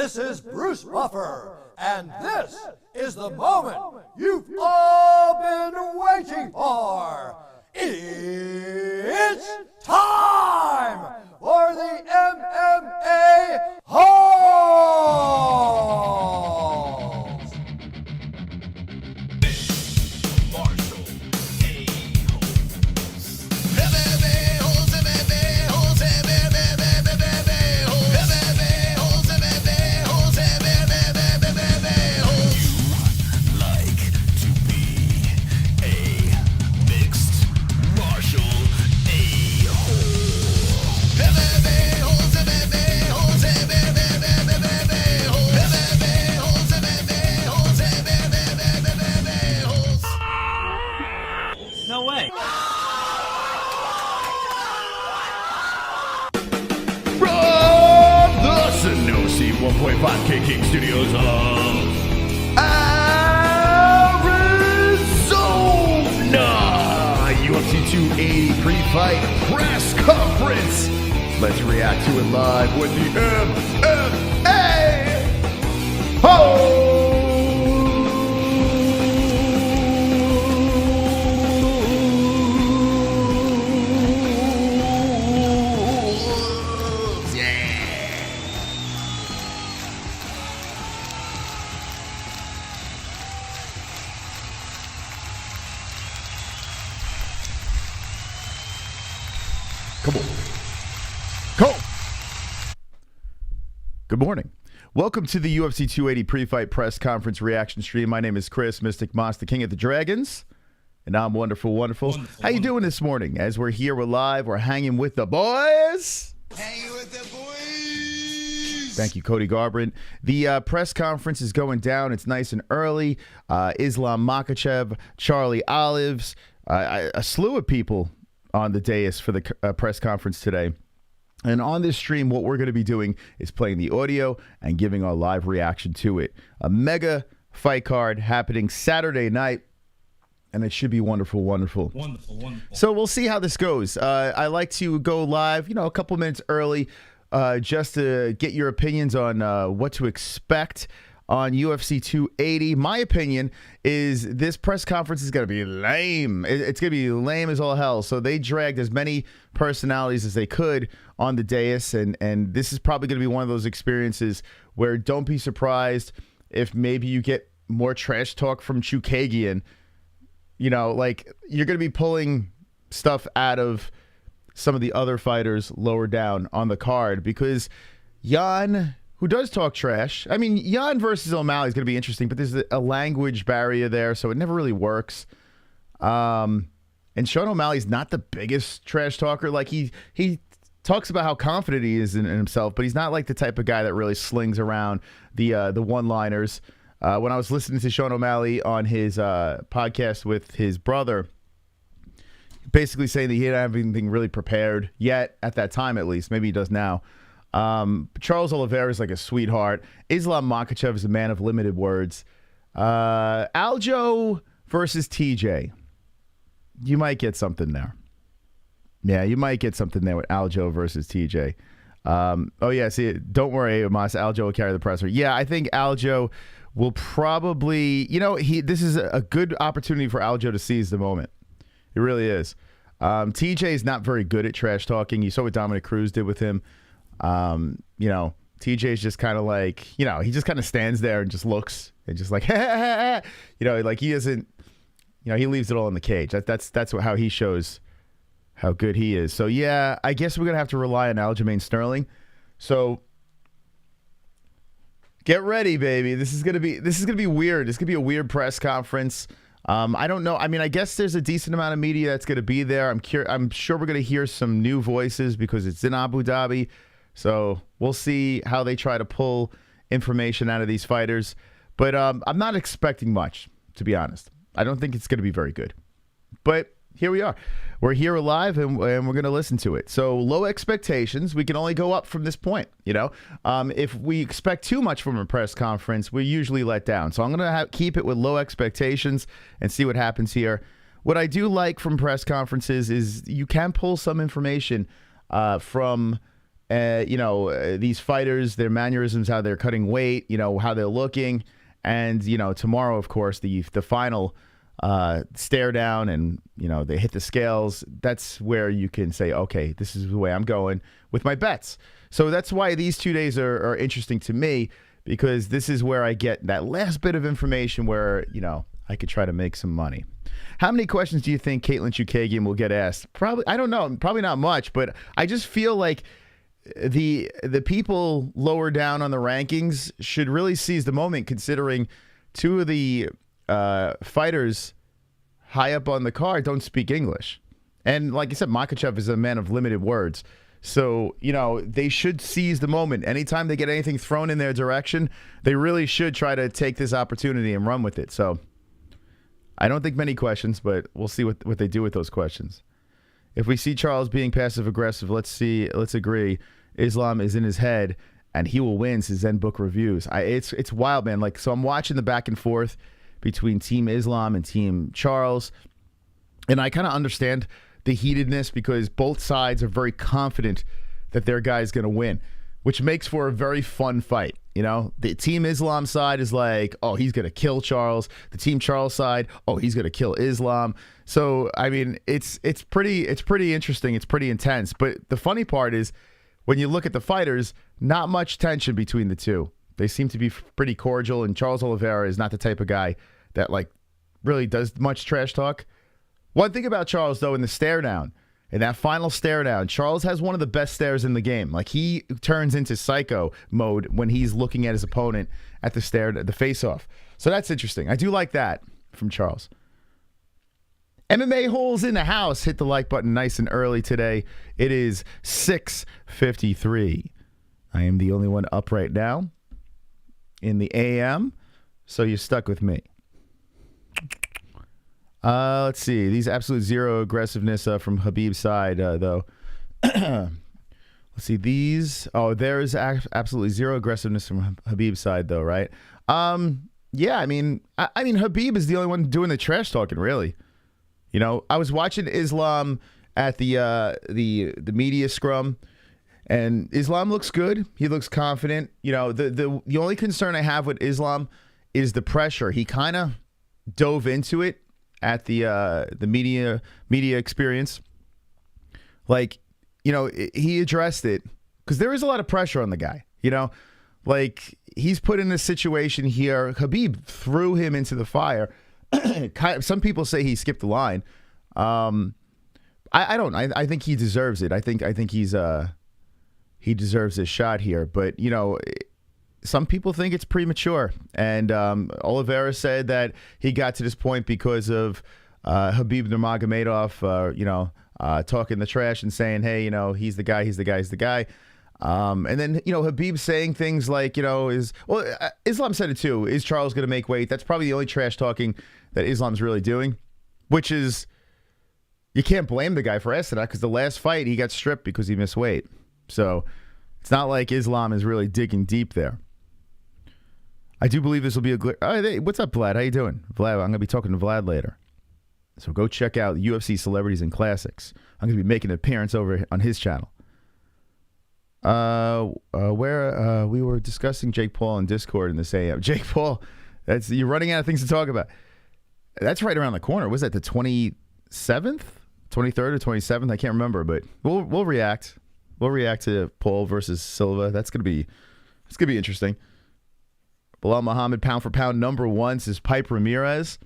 This is Bruce Buffer, and this is the moment you've all been waiting for. It's time for the MMA-Holes! No way. From the Sanosi 1.5K King Studios of Arizona, UFC 280 pre-fight press conference. Let's react to it live with the MMA-Holes. Come on. Go. Good morning. Welcome to the UFC 280 pre-fight press conference reaction stream. My name is Chris, Mystic Moss, the King of the Dragons. And I'm wonderful. How you doing this morning? As we're here, we're live, we're hanging with the boys. Hanging with the boys. Thank you, Cody Garbrandt. The press conference is going down. It's nice and early. Islam Makhachev, Charlie Olives, a slew of people on the dais for the press conference today. And on this stream, what we're going to be doing is playing the audio and giving our live reaction to it. A mega fight card happening Saturday night, and it should be wonderful. Wonderful. So we'll see how this goes. I like to go live, a couple minutes early, just to get your opinions on what to expect on UFC 280. My opinion is this press conference is going to be lame. It's going to be lame as all hell. So they dragged as many personalities as they could on the dais, and this is probably going to be one of those experiences where don't be surprised if maybe you get more trash talk from Chookagian. Like you're going to be pulling stuff out of some of the other fighters lower down on the card because Jan, who does talk trash. I mean, Jan versus O'Malley is going to be interesting, but there's a language barrier there, so it never really works. And Sean O'Malley's not the biggest trash talker. Like he talks about how confident he is in himself, but he's not like the type of guy that really slings around the one-liners. When I was listening to Sean O'Malley on his podcast with his brother, basically saying that he didn't have anything really prepared yet, at that time at least. Maybe he does now. Charles Oliveira is like a sweetheart. Islam Makhachev is a man of limited words. Aljo versus TJ. You might get something there. Yeah, you might get something there with Aljo versus TJ. Oh, yeah, see, don't worry, Mas. Aljo will carry the presser. Yeah, I think Aljo will probably, this is a good opportunity for Aljo to seize the moment. It really is. TJ is not very good at trash talking. You saw what Dominic Cruz did with him. TJ is just kind of like, he just kind of stands there and just looks and just like, like he isn't, he leaves it all in the cage. That's how he shows how good he is. So yeah, I guess we're going to have to rely on Aljamain Sterling. So get ready, baby. This is going to be weird. This could be a weird press conference. I don't know. I mean, I guess there's a decent amount of media that's going to be there. I'm sure we're going to hear some new voices because it's in Abu Dhabi. So we'll see how they try to pull information out of these fighters. But I'm not expecting much, to be honest. I don't think it's going to be very good. But here we are. We're here live, and we're going to listen to it. So low expectations. We can only go up from this point, If we expect too much from a press conference, we usually let down. So I'm going to keep it with low expectations and see what happens here. What I do like from press conferences is you can pull some information from these fighters, their mannerisms, how they're cutting weight, how they're looking. And, tomorrow, of course, the final stare down and, they hit the scales. That's where you can say, okay, this is the way I'm going with my bets. So that's why these 2 days are interesting to me, because this is where I get that last bit of information where, I could try to make some money. How many questions do you think Katlyn Chookagian will get asked? Probably, I don't know, probably not much, but I just feel like the people lower down on the rankings should really seize the moment, considering two of the fighters high up on the card don't speak English. And like I said, Makhachev is a man of limited words. So, they should seize the moment. Anytime they get anything thrown in their direction, they really should try to take this opportunity and run with it. So I don't think many questions, but we'll see what they do with those questions. If we see Charles being passive-aggressive, let's agree Islam is in his head, and he will win his Zen book reviews. It's wild, man. So I'm watching the back and forth between Team Islam and Team Charles, and I kind of understand the heatedness because both sides are very confident that their guy is going to win, which makes for a very fun fight. The Team Islam side is like, oh, he's going to kill Charles. The Team Charles side, oh, he's going to kill Islam. So, I mean, it's pretty interesting. It's pretty intense. But the funny part is when you look at the fighters, not much tension between the two. They seem to be pretty cordial, and Charles Oliveira is not the type of guy that really does much trash talk. One thing about Charles, though, in the stare down, in that final stare down, Charles has one of the best stares in the game. He turns into psycho mode when he's looking at his opponent at the face-off. So that's interesting. I do like that from Charles. MMA-Holes in the house. Hit the like button nice and early today. It is 6:53. I am the only one up right now in the AM, so you're stuck with me. Let's see. These absolute zero aggressiveness from Khabib's side, though. Let's see. These. Oh, there's absolutely zero aggressiveness from Khabib's side, though, right? Yeah. I mean, Khabib is the only one doing the trash talking, really. I was watching Islam at the media scrum, and Islam looks good. He looks confident. The only concern I have with Islam is the pressure. He kind of dove into it at the media experience. He addressed it because there is a lot of pressure on the guy. He's put in this situation here. Khabib threw him into the fire. Some people say he skipped the line. I don't. I think he deserves it. I think he deserves this shot here. But some people think it's premature. And Oliveira said that he got to this point because of Khabib Nurmagomedov, talking the trash and saying, hey, he's the guy. And then, Khabib saying things like, Islam said it too. Is Charles going to make weight? That's probably the only trash talking that Islam's really doing, which is, you can't blame the guy for asking that because the last fight he got stripped because he missed weight. So it's not like Islam is really digging deep there. I do believe this will be hey, what's up, Vlad? How you doing? Vlad, I'm going to be talking to Vlad later. So go check out UFC Celebrities and Classics. I'm going to be making an appearance over on his channel. Where we were discussing Jake Paul in Discord in this AM. Jake Paul, you're running out of things to talk about. That's right around the corner. Was that the 27th, 23rd or 27th? I can't remember, but we'll react. We'll react to Paul versus Silva. It's gonna be interesting. Belal Muhammad, pound for pound number one, says Pipe Ramirez.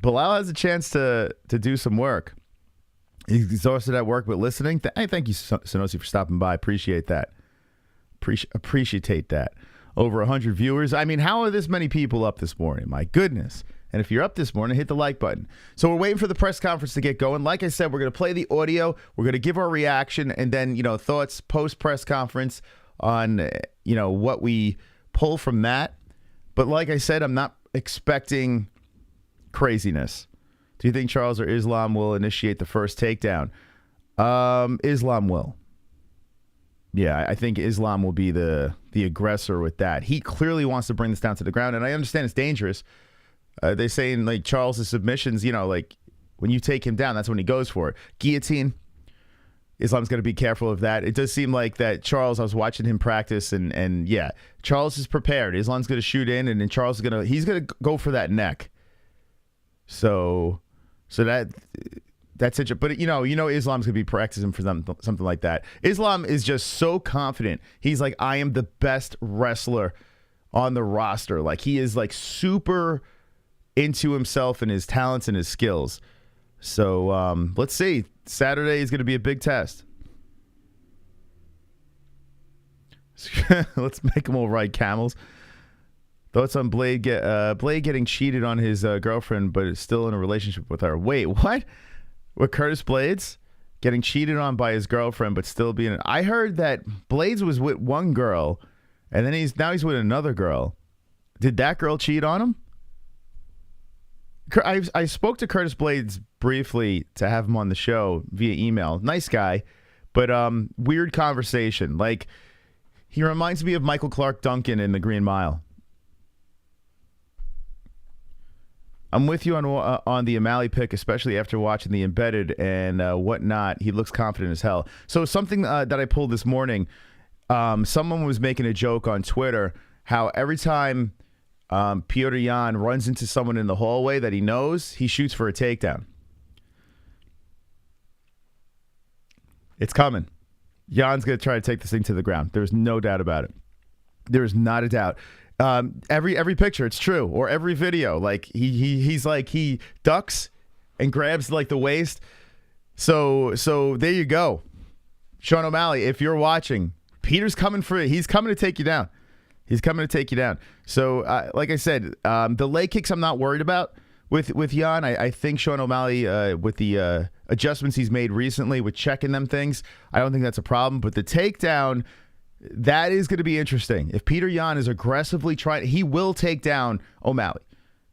Belal has a chance to do some work. He's exhausted at work, but listening. Thank you, Sonosi, for stopping by. Appreciate that. Appreciate that. Over 100 viewers. I mean, how are this many people up this morning? My goodness. And if you're up this morning, hit the like button. So we're waiting for the press conference to get going. Like I said, we're going to play the audio. We're going to give our reaction and then, thoughts post-press conference on, what we pull from that. But like I said, I'm not expecting craziness. Do you think Charles or Islam will initiate the first takedown? Islam will. Yeah, I think Islam will be the aggressor with that. He clearly wants to bring this down to the ground, and I understand it's dangerous. They're saying, Charles' submissions, when you take him down, that's when he goes for it. Guillotine, Islam's going to be careful of that. It does seem like that Charles, I was watching him practice, and yeah, Charles is prepared. Islam's going to shoot in, and then Charles is he's going to go for that neck. So that's it. But you know, Islam's going to be practicing for something like that. Islam is just so confident. He's like, I am the best wrestler on the roster. Like, he is like super into himself and his talents and his skills. So let's see. Saturday is going to be a big test. Let's make them all ride camels. Thoughts on Blade getting cheated on his girlfriend, but is still in a relationship with her. Wait, what? With Curtis Blades getting cheated on by his girlfriend, but still being. I heard that Blades was with one girl, and then he's with another girl. Did that girl cheat on him? I spoke to Curtis Blades briefly to have him on the show via email. Nice guy, but weird conversation. Like, he reminds me of Michael Clark Duncan in The Green Mile. I'm with you on the O'Malley pick, especially after watching the Embedded and whatnot. He looks confident as hell. So something that I pulled this morning, someone was making a joke on Twitter how every time Petr Yan runs into someone in the hallway that he knows, he shoots for a takedown. It's coming. Jan's going to try to take this thing to the ground. There's no doubt about it. There is not a doubt. Every picture, it's true, or every video, like he's like, he ducks and grabs like the waist. So there you go, Sean O'Malley. If you're watching, Peter's coming for it. He's coming to take you down. He's coming to take you down. So like I said, the leg kicks I'm not worried about with Yan. I think Sean O'Malley with the adjustments he's made recently with checking them things, I don't think that's a problem. But the takedown, that is going to be interesting. If Petr Yan is aggressively trying, he will take down O'Malley.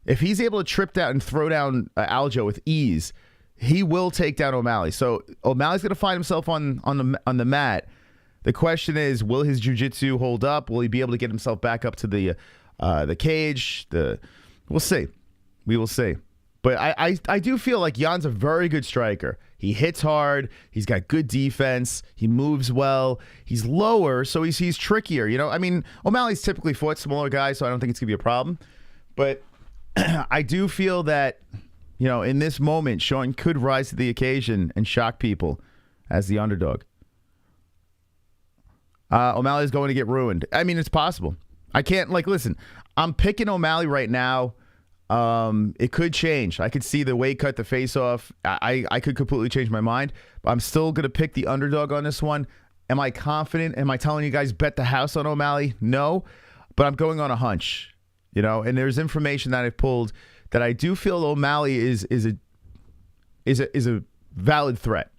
If he's able to trip down and throw down Aljo with ease, he will take down O'Malley. So O'Malley's going to find himself on the mat. The question is, will his jiu-jitsu hold up? Will he be able to get himself back up to the cage? We'll see. We will see. But I do feel like Jan's a very good striker. He hits hard. He's got good defense. He moves well. He's lower, so he's trickier. You know, I mean, O'Malley's typically fought smaller guys, so I don't think it's going to be a problem. But I do feel that, you know, in this moment, Sean could rise to the occasion and shock people as the underdog. O'Malley's going to get ruined. I mean, it's possible. I can't, listen, I'm picking O'Malley right now. It could change. I could see the weight cut, the face off. I could completely change my mind, but I'm still going to pick the underdog on this one. Am I confident? Am I telling you guys bet the house on O'Malley? No, but I'm going on a hunch, you know, and there's information that I've pulled that I do feel O'Malley is a valid threat.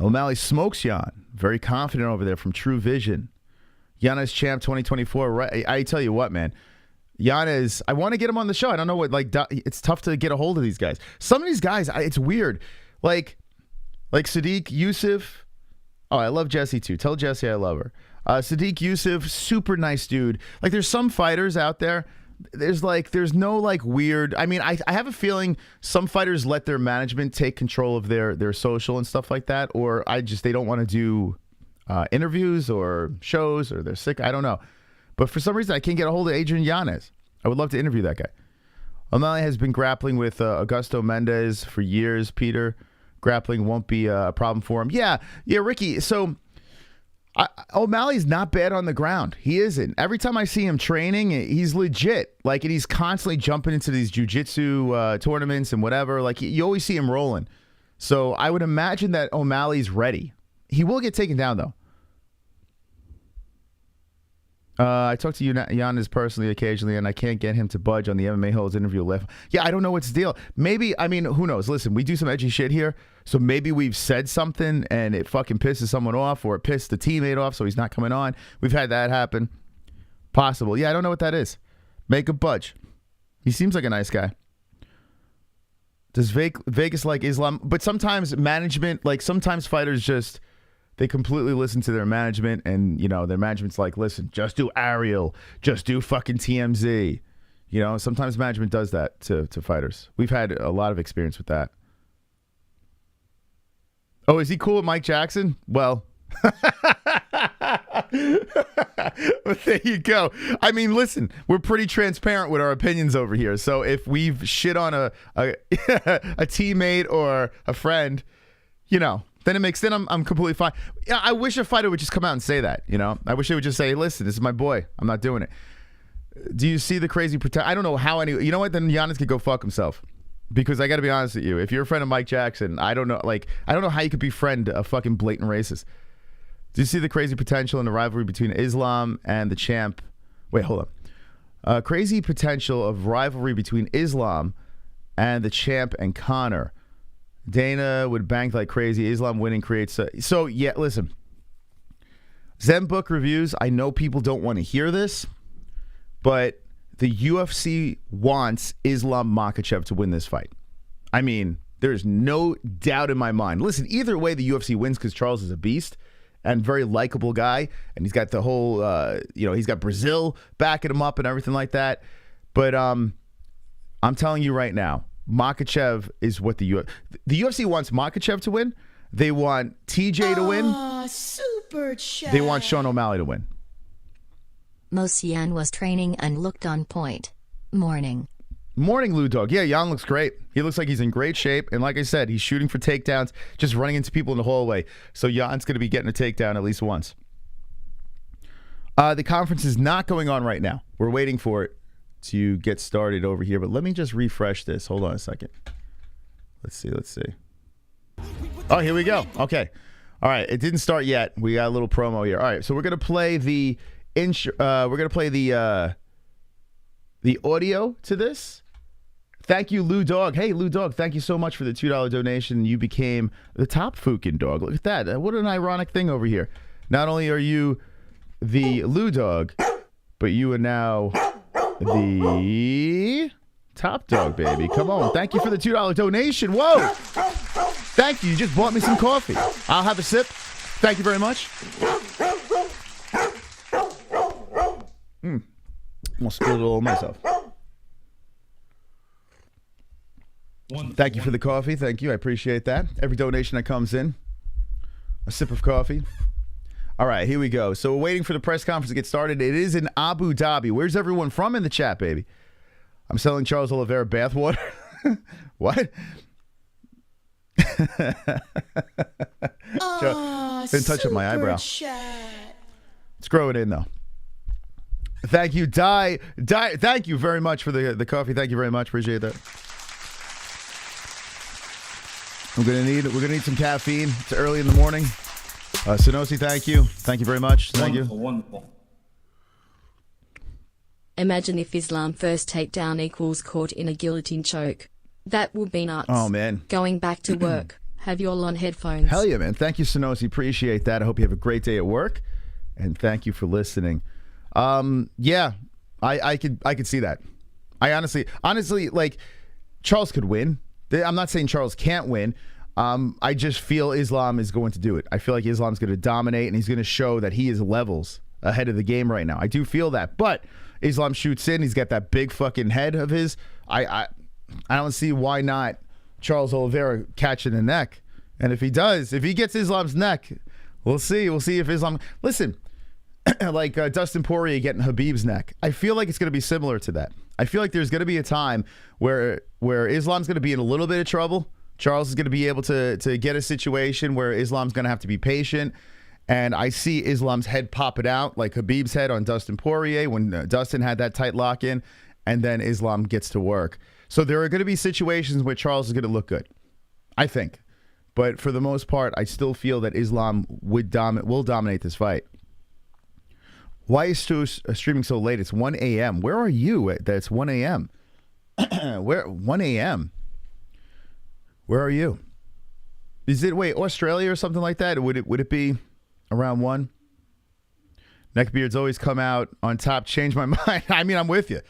O'Malley smokes Yan. Very confident over there from True Vision. Yanez Champ 2024. Right, I tell you what, man. Yanez, I want to get him on the show. I don't know what, it's tough to get a hold of these guys. Some of these guys, it's weird. Like Sadiq Yusuf. Oh, I love Jesse too. Tell Jesse I love her. Sadiq Yusuf, super nice dude. Like, there's some fighters out there. There's no weird. I mean, I have a feeling some fighters let their management take control of their social and stuff like that, or they don't want to do interviews or shows, or they're sick. I don't know. But for some reason, I can't get a hold of Adrian Yanez. I would love to interview that guy. O'Malley has been grappling with Augusto Mendez for years, Peter. Grappling won't be a problem for him. Yeah, Ricky. So O'Malley's not bad on the ground. He isn't. Every time I see him training, he's legit. And he's constantly jumping into these jiu-jitsu tournaments and whatever. You always see him rolling. So I would imagine that O'Malley's ready. He will get taken down, though. I talk to Yanez personally occasionally, and I can't get him to budge on the MMA-Holes interview left. Yeah, I don't know what's the deal. Maybe, I mean, who knows? Listen, we do some edgy shit here, so maybe we've said something, and it fucking pisses someone off, or it pissed the teammate off, so he's not coming on. We've had that happen. Possible. Yeah, I don't know what that is. Make a budge. He seems like a nice guy. Does Vegas like Islam? But sometimes management, sometimes fighters just... They completely listen to their management, and, you know, their management's like, listen, just do Ariel. Just do fucking TMZ. You know, sometimes management does that to fighters. We've had a lot of experience with that. Oh, is he cool with Mike Jackson? Well, there you go. I mean, listen, we're pretty transparent with our opinions over here. So if we've shit on a teammate or a friend, then it makes I'm completely fine. Yeah, I wish a fighter would just come out and say that. I wish they would just say, "Listen, this is my boy. I'm not doing it." Do you see the crazy I don't know how any. You know what? Then Giannis could go fuck himself. Because I got to be honest with you, if you're a friend of Mike Jackson, I don't know how you could befriend a fucking blatant racist. Do you see the crazy potential in the rivalry between Islam and the champ? Wait, hold on. Crazy potential of rivalry between Islam and the champ and Conor. Dana would bank like crazy. Islam winning creates so yeah, listen. Zen Book reviews, I know people don't want to hear this, but the UFC wants Islam Makhachev to win this fight. I mean, there's no doubt in my mind. Listen, either way, the UFC wins because Charles is a beast and very likable guy, and he's got the whole, he's got Brazil backing him up and everything like that. But I'm telling you right now, Makhachev is what the UFC wants Makhachev to win. They want TJ to win. Super chat. They want Sean O'Malley to win. Mosian was training and looked on point. Morning, Lou Dog. Yeah, Jan looks great. He looks like he's in great shape. And like I said, he's shooting for takedowns, just running into people in the hallway. So Jan's going to be getting a takedown at least once. The conference is not going on right now. We're waiting for it to get started over here. But let me just refresh this. Hold on a second. Let's see. Oh, here we go. Okay. All right. It didn't start yet. We got a little promo here. All right. So we're going to play the the audio to this. Thank you, Lou Dog. Hey, Lou Dog, thank you so much for the $2 donation. You became the top Fukin dog. Look at that. What an ironic thing over here. Not only are you the Lou Dog, but you are now the top dog, baby. Come on. Thank you for the $2 donation. Whoa. Thank you. You just bought me some coffee. I'll have a sip. Thank you very much. I'm going to spill it all myself. Thank you for the coffee. Thank you. I appreciate that. Every donation that comes in, a sip of coffee. All right, here we go. So we're waiting for the press conference to get started. It is in Abu Dhabi. Where's everyone from in the chat, baby? I'm selling Charles Oliveira bathwater. What? Been touching my eyebrow. It's growing in, though. Thank you, Di. Thank you very much for the coffee. Thank you very much. Appreciate that. We're gonna need some caffeine. It's early in the morning. Sonosi, thank you. Thank you very much. Thank you. Wonderful. Imagine if Islam first takedown equals caught in a guillotine choke. That would be nuts. Oh, man. Going back to work. Have you all on headphones? Hell yeah, man. Thank you, Sonosi. Appreciate that. I hope you have a great day at work. And thank you for listening. Yeah, I could see that. I honestly, like, Charles could win. I'm not saying Charles can't win. I just feel Islam is going to do it. I feel like Islam's going to dominate, and he's going to show that he is levels ahead of the game right now. I do feel that. But Islam shoots in. He's got that big fucking head of his. I don't see why not Charles Oliveira catching the neck. And if he does, if he gets Islam's neck, we'll see. We'll see if Islam... Listen, like Dustin Poirier getting Khabib's neck. I feel like it's going to be similar to that. I feel like there's going to be a time where Islam's going to be in a little bit of trouble. Charles is going to be able to get a situation where Islam's going to have to be patient. And I see Islam's head popping out like Khabib's head on Dustin Poirier when Dustin had that tight lock in, and then Islam gets to work. So there are going to be situations where Charles is going to look good, I think. But for the most part, I still feel that Islam will dominate this fight. Why is Stu streaming so late? It's 1 a.m. Where are you? That's 1 a.m. Where 1 a.m. Where are you? Is it Australia or something like that? Would it be around 1? Neckbeards always come out on top. Change my mind. I mean, I'm with you.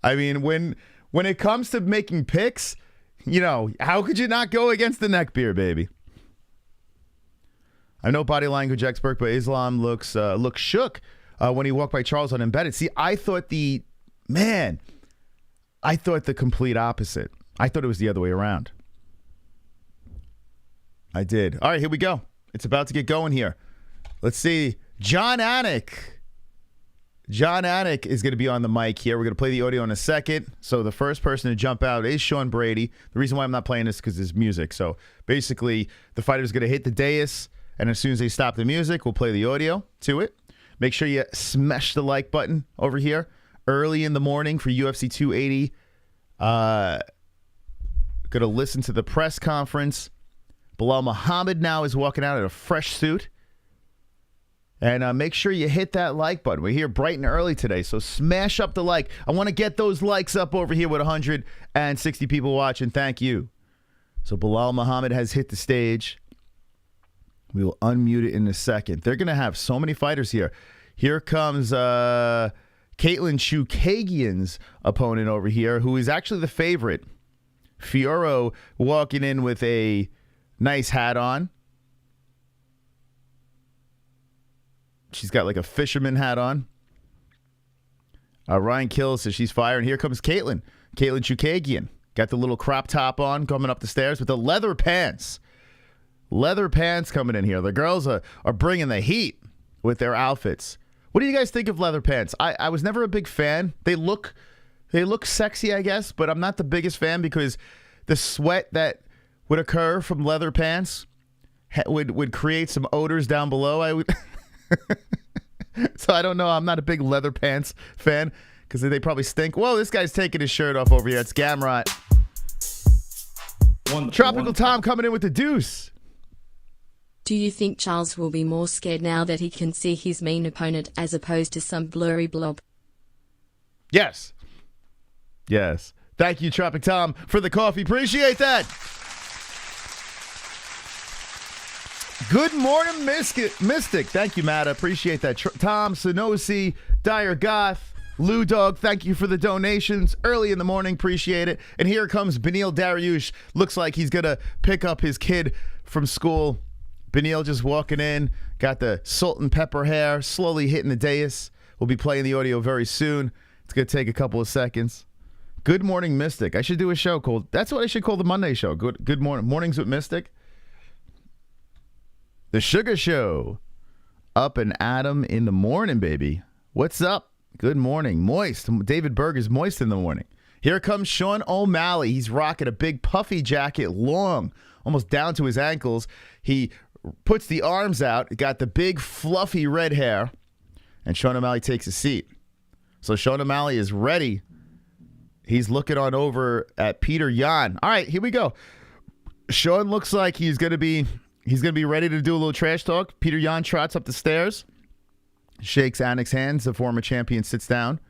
I mean, when it comes to making picks, how could you not go against the neckbeard, baby? I'm no body language expert, but Islam looks shook when he walked by Charles on embedded. See, I thought the complete opposite. I thought it was the other way around. I did. All right, here we go. It's about to get going here. Let's see. Jon Anik. Jon Anik is going to be on the mic here. We're going to play the audio in a second. So the first person to jump out is Sean Brady. The reason why I'm not playing this is because there's music. So basically, the fighter's going to hit the dais, and as soon as they stop the music, we'll play the audio to it. Make sure you smash the like button over here early in the morning for UFC 280. Going to listen to the press conference. Belal Muhammad now is walking out in a fresh suit. And make sure you hit that like button. We're here bright and early today, so smash up the like. I want to get those likes up over here with 160 people watching. Thank you. So Belal Muhammad has hit the stage. We will unmute it in a second. They're going to have so many fighters here. Here comes Katlyn Chookagian's opponent over here, who is actually the favorite. Fiorot walking in with a nice hat on. She's got like a fisherman hat on. Ryan Kill says she's firing. Here comes Katlyn. Katlyn Chookagian. Got the little crop top on coming up the stairs with the leather pants. Leather pants coming in here. The girls are bringing the heat with their outfits. What do you guys think of leather pants? I was never a big fan. They look sexy, I guess, but I'm not the biggest fan because the sweat that would occur from leather pants would create some odors down below. I would... So I don't know. I'm not a big leather pants fan because they probably stink. Whoa, this guy's taking his shirt off over here. It's Gamrot. Tropical Tom coming in with the deuce. Do you think Charles will be more scared now that he can see his main opponent as opposed to some blurry blob? Yes. Yes. Thank you, Tropic Tom, for the coffee. Appreciate that. Good morning, Mystic. Thank you, Matt. I appreciate that. Tom, Sonosi, Dire Goth, Lou Dog, thank you for the donations. Early in the morning, appreciate it. And here comes Beneil Dariush. Looks like he's going to pick up his kid from school. Beneil just walking in, got the salt and pepper hair, slowly hitting the dais. We'll be playing the audio very soon. It's going to take a couple of seconds. Good morning, Mystic. I should do a show called, that's what I should call the Monday show. Good morning. Mornings with Mystic. The Sugar Show. Up and Adam in the morning, baby. What's up? Good morning. Moist. David Berg is moist in the morning. Here comes Sean O'Malley. He's rocking a big puffy jacket, long, almost down to his ankles. He puts the arms out, got the big fluffy red hair, and Sean O'Malley takes a seat. So Sean O'Malley is ready. He's looking on over at Petr Yan. All right, here we go. Sean looks like he's going to be ready to do a little trash talk. Petr Yan trots up the stairs, shakes Anik's hands. The former champion sits down.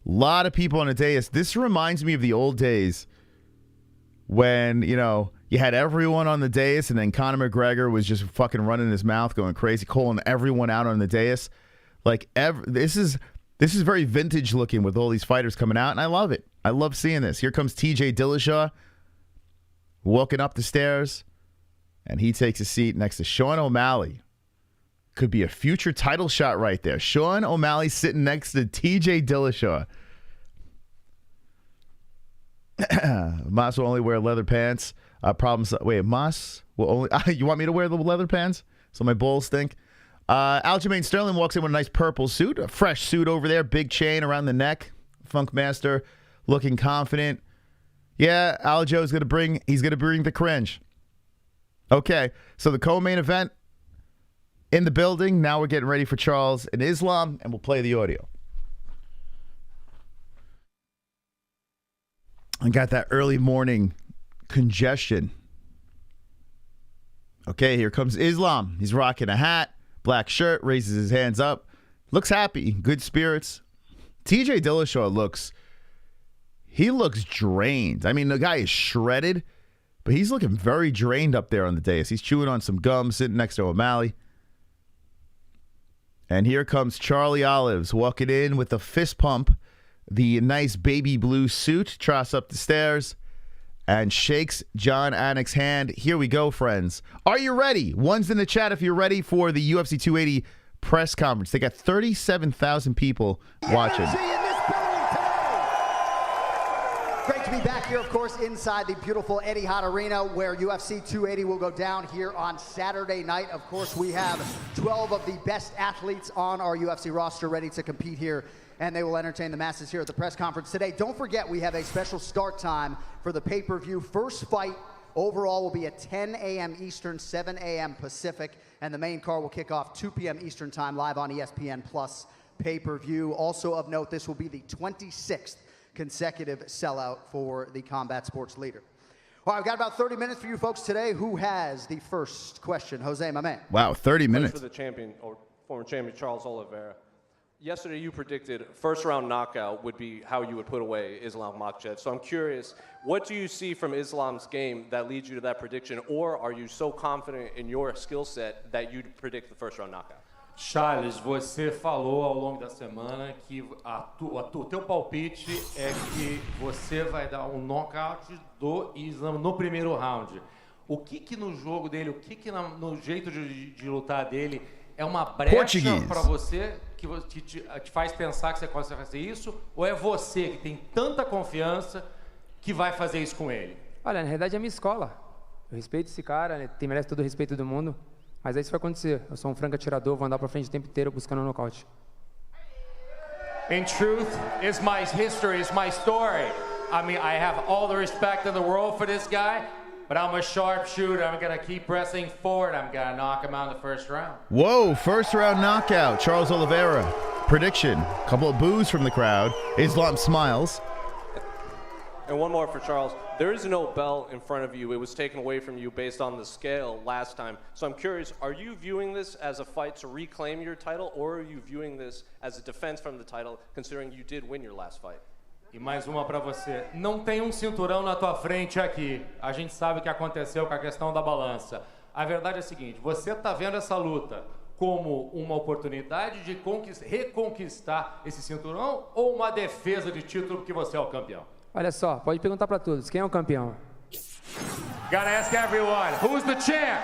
A lot of people on the dais. This reminds me of the old days when, you had everyone on the dais and then Conor McGregor was just fucking running his mouth, going crazy, calling everyone out on the dais. Like, this is very vintage looking with all these fighters coming out, and I love it. I love seeing this. Here comes TJ Dillashaw walking up the stairs. And he takes a seat next to Sean O'Malley. Could be a future title shot right there. Sean O'Malley sitting next to TJ Dillashaw. Moss will only wear leather pants. Moss will only... you want me to wear the leather pants? So my balls stink? Aljamain Sterling walks in with a nice purple suit. A fresh suit over there. Big chain around the neck. Funkmaster looking confident. Yeah, Aljo's going to bring... He's going to bring the cringe. Okay, so the co-main event in the building. Now we're getting ready for Charles and Islam, and we'll play the audio. I got that early morning congestion. Okay, here comes Islam. He's rocking a hat, black shirt, raises his hands up. Looks happy, good spirits. TJ Dillashaw looks drained. I mean, the guy is shredded. But he's looking very drained up there on the dais. He's chewing on some gum, sitting next to O'Malley. And here comes Charlie Olives walking in with a fist pump, the nice baby blue suit, trots up the stairs, and shakes Jon Anik's hand. Here we go, friends. Are you ready? One's in the chat if you're ready for the UFC 280 press conference. They got 37,000 people watching. Great to be back here, of course, inside the beautiful Etihad Arena where UFC 280 will go down here on Saturday night. Of course, we have 12 of the best athletes on our UFC roster ready to compete here, and they will entertain the masses here at the press conference today. Don't forget, we have a special start time for the pay-per-view. First fight overall will be at 10 a.m. Eastern, 7 a.m. Pacific, and the main card will kick off 2 p.m. Eastern time live on ESPN Plus pay-per-view. Also of note, this will be the 26th consecutive sellout for the combat sports leader. All right, we've got about 30 minutes for you folks today. Who has the first question? Jose, my man. Wow, 30 minutes. For the champion, or former champion, Charles Oliveira. Yesterday you predicted first round knockout would be how you would put away Islam Makhachev. So I'm curious, what do you see from Islam's game that leads you to that prediction? Or are you so confident in your skill set that you'd predict the first round knockout? Charles, você falou ao longo da semana que o teu palpite é que você vai dar um knockout do Islam no primeiro round. O que no jogo dele, o que no jeito de lutar dele é uma brecha para você que te faz pensar que você consegue fazer isso? Ou é você que tem tanta confiança que vai fazer isso com ele? Olha, na realidade é a minha escola. Eu respeito esse cara, né? Merece todo o respeito do mundo. Mas é isso que vai acontecer. Eu sou um franco atirador, vou andar pra frente o tempo inteiro buscando um nocaute. In truth, is my history, is my story. I mean, I have all the respect in the world for this guy, but I'm a sharpshooter. I'm gonna keep pressing forward. I'm gonna knock him out in the first round. Whoa, first round knockout. Charles Oliveira. Prediction. Couple of boos from the crowd. Islam smiles. And one more for Charles. There is no belt in front of you. It was taken away from you based on the scale last time. So I'm curious, are you viewing this as a fight to reclaim your title, or are you viewing this as a defense from the title, considering you did win your last fight? E mais uma para você. Não tem um cinturão na tua frente aqui. A gente sabe o que aconteceu com a questão da balança. A verdade é a seguinte, você está vendo essa luta como uma oportunidade de reconquistar esse cinturão ou uma defesa de título porque você é o campeão? Olha só, pode perguntar para todos, quem é o campeão? Gotta ask everyone, who's the champ?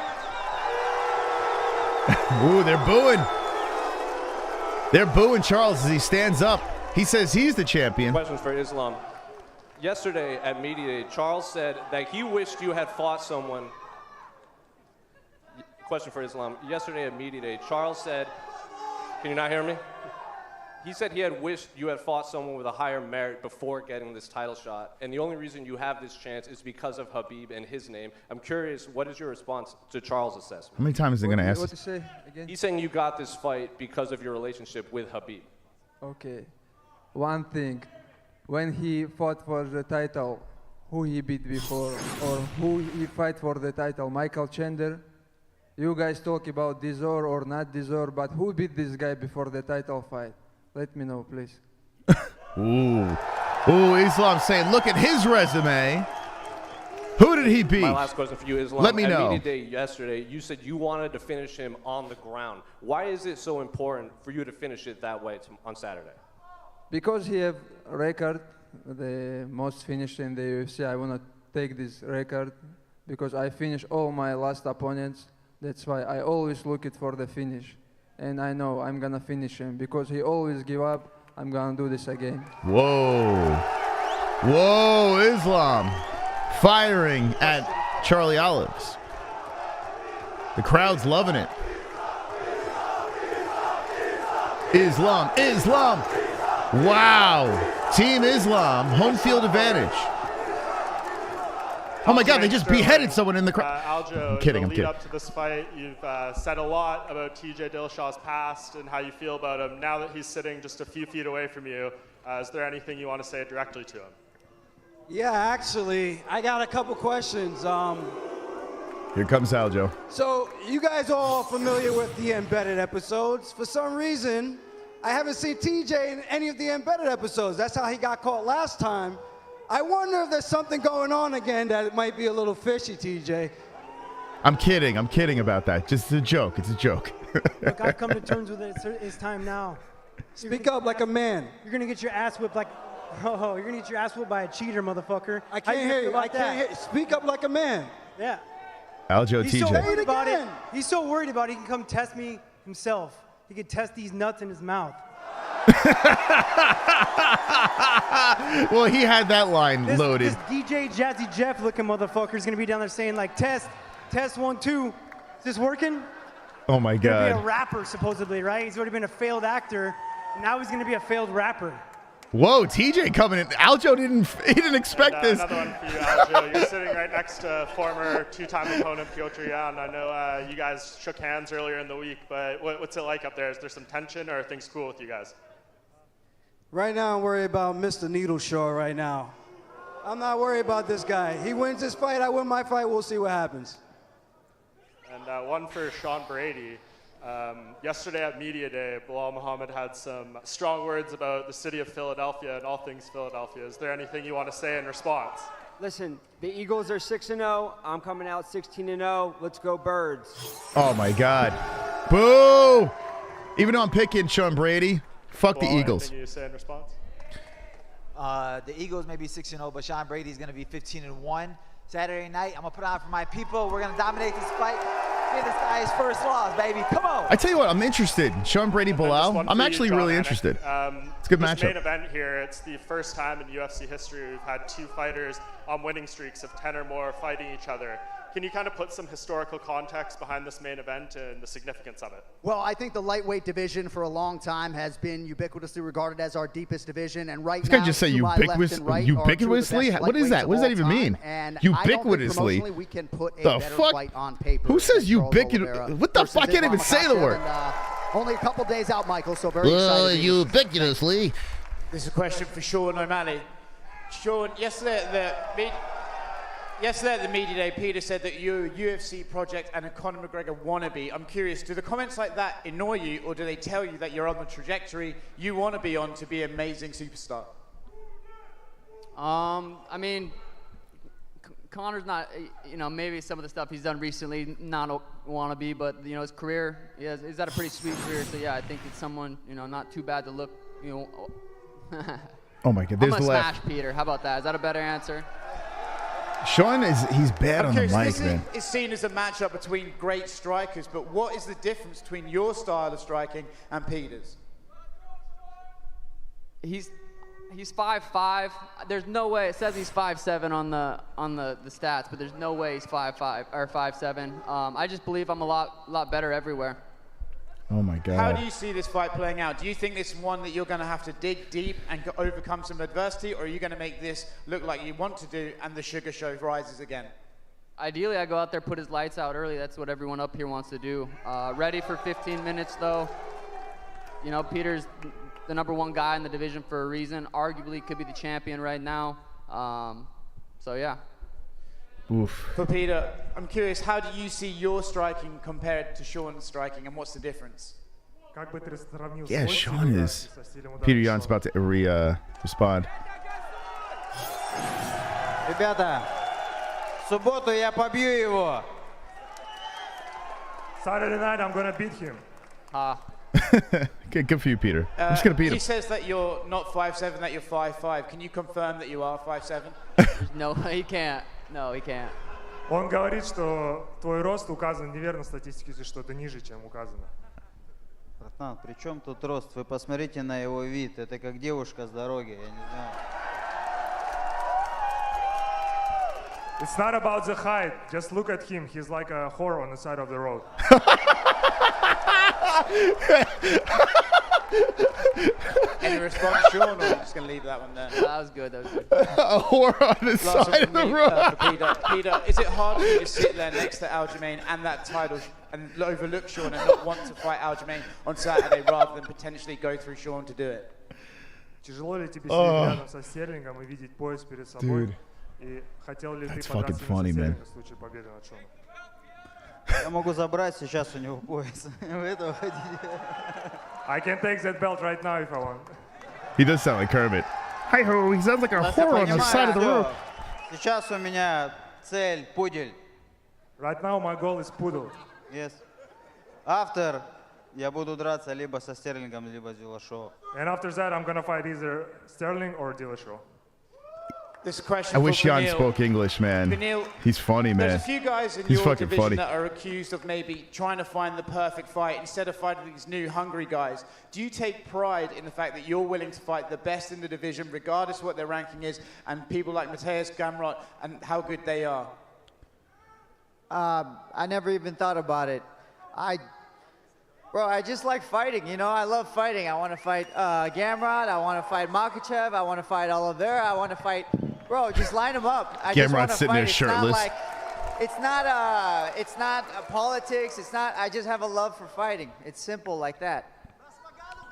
Ooh, they're booing. They're booing Charles as he stands up. He says he's the champion. Questions for Islam. Yesterday at Media Day, Charles said that he wished you had fought someone. Question for Islam. Yesterday at Media Day, Charles said, can you not hear me? He said he had wished you had fought someone with a higher merit before getting this title shot, and the only reason you have this chance is because of Khabib and his name. I'm curious, what is your response to Charles' assessment? How many times are they going to ask? What to say again? He's saying you got this fight because of your relationship with Khabib. Okay. One thing, when he fought for the title, who he beat before, or who he fight for the title, Michael Chandler? You guys talk about deserve or not deserve, but who beat this guy before the title fight? Let me know, please. Ooh, Islam saying, look at his resume. Who did he beat? My last question for you, Islam. Let me know. At Media Day yesterday, you said you wanted to finish him on the ground. Why is it so important for you to finish it that way on Saturday? Because he have record, the most finished in the UFC. I want to take this record because I finish all my last opponents. That's why I always look it for the finish. And I know I'm going to finish him because he always give up. I'm going to do this again. Whoa. Whoa, Islam firing at Charlie Olives. The crowd's loving it. Islam. Wow. Team Islam, home field advantage. Oh my God, they just beheaded someone in the crowd. Aljo, I'm kidding. up to this fight, you've said a lot about TJ Dillashaw's past and how you feel about him. Now that he's sitting just a few feet away from you, is there anything you want to say directly to him? Yeah, actually, I got a couple questions. Here comes Aljo. So, you guys all familiar with the Embedded episodes. For some reason, I haven't seen TJ in any of the Embedded episodes. That's how he got caught last time. I wonder if there's something going on again that might be a little fishy, TJ. I'm kidding about that. Just a joke. It's a joke. Look, I've come to terms with it. It's time now. Speak up like a man. You're gonna get your ass whipped like, you're gonna get your ass whipped by a cheater, motherfucker. I can't hear you. I can't hear you. Speak up like a man. Yeah. Aljo, He's TJ. so worried about it. He's so worried about it. He can come test me himself. He could test these nuts in his mouth. Well, he had that line loaded. This DJ Jazzy Jeff looking motherfucker is going to be down there saying, like, test 1, 2. Is this working? Oh, my He's going to be God. a rapper, supposedly, right? He's already been a failed actor. Now he's going to be a failed rapper. Whoa, TJ coming in. Aljo didn't expect this. Another one for you, Aljo. You're sitting right next to former two-time opponent Petr. I know you guys shook hands earlier in the week, but what's it like up there? Is there some tension, or are things cool with you guys? Right now, I'm worried about Mr. Needleshaw right now. I'm not worried about this guy. He wins his fight, I win my fight, we'll see what happens. And one for Sean Brady. Yesterday at Media Day, Belal Muhammad had some strong words about the city of Philadelphia and all things Philadelphia. Is there anything you want to say in response? Listen, the Eagles are 6-0. I'm coming out 16-0. Let's go Birds. Oh, my God. Boo! Even though I'm picking Sean Brady, fuck the Eagles. Anything you say in response? The Eagles may be 6-0, but Sean Brady's going to be 15-1. Saturday night, I'm going to put on for my people. We're going to dominate this fight. Give this guy his first loss, baby. Come on. I tell you what, I'm interested. Sean Brady, Belal. I'm actually really interested. It's a good matchup. This main event here, it's the first time in UFC history we've had two fighters on winning streaks of 10 or more fighting each other. Can you kind of put some historical context behind this main event and the significance of it? Well, I think the lightweight division for a long time has been ubiquitously regarded as our deepest division, and right This now, guy just say ubiquitously? What is that? What does that even mean? Ubiquitously? We can put a the better fuck? fight on paper. Who says ubiquitous? What the fuck? I can't even say the word. Only a couple days out, Michael, so very excited. Ubiquitously. This is a question for Sean O'Malley. Sean, yesterday at the media day, Petr said that you're a UFC project and a Conor McGregor wannabe. I'm curious, do the comments like that annoy you, or do they tell you that you're on the trajectory you want to be on to be an amazing superstar? I mean, Conor's not, maybe some of the stuff he's done recently, not a wannabe, but, his career, he's had a pretty sweet career. So, yeah, I think it's someone, not too bad to look, Oh, my God. I'm There's going to the left. smash Petr. How about that? Is that a better answer? Sean he's bad on the mic, man. It's seen as a matchup between great strikers, but what is the difference between your style of striking and Peter's? He's 5'5". There's no way. It says he's 5'7" on the stats, but there's no way he's 5'5" or 5'7". I just believe I'm a lot better everywhere. Oh my God. How do you see this fight playing out? Do you think this is one that you're going to have to dig deep and overcome some adversity, or are you going to make this look like you want to do and the sugar show rises again? Ideally, I go out there, put his lights out early. That's what everyone up here wants to do. Ready for 15 minutes, though. Peter's the #1 guy in the division for a reason. Arguably could be the champion right now. So, yeah. Oof. For Petr, I'm curious, how do you see your striking compared to Sean's striking, and what's the difference? Yeah, Sean is. Petr Yan's about to respond. Ребята, в субботу я побью его. Saturday night, I'm gonna beat him. Good for you, Petr. I'm just gonna beat him. He says that you're not 5'7", that you're 5'5". Can you confirm that you are 5'7"? No, he can't. No, he can't. Он говорит, что твой рост указан неверно в статистике, что ты ниже, чем указано. Братан, при чем тут рост? Вы посмотрите на его вид. Это как девушка с дороги, я не знаю. It's not about the height. Just look at him. He's like a whore on the side of the road. Any response, Sean, or are you just going to leave that one there? That was good. A whore on the side of the road. Petr, is it hard for you to sit there next to Aljamain and that title and overlook Sean and not want to fight Aljamain on Saturday rather than potentially go through Sean to do it? Тяжело ли тебе сидеть рядом со Стерлингом и видеть пояс перед собой? Dude. И хотел ли ты That's подраться fucking funny, man. в случае победы над Шоном? Я могу забрать сейчас у него пояс. Вы этого хотите? I can take that belt right now if I want. He does sound like Kermit. Hi ho, he sounds like a whore on the side of the road. Сейчас у меня цель пудель. Right now my goal is poodle. Yes. After я буду драться либо со Стерлингом, либо с Dillashaw. And after that I'm gonna fight either Sterling or Dillashaw. This question I wish for Jan Beneil. spoke English, man. Beneil, He's funny, man. There's a few guys in He's your fucking division funny. that are accused of maybe trying to find the perfect fight instead of fighting these new hungry guys. Do you take pride in the fact that you're willing to fight the best in the division, regardless of what their ranking is, and people like Mateusz, Gamrot, and how good they are? I never even thought about it. Bro, I just like fighting, you know? I love fighting. I want to fight Gamrot. I want to fight Makhachev. I want to fight Oliveira. I want to fight... Bro, just line them up. I just want Gamrot's to sitting fight. there shirtless. It's not politics. It's not... I just have a love for fighting. It's simple like that.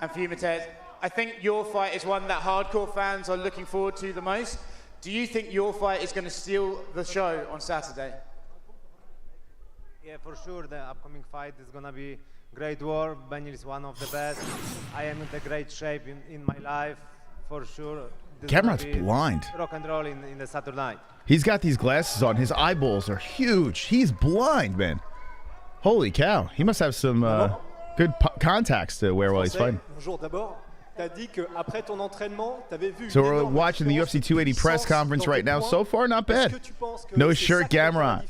And for you, Mateusz, I think your fight is one that hardcore fans are looking forward to the most. Do you think your fight is going to steal the show on Saturday? Yeah, for sure. The upcoming fight is going to be great war. Beneil is one of the best. I am in the great shape in my life, for sure. Gamrot's blind. Rock and roll in the Saturday night. He's got these glasses on. His eyeballs are huge. He's blind, man. Holy cow. He must have some good contacts to wear while he's fighting. Bonjour, d'abord, t'as dit que après ton entraînement, t'avais vu. So we're watching the UFC 280 press conference right now. So far, not bad. No shirt, Gamrot.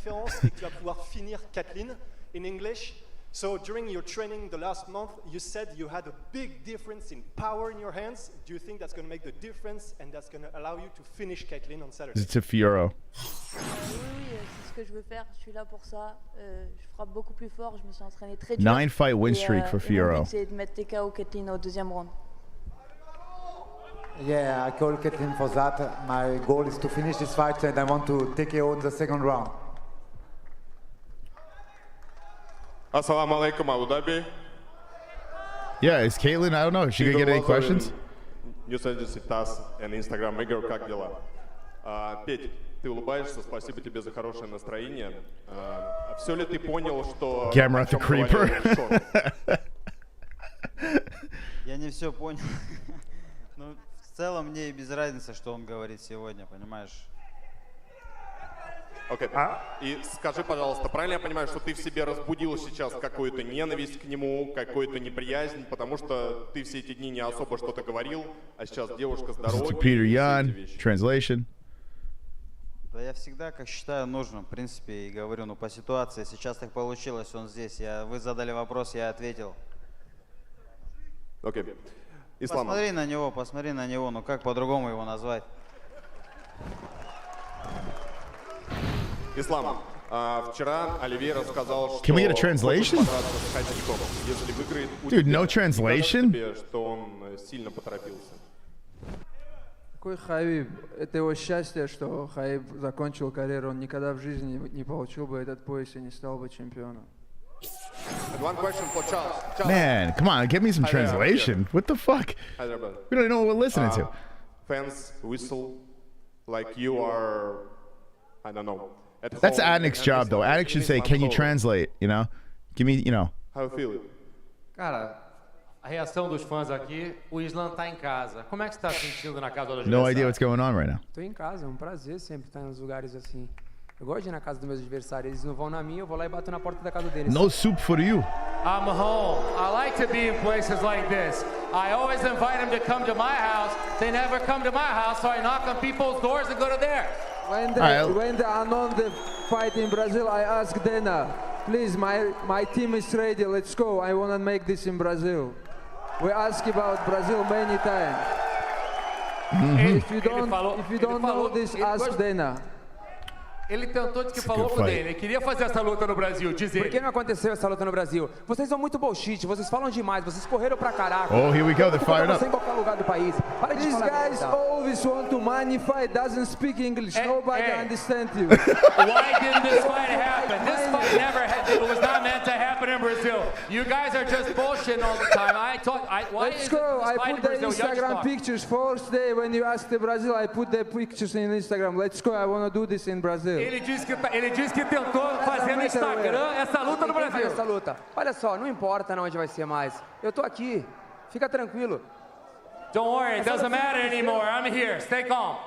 In English. So during your training the last month, you said you had a big difference in power in your hands. Do you think that's going to make the difference and that's going to allow you to finish Katlyn on Saturday? It's a Fiorot. Oui, c'est ce que je veux faire. Je suis là pour ça. Je frappe beaucoup plus fort. Je me suis entraîné très dur. 9-fight win streak for Fiorot. Mon but, c'est de mettre TKO Katlyn au deuxième round. Yeah, I call Katlyn for that. My goal is to finish this fight and I want to take it on the second round. Assalamu alaikum, Abu Dhabi. Yeah, is Katlyn, I don't know, is she going to get any questions? News Agency TASS and Instagram. Игорь, как дела? Петь, ты улыбаешься, спасибо тебе за хорошее настроение. Все ли ты понял, что... Gamrot the Creeper. Я не все понял. Ну, в целом мне и без разницы, что он говорит сегодня, понимаешь? Окей. И скажи, пожалуйста, правильно я понимаю, что ты в себе разбудил сейчас какую-то ненависть к нему, какую-то неприязнь, потому что ты все эти дни не особо что-то говорил, а сейчас девушка с дороги. Peter Yan, translation. Да я всегда, как считаю нужным, в принципе, и говорю, ну по ситуации, сейчас так получилось, он здесь, вы задали вопрос, я ответил. Окей. Ислам. Посмотри на него, ну как по-другому его назвать? Ислам, вчера Оливейра сказал, что... Can we get a translation? Если выиграет, Dude, no translation? что он сильно поторопился. Какой Хабиб? Это его счастье, что Хабиб закончил карьеру. Он никогда в жизни не получил бы этот пояс и не стал бы чемпионом. One question for Charles. Man, come on, give me some translation. What the fuck? We don't even know what we're listening to. Fans whistle like you are, I don't know. That's Adnik's job, though. Adnik should say, can you translate, you know? Give me, you know. How you feel? Cara, a reação dos fãs aqui, o Islam tá em casa. Como é que você tá se sentindo na casa do adversário? No idea what's going on right now. Tô em casa, é um prazer sempre estar nos lugares assim. Eu gosto de ir na casa dos meus adversários. Eles não vão na minha, eu vou lá e bato na porta da casa deles. No soup for you. I'm home. I like to be in places like this. I always invite them to come to my house. They never come to my house, so I knock on people's doors and go to theirs. When the Manon fight in Brazil, I asked Dana, please, my team is ready, let's go. I want to make this in Brazil. We asked about Brazil many times. If you don't know this, ask Dana. Ele tentou dizer que falou pro Dana, ele queria fazer essa luta no Brasil, diz ele. Por que não aconteceu essa luta no Brasil? Vocês são muito bullshit, vocês falam demais, vocês correram pra caraca. Oh, here we go, they're fired up. Em qualquer lugar do país. These guys always want to magnify, doesn't speak English, nobody understands you. Why didn't this fight happen? This fight never happened. It was not meant to happen in Brazil. You guys are just bullshitting all the time. Let's go. I put the Instagram pictures. First day when you asked the Brazil, I put the pictures in Instagram. Let's go. I want to do this in Brazil. Ele disse que tentou fazer no Instagram essa luta no Brasil. Essa luta. Olha só, não importa onde vai ser mais. Eu tô aqui. Fica tranquilo. Don't worry, it doesn't matter anymore. I'm here. Stay calm.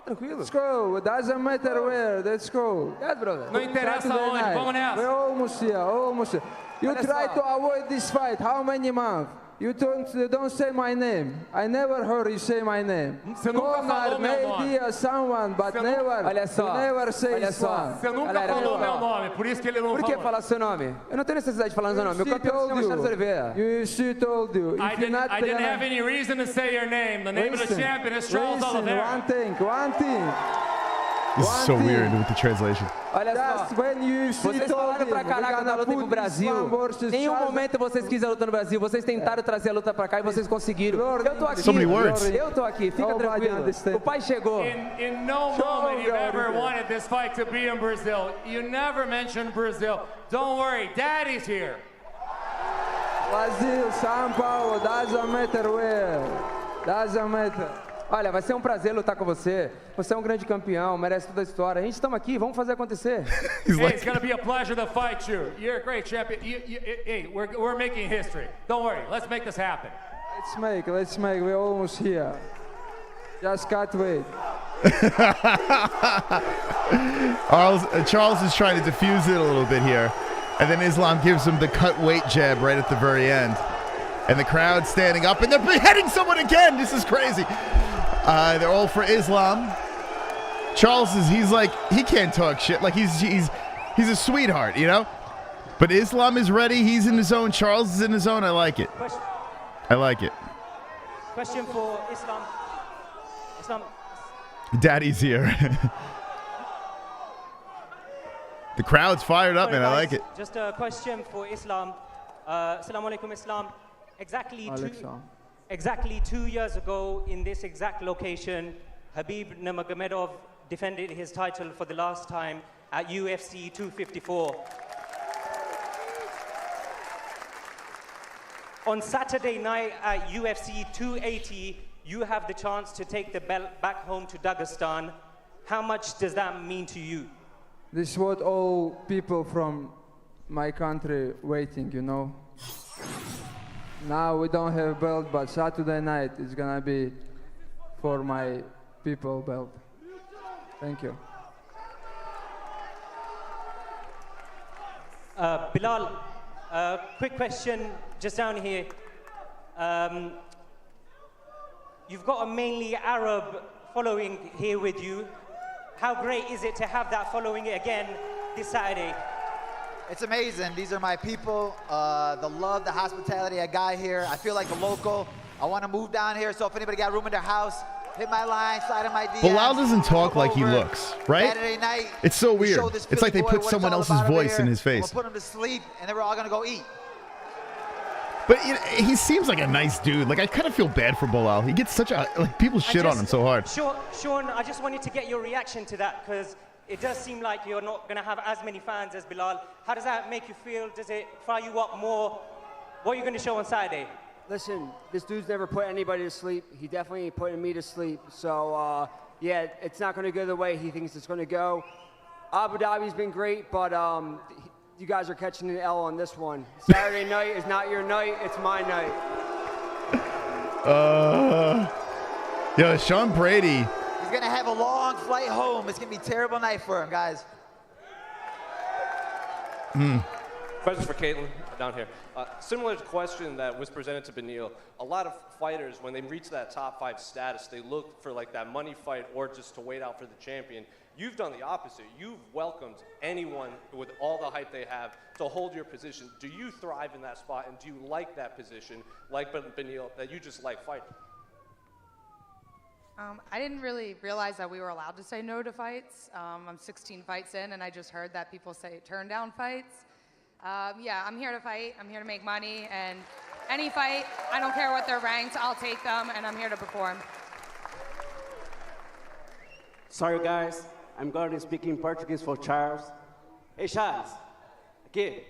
Tranquilo. Let's go. It doesn't matter where. Let's go. Yes, brother. Não interessa onde. Vamos nessa. We're almost here. Almost here. You try to avoid this fight. How many months? You don't say my name. I never heard you say my name. Você nunca falou meu nome. Maybe someone, but never. Olha só. You never say Olha só. one. Você nunca falou meu nome, por isso que ele não Por que falou. falar seu nome? Eu não tenho necessidade de falar seu nome. Meu campeão se chama Charles Oliveira. She told you. I didn't have any reason to say your name. The name of the champion is Charles Oliveira. One thing. This is so weird with the translation. Olha só, vocês falaram pra caraca da luta pro Brasil. Em nenhum momento vocês quiseram a luta no Brasil. Vocês tentaram trazer a luta pra cá e vocês conseguiram. Eu tô aqui. So many words. Eu tô aqui, fica tranquilo. O pai chegou. In no moment you've ever wanted this fight to be in Brazil. You never mentioned Brazil. Don't worry, Daddy's here. Brasil, São Paulo, doesn't matter where. Doesn't matter. Olha, vai ser um prazer lutar com você. Você é um grande campeão, merece toda a história. A gente estamos aqui, vamos fazer acontecer. Hey, it's gonna be a pleasure to fight you. You're a great champion. Hey, we're making history. Don't worry, let's make this happen. Let's make. We're almost here. Just can't wait. Charles is trying to diffuse it a little bit here. And then Islam gives him the cut weight jab right at the very end. And the crowd standing up, and they're beheading someone again. This is crazy. They're all for Islam. Charles he's like, he can't talk shit. Like he's a sweetheart, you know? But Islam is ready. He's in his zone. Charles is in his zone. I like it. I like it. Question for Islam. Islam. Daddy's here. The crowd's fired up, man. I like it. Just a question for Islam. Assalamu alaikum, Islam. Exactly 2 years ago, in this exact location, Habib Nurmagomedov defended his title for the last time at UFC 254. On Saturday night at UFC 280, you have the chance to take the belt back home to Dagestan. How much does that mean to you? This is what all people from my country waiting, you know. Now we don't have belt, but Saturday night is gonna be for my people belt. Thank you. Belal, quick question just down here. You've got a mainly Arab following here with you. How great is it to have that following again this Saturday? It's amazing. These are my people. The love, the hospitality I got here. I feel like a local. I want to move down here, so if anybody got room in their house, hit my line, slide in my DMs. Belal doesn't talk like he looks, right? Saturday night, it's so weird. It's like they put what someone it's else's all about voice over in here. his face. We'll put him to sleep, and then we're all going to go eat. But you know, he seems like a nice dude. Like I kind of feel bad for Belal. He gets such a people shit on him so hard. Sean, I just wanted to get your reaction to that because it does seem like you're not going to have as many fans as Belal. How does that make you feel? Does it fire you up more? What are you going to show on Saturday? Listen, this dude's never put anybody to sleep. He definitely ain't putting me to sleep. So, yeah, it's not going to go the way he thinks it's going to go. Abu Dhabi's been great, but you guys are catching an L on this one. Saturday night is not your night. It's my night. Yo, Sean Brady. He's going to have a long flight home. It's going to be a terrible night for him, guys. Question for Katlyn down here. Similar to the question that was presented to Beneil, a lot of fighters, when they reach that top 5 status, they look for like that money fight or just to wait out for the champion. You've done the opposite. You've welcomed anyone with all the hype they have to hold your position. Do you thrive in that spot, and do you like that position, like Beneil, that you just like fighting? I didn't really realize that we were allowed to say no to fights. I'm 16 fights in, and I just heard that people say turn down fights. Yeah, I'm here to fight. I'm here to make money, and any fight, I don't care what they're ranked, I'll take them, and I'm here to perform. Sorry, guys. I'm going to speak in Portuguese for Charles. Hey, Charles. Aqui.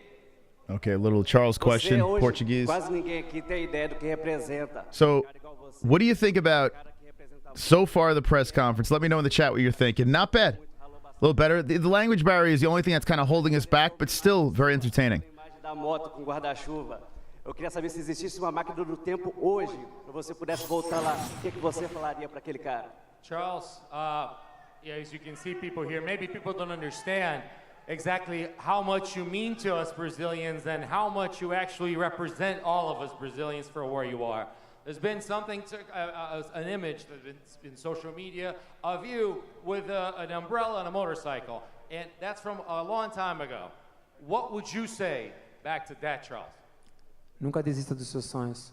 Okay, a little Charles question, Você hoje, Portuguese. Quase ninguém aqui tem ideia do que representa. So, what do you think about so far the press conference? Let me know in the chat what you're thinking. Not bad. A little better. The language barrier is the only thing that's kind of holding us back, but still very entertaining. Da moto com guarda-chuva. Eu queria saber se existisse uma máquina do tempo hoje, para você pudesse voltar lá. O que você falaria para aquele cara? Charles, yeah, as you can see people here, maybe people don't understand. exactly how much you mean to us Brazilians and how much you actually represent all of us Brazilians for where you are. There's been something, an image that's been social media of you with an umbrella and a motorcycle, and that's from a long time ago. What would you say back to that, Charles? Nunca desista dos seus sonhos.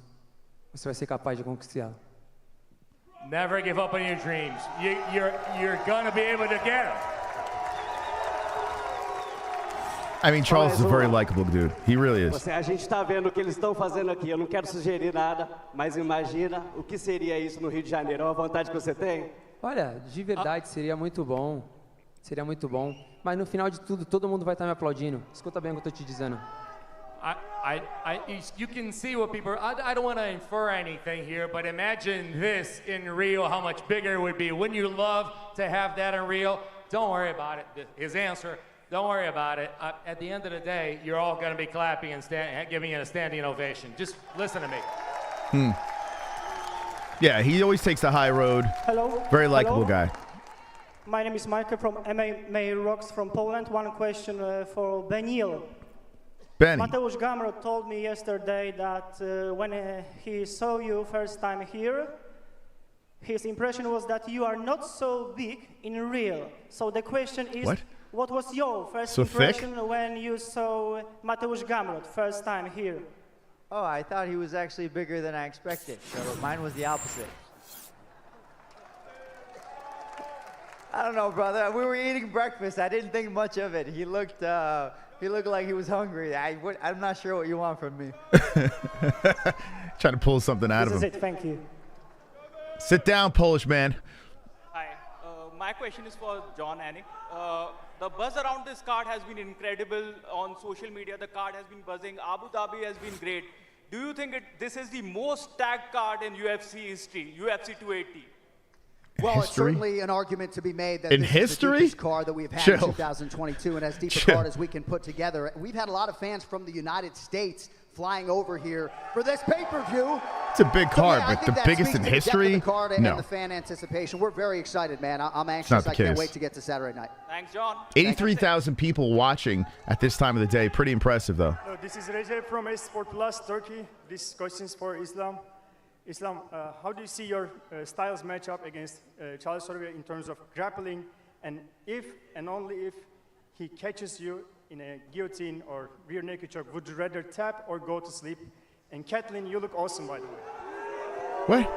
Você vai ser capaz de conquistá-los. Never give up on your dreams. You're gonna be able to get them. I mean, Charles is a very likable dude. He really is. A gente está vendo o que eles estão fazendo aqui. Eu não quero sugerir nada, mas imagina o que seria isso no Rio de Janeiro. É uma vontade que você tem? Olha, de verdade, seria muito bom. Seria muito bom. Mas no final de tudo, todo mundo vai estar me aplaudindo. Escuta bem o que eu estou te dizendo. You can see what people. I don't want to infer anything here, but imagine this in Rio, how much bigger it would be. Wouldn't you love to have that in Rio? Don't worry about it. His answer. Don't worry about it. At the end of the day, you're all going to be clapping and giving it a standing ovation. Just listen to me. Yeah, he always takes the high road. Hello. Very likable Hello. guy. My name is Michael from MMA-Holes from Poland. One question for Beneil. Benny. Mateusz Gamrot told me yesterday that when he saw you first time here, his impression was that you are not so big in real. So the question is, what was your first impression when you saw Mateusz Gamrot first time here? Oh, I thought he was actually bigger than I expected. So mine was the opposite. I don't know, brother. We were eating breakfast. I didn't think much of it. He looked like he was hungry. I'm not sure what you want from me. Trying to pull something out of him. This is it. Thank you. Sit down, Polish man. Hi. My question is for John Anik. The buzz around this card has been incredible on social media. The card has been buzzing. Abu Dhabi has been great. Do you think this is the most tagged card in UFC history, UFC 280? Well, it's certainly an argument to be made that in this history? is the deepest card that we've had in 2022, and as deep a card as we can put together. We've had a lot of fans from the United States flying over here for this pay-per-view. It's a big card, So, yeah, but the biggest in history? The card and No. the fan anticipation. We're very excited, man. I'm not anxious. the I can't case. wait to get to Saturday night. Thanks, John. 83,000 people watching at this time of the day. Pretty impressive, though. Hello, this is Recep from Sport Plus, Turkey. This question is for Islam. Islam, how do you see your styles match up against Charles Oliveira in terms of grappling? And if and only if he catches you in a guillotine or rear naked choke, would you rather tap or go to sleep? And Katlyn, you look awesome, by the way. What?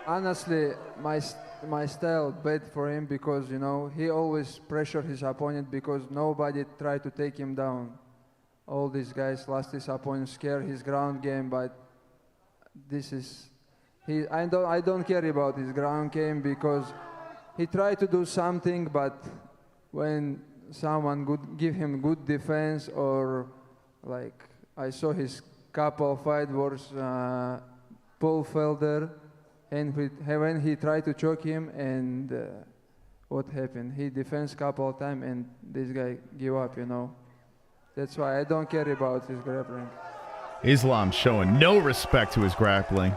Honestly, my style bad for him because, you know, he always pressure his opponent because nobody tried to take him down. All these guys lost his opponent, scare his ground game, but this is I don't care about his ground game because he tried to do something, but when someone give him good defense or like I saw his couple fight was Paul Felder, and when he tried to choke him, and what happened? He defends couple of times, and this guy give up. You know, that's why I don't care about his grappling. Islam showing no respect to his grappling.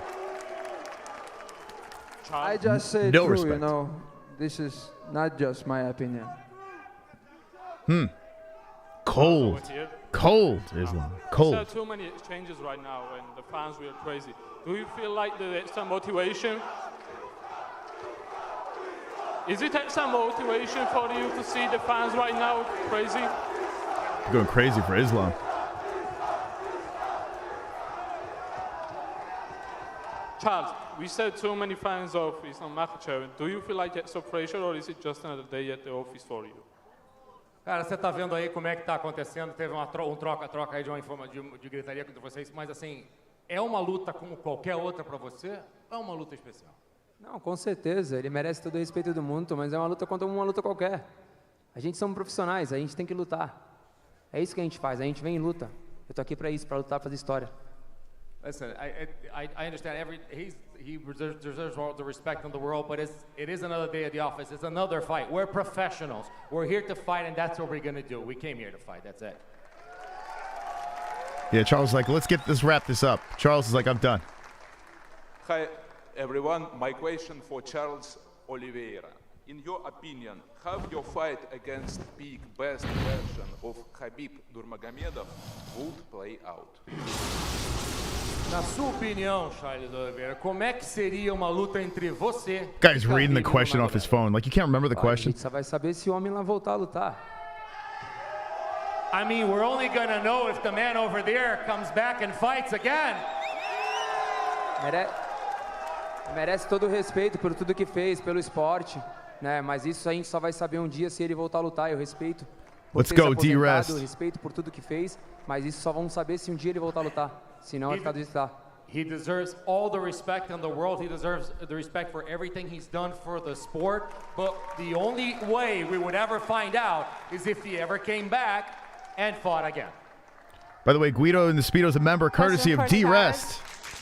I just say No true, respect. you know. This is not just my opinion. Cold. Cold, Islam. Cold. There are too many exchanges right now, and the fans were crazy. Do you feel like there's some motivation? Is it some motivation for you to see the fans right now crazy? Going crazy for Islam. Charles, we said too many fans of Islam Makhachev. Do you feel like that's some pressure, or is it just another day at the office for you? Cara, você tá vendo aí como é que tá acontecendo? Teve um troca-troca aí de gritaria com vocês, mas assim, é uma luta como qualquer outra para você? Ou é uma luta especial? Não, com certeza. Ele merece todo o respeito do mundo, mas é uma luta contra uma luta qualquer. A gente somos profissionais, a gente tem que lutar. É isso que a gente faz, a gente vem e luta. Eu tô aqui para isso, para lutar, fazer história. Listen, I understand he deserves all the respect in the world, but it is another day at the office. It's another fight. We're professionals. We're here to fight, and that's what we're going to do. We came here to fight. That's it. Yeah, Charles is like, let's wrap this up. Charles is like, I'm done. Hi, everyone. My question for Charles Oliveira. in your opinion, how your fight against peak best version of Khabib Nurmagomedov would play out? Na sua opinião, Charles Oliveira, como é que seria uma luta entre você? Guy's reading the question off his phone. Like, you can't remember the question. A gente só vai saber se o homem lá voltar a lutar. I mean, we're only gonna know if the man over there comes back and fights again. Merece todo o respeito por tudo que fez, pelo esporte, né? Mas isso a gente só vai saber um dia se ele voltar a lutar. Eu respeito por Let's ter se go, aposentado, D-Rest. respeito por tudo que fez, mas isso só vamos saber se um dia ele voltar a lutar. Senão vai ficar do jeito que tá. He deserves all the respect in the world. He deserves the respect for everything he's done for the sport. But the only way we would ever find out is if he ever came back and fought again. By the way, Guido in the Speedo is a member courtesy of D-Rest.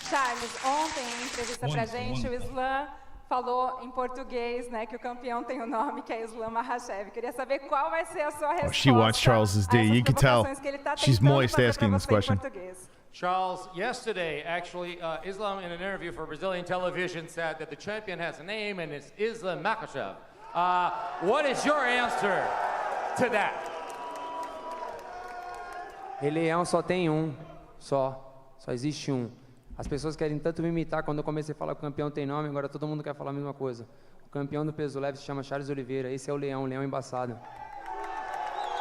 Charles, ontem, em entrevista pra gente, o Islam falou em português, né, que o campeão tem um nome que é Islam Makhachev. Queria saber qual vai ser a sua resposta. Oh, she wants Charles's D. You can tell. She's moist asking this question. Charles, yesterday, actually, Islam in an interview for Brazilian television said that the champion has a name and it's Islam Makhachev. What is your answer to that? Leão só tem um, só existe um. As pessoas querem tanto me imitar quando eu comecei a falar que o campeão tem nome, agora todo mundo quer falar a mesma coisa. O campeão do peso leve se chama Charles Oliveira, esse é o Leão embaçado.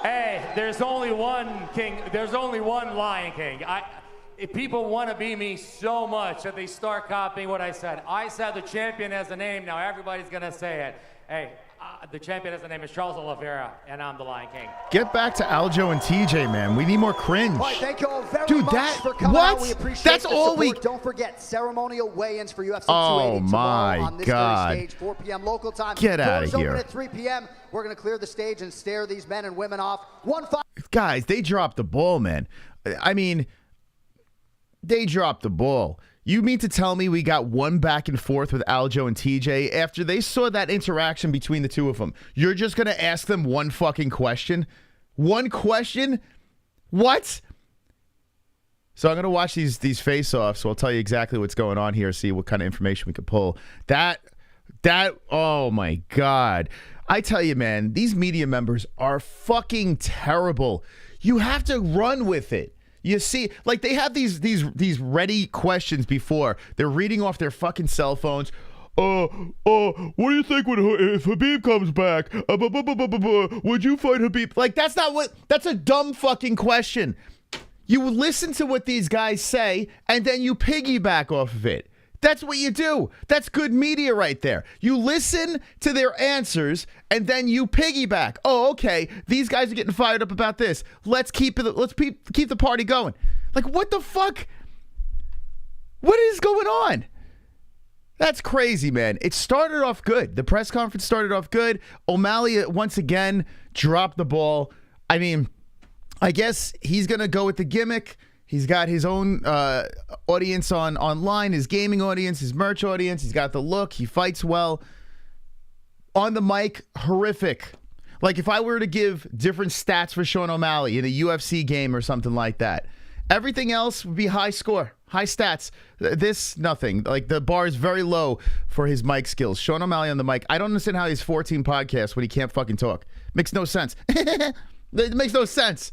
Hey, there's only one king, there's only one Lion King. If people want to be me so much that they start copying what I said. I said the champion has a name, now everybody's going to say it. Hey, the champion has a name is Charles Oliveira, and I'm the Lion King. Get back to Aljo and TJ, man. We need more cringe. All right, thank you all very Dude, much for coming what? out. We appreciate That's the all support. Don't forget, ceremonial weigh-ins for UFC 280 Oh, tomorrow my on this God. very stage, 4 p.m. local time. Get outta Doors open here. at 3 p.m. We're going to clear the stage and stare these men and women off. 1-5. Guys, they dropped the ball, man. I mean, they dropped the ball. You mean to tell me we got one back and forth with Aljo and TJ after they saw that interaction between the two of them? You're just going to ask them one fucking question? One question? What? So I'm going to watch these face-offs, so I'll tell you exactly what's going on here, see what kind of information we could pull. That, oh my God. I tell you, man, these media members are fucking terrible. You have to run with it. You see, like they have these ready questions before. They're reading off their fucking cell phones. What do you think if Khabib comes back? Would you fight Khabib? Like that's a dumb fucking question. You listen to what these guys say and then you piggyback off of it. That's what you do. That's good media right there. You listen to their answers and then you piggyback. Oh, okay. These guys are getting fired up about this. Let's keep the party going. Like, what the fuck? What is going on? That's crazy, man. It started off good. The press conference started off good. O'Malley once again dropped the ball. I mean, I guess he's going to go with the gimmick. He's got his own audience online, his gaming audience, his merch audience. He's got the look. He fights well. On the mic, horrific. Like if I were to give different stats for Sean O'Malley in a UFC game or something like that, everything else would be high score, high stats. This, nothing. Like the bar is very low for his mic skills. Sean O'Malley on the mic. I don't understand how he's 14 podcasts when he can't fucking talk. Makes no sense. It makes no sense.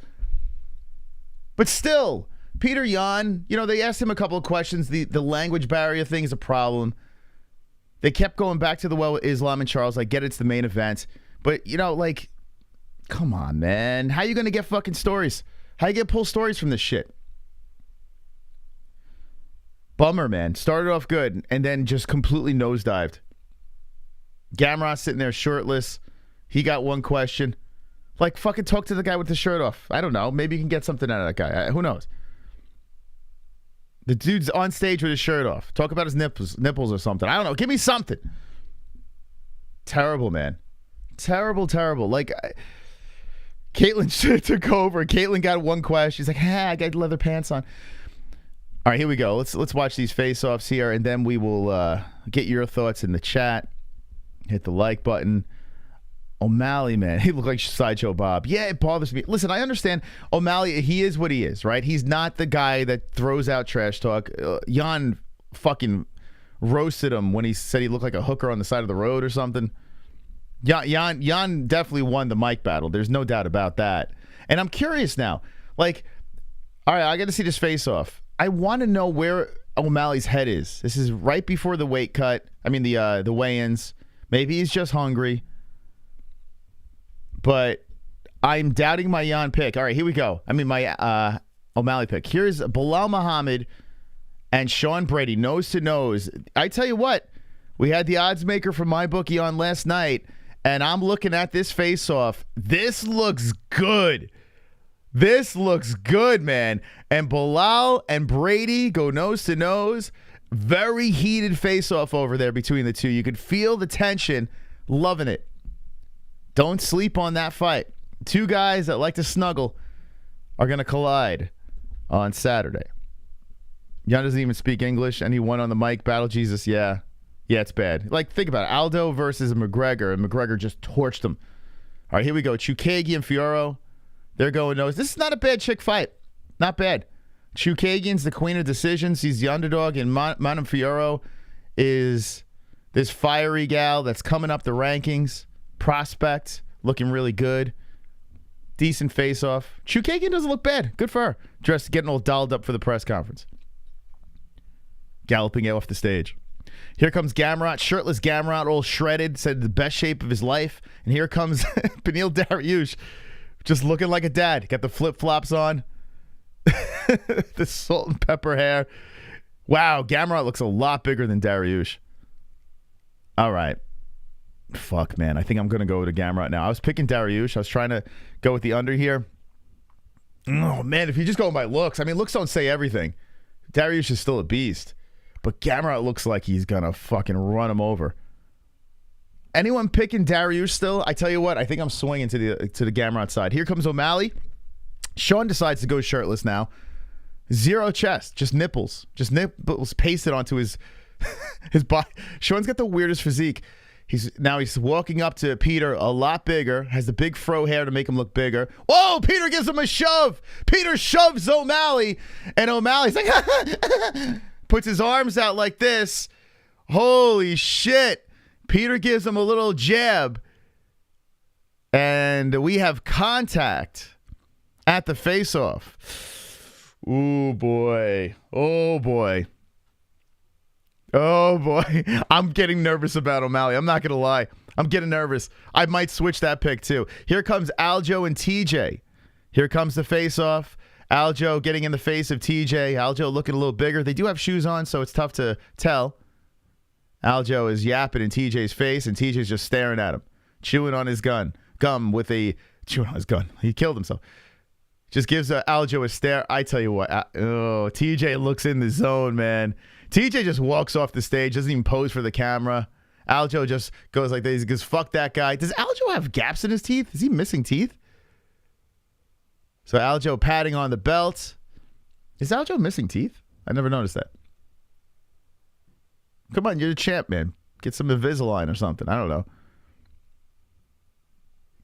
But still, Petr Yan, you know, they asked him a couple of questions. The language barrier thing is a problem. They kept going back to the well with Islam and Charles. I get it's the main event. But, you know, like, come on, man. How you going to get fucking stories? How you get pull stories from this shit? Bummer, man. Started off good and then just completely nosedived. Gamrot sitting there shirtless. He got one question. Like, fucking talk to the guy with the shirt off. I don't know. Maybe you can get something out of that guy. Who knows? The dude's on stage with his shirt off. Talk about his nipples or something. I don't know. Give me something. Terrible, man. Terrible. Like, Katlyn took over. Katlyn got one question. She's like, I got leather pants on. All right, here we go. Let's watch these face-offs here, and then we will get your thoughts in the chat. Hit the like button. O'Malley, man, he looked like Sideshow Bob. Yeah, it bothers me. Listen, I understand O'Malley, he is what he is, right? He's not the guy that throws out trash talk. Jan fucking roasted him when he said he looked like a hooker on the side of the road or something. Jan definitely won the mic battle. There's no doubt about that. And I'm curious now. Like, all right, I got to see this face-off. I want to know where O'Malley's head is. This is right before the weight cut. I mean, the weigh-ins. Maybe he's just hungry. But I'm doubting my Jan pick. All right, here we go. I mean, my O'Malley pick. Here's Belal Muhammad and Sean Brady, nose to nose. I tell you what, we had the odds maker from MyBookie on last night, and I'm looking at this face-off. This looks good. This looks good, man. And Belal and Brady go nose to nose. Very heated face-off over there between the two. You could feel the tension. Loving it. Don't sleep on that fight. Two guys that like to snuggle are going to collide on Saturday. Jan doesn't even speak English, and he won on the mic battle. Jesus, yeah. Yeah, it's bad. Like, think about it. Aldo versus McGregor, and McGregor just torched him. All right, here we go. Chookagian and Fiorot. They're going nose. This is not a bad chick fight. Not bad. Chookagian's the queen of decisions. He's the underdog, and Manon Fiorot is this fiery gal that's coming up the rankings. Prospect, looking really good. Decent face-off. Chookagian doesn't look bad. Good for her. Dressed, getting all dolled up for the press conference. Galloping off the stage. Here comes Gamrot, shirtless Gamrot, all shredded, said the best shape of his life. And here comes Beneil Dariush, just looking like a dad. Got the flip-flops on. The salt and pepper hair. Wow, Gamrot looks a lot bigger than Dariush. All right. Fuck, man. I think I'm going to go to Gamrot now. I was picking Dariush. I was trying to go with the under here. Oh, man, if you just go by looks, I mean, looks don't say everything. Dariush is still a beast. But Gamrot looks like he's going to fucking run him over. Anyone picking Dariush still? I tell you what, I think I'm swinging to the Gamrot side. Here comes O'Malley. Sean decides to go shirtless now. Zero chest, just nipples. Just nipples pasted onto his body. Sean's got the weirdest physique. He's walking up to Petr a lot bigger, has the big fro hair to make him look bigger. Whoa, Petr gives him a shove. Petr shoves O'Malley, and O'Malley's like, puts his arms out like this. Holy shit. Petr gives him a little jab, and we have contact at the face-off. Ooh, boy. Oh, boy. Oh, boy. I'm getting nervous about O'Malley. I'm not going to lie. I'm getting nervous. I might switch that pick, too. Here comes Aljo and TJ. Here comes the face-off. Aljo getting in the face of TJ. Aljo looking a little bigger. They do have shoes on, so it's tough to tell. Aljo is yapping in TJ's face, and TJ's just staring at him. Chewing on his gum with a... Chewing on his gun. He killed himself. Just gives Aljo a stare. I tell you what. TJ looks in the zone, man. TJ just walks off the stage, doesn't even pose for the camera. Aljo just goes like this. He goes, fuck that guy. Does Aljo have gaps in his teeth? Is he missing teeth? So Aljo patting on the belt. Is Aljo missing teeth? I never noticed that. Come on, you're the champ, man. Get some Invisalign or something. I don't know.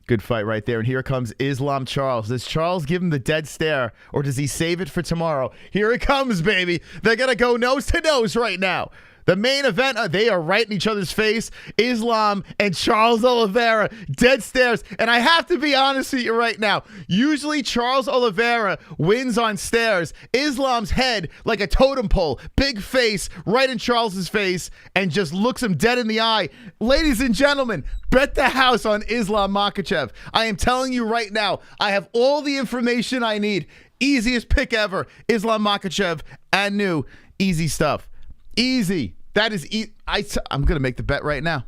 Good fight right there. And here comes Islam Charles. Does Charles give him the dead stare, or does he save it for tomorrow? Here it comes, baby. They're going to go nose to nose right now. The main event, they are right in each other's face. Islam and Charles Oliveira, dead stares. And I have to be honest with you right now. Usually Charles Oliveira wins on stares. Islam's head like a totem pole. Big face right in Charles's face and just looks him dead in the eye. Ladies and gentlemen, bet the house on Islam Makhachev. I am telling you right now, I have all the information I need. Easiest pick ever. Islam Makhachev and new. Easy stuff. Easy. That is I'm going to make the bet right now.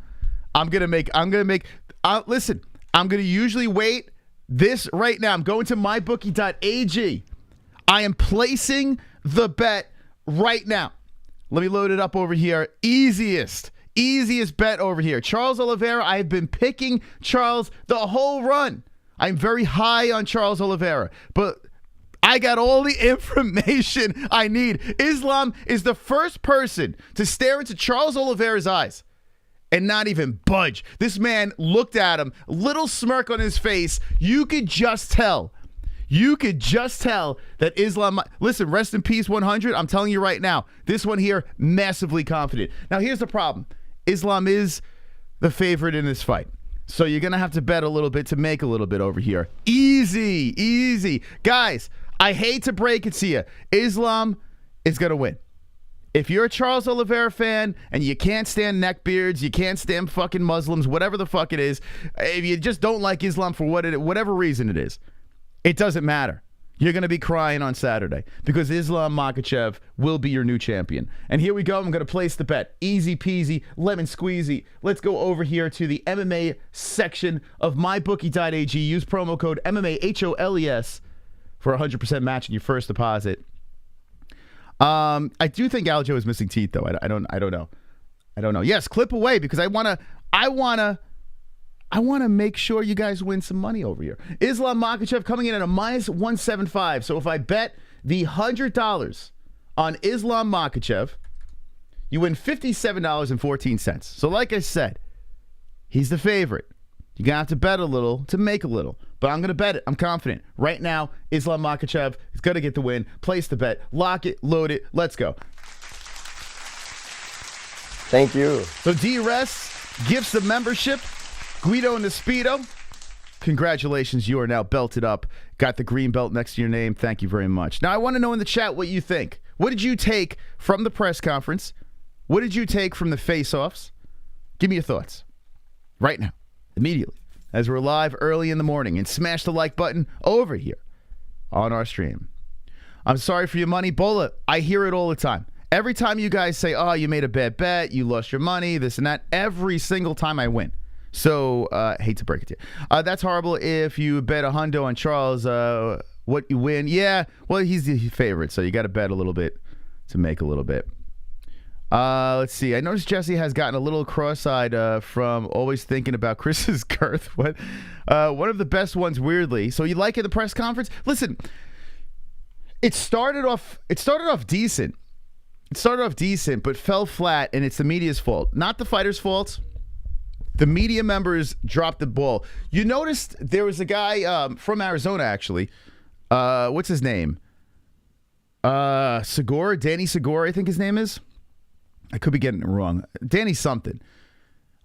Listen, I'm going to usually wait this right now. I'm going to mybookie.ag. I am placing the bet right now. Let me load it up over here. Easiest bet over here. Charles Oliveira, I have been picking Charles the whole run. I'm very high on Charles Oliveira, but I got all the information I need. Islam is the first person to stare into Charles Oliveira's eyes and not even budge. This man looked at him, little smirk on his face. You could just tell that Islam... Listen, rest in peace 100. I'm telling you right now, this one here, massively confident. Now, here's the problem. Islam is the favorite in this fight. So you're going to have to bet a little bit to make a little bit over here. Easy, easy. Guys, I hate to break it to you. Islam is going to win. If you're a Charles Oliveira fan and you can't stand neckbeards, you can't stand fucking Muslims, whatever the fuck it is, if you just don't like Islam for whatever reason it is, it doesn't matter. You're going to be crying on Saturday because Islam Makhachev will be your new champion. And here we go. I'm going to place the bet. Easy peasy, lemon squeezy. Let's go over here to the MMA section of mybookie.ag. Use promo code MMA-HOLES for a 100% match in your first deposit. I do think Aljo is missing teeth, though. I don't know. Yes, clip away because I wanna make sure you guys win some money over here. Islam Makhachev coming in at a -175. So if I bet the $100 on Islam Makhachev, you win $57.14. So like I said, he's the favorite. You're going to have to bet a little to make a little. But I'm going to bet it. I'm confident. Right now, Islam Makhachev is going to get the win. Place the bet. Lock it. Load it. Let's go. Thank you. So D-Res gifts the membership. Guido and the Speedo. Congratulations. You are now belted up. Got the green belt next to your name. Thank you very much. Now, I want to know in the chat what you think. What did you take from the press conference? What did you take from the face-offs? Give me your thoughts. Right now. Immediately. As we're live early in the morning. And smash the like button over here on our stream. I'm sorry for your money. Bola, I hear it all the time. Every time you guys say, oh, you made a bad bet, you lost your money, this and that, every single time I win. So, hate to break it to you. That's horrible if you bet a hundo on Charles, what you win. Yeah, well, he's the favorite, so you got to bet a little bit to make a little bit. Let's see. I noticed Jesse has gotten a little cross-eyed from always thinking about Chris's girth. What? One of the best ones, weirdly. So you like it, the press conference? Listen, it started off decent. It started off decent, but fell flat, and it's the media's fault. Not the fighters' fault. The media members dropped the ball. You noticed there was a guy from Arizona, actually. What's his name? Segura? Danny Segura, I think his name is. I could be getting it wrong. Danny something.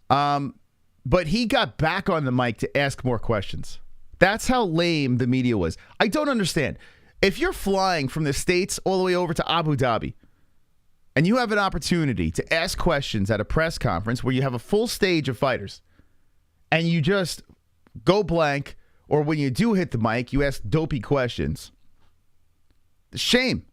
But he got back on the mic to ask more questions. That's how lame the media was. I don't understand. If you're flying from the States all the way over to Abu Dhabi, and you have an opportunity to ask questions at a press conference where you have a full stage of fighters, and you just go blank, or when you do hit the mic, you ask dopey questions. Shame.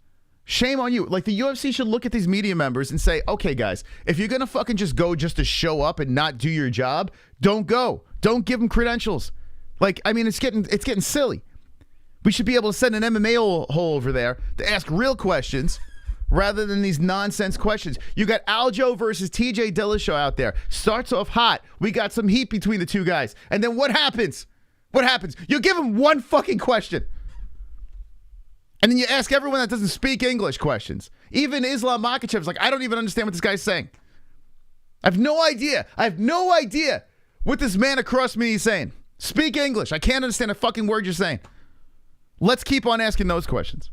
Shame on you. Like, the UFC should look at these media members and say, okay, guys, if you're going to fucking just go just to show up and not do your job, don't go. Don't give them credentials. Like, I mean, it's getting silly. We should be able to send an MMA hole over there to ask real questions rather than these nonsense questions. You got Aljo versus TJ Dillashaw out there. Starts off hot. We got some heat between the two guys. And then what happens? What happens? You give him one fucking question. And then you ask everyone that doesn't speak English questions. Even Islam Makhachev's like, I don't even understand what this guy's saying. I have no idea. I have no idea what this man across me is saying. Speak English. I can't understand a fucking word you're saying. Let's keep on asking those questions.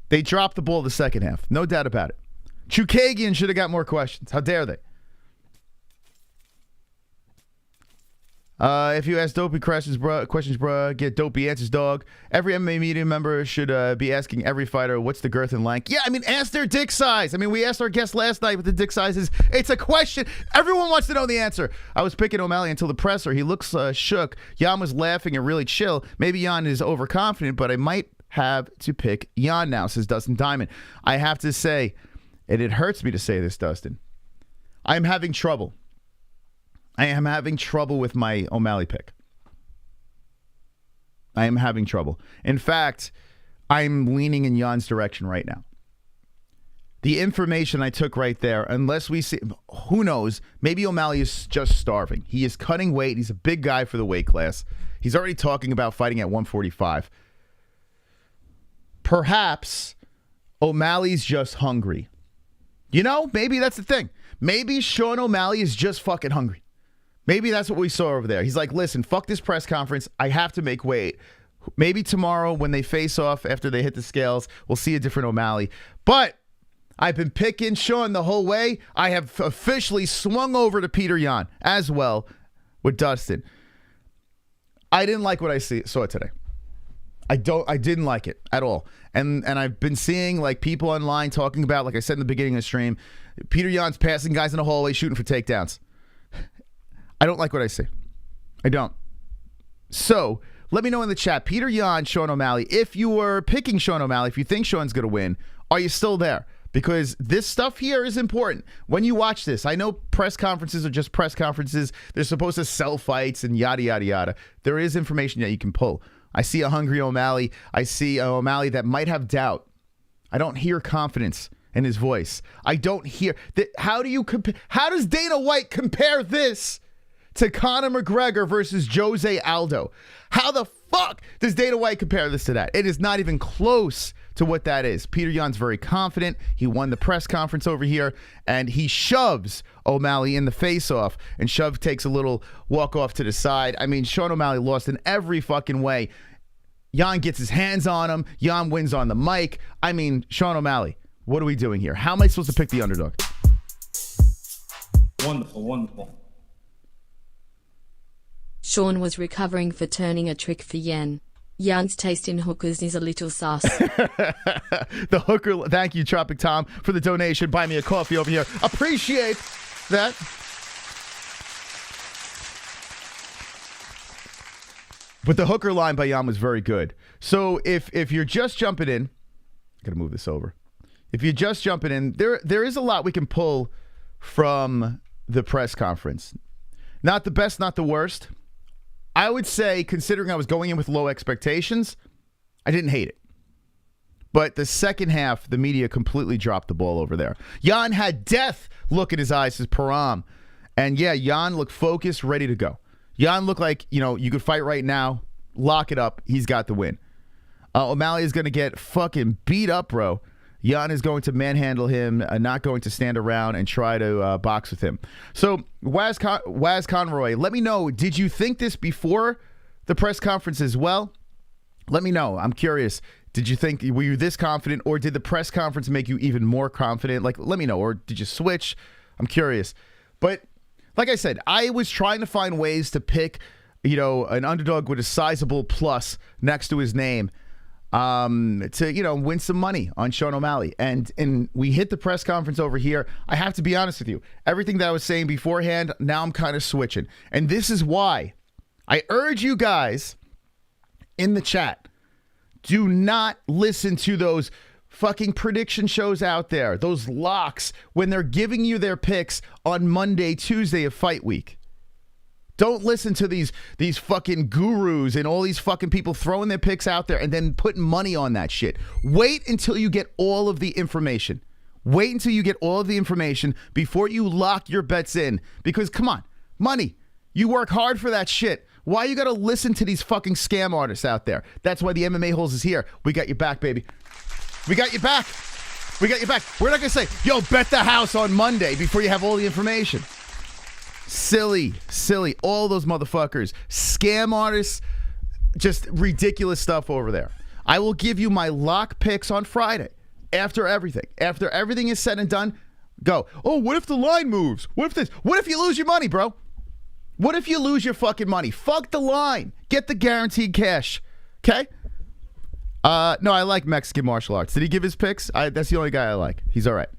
They dropped the ball the second half. No doubt about it. Chookagian should have got more questions. How dare they? If you ask dopey questions, bruh, get dopey answers, dog. Every MMA media member should be asking every fighter, what's the girth and length? Yeah, I mean, ask their dick size. I mean, we asked our guest last night what the dick size is. It's a question. Everyone wants to know the answer. I was picking O'Malley until the presser. He looks shook. Jan was laughing and really chill. Maybe Jan is overconfident, but I might have to pick Jan now, says Dustin Diamond. I have to say, and it hurts me to say this, Dustin, I'm having trouble. I am having trouble with my O'Malley pick. I am having trouble. In fact, I'm leaning in Jan's direction right now. The information I took right there, unless we see, who knows, maybe O'Malley is just starving. He is cutting weight. He's a big guy for the weight class. He's already talking about fighting at 145. Perhaps O'Malley's just hungry. You know, maybe that's the thing. Maybe Sean O'Malley is just fucking hungry. Maybe that's what we saw over there. He's like, listen, fuck this press conference. I have to make weight. Maybe tomorrow when they face off after they hit the scales, we'll see a different O'Malley. But I've been picking Sean the whole way. I have officially swung over to Petr Yan as well with Dustin. I didn't like what I saw today. I didn't like it at all. And I've been seeing like people online talking about, like I said in the beginning of the stream, Petr Yan's passing guys in the hallway, shooting for takedowns. I don't like what I see. I don't. So let me know in the chat, Petr Yan, Sean O'Malley, if you were picking Sean O'Malley, if you think Sean's going to win, are you still there? Because this stuff here is important. When you watch this, I know press conferences are just press conferences. They're supposed to sell fights and yada, yada, yada. There is information that you can pull. I see a hungry O'Malley. I see an O'Malley that might have doubt. I don't hear confidence in his voice. I don't hear that. How does Dana White compare this to Conor McGregor versus Jose Aldo? How the fuck does Dana White compare this to that? It is not even close to what that is. Petr Yan's very confident. He won the press conference over here, and he shoves O'Malley in the face-off, and Shove takes a little walk off to the side. I mean, Sean O'Malley lost in every fucking way. Yan gets his hands on him. Yan wins on the mic. I mean, Sean O'Malley, what are we doing here? How am I supposed to pick the underdog? Wonderful, wonderful. Sean was recovering for turning a trick for Yan. Yan's taste in hookers is a little sus. The hooker, thank you, Tropic Tom, for the donation. Buy me a coffee over here. Appreciate that. But the hooker line by Yan was very good. So if you're just jumping in, I gotta move this over. If you're just jumping in, there is a lot we can pull from the press conference. Not the best, not the worst. I would say, considering I was going in with low expectations, I didn't hate it. But the second half, the media completely dropped the ball over there. Yan had death look in his eyes, his Param. And yeah, Yan looked focused, ready to go. Yan looked like, you could fight right now, lock it up, he's got the win. O'Malley is going to get fucking beat up, bro. Yan is going to manhandle him, not going to stand around and try to box with him. So, Waz Conroy, let me know, did you think this before the press conference as well? Let me know. I'm curious. Were you this confident, or did the press conference make you even more confident? Like, let me know. Or did you switch? I'm curious. But, like I said, I was trying to find ways to pick, an underdog with a sizable plus next to his name. To win some money on Sean O'Malley, and we hit the press conference over here. I have to be honest with you, everything that I was saying beforehand, now I'm kind of switching, and this is why I urge you guys in the chat, do not listen to those fucking prediction shows out there, those locks, when they're giving you their picks on Monday, Tuesday of fight week. Don't listen to these fucking gurus and all these fucking people throwing their picks out there and then putting money on that shit. Wait until you get all of the information. Wait until you get all of the information before you lock your bets in. Because, come on, money. You work hard for that shit. Why you got to listen to these fucking scam artists out there? That's why the MMA-Holes is here. We got your back, baby. We got your back. We got your back. We're not going to say, yo, bet the house on Monday before you have all the information. Silly. All those motherfuckers. Scam artists. Just ridiculous stuff over there. I will give you my lock picks on Friday. After everything. After everything is said and done, go. Oh, what if the line moves? What if this? What if you lose your money, bro? What if you lose your fucking money? Fuck the line. Get the guaranteed cash. Okay? No, I like Mexican martial arts. Did he give his picks? That's the only guy I like. He's all right.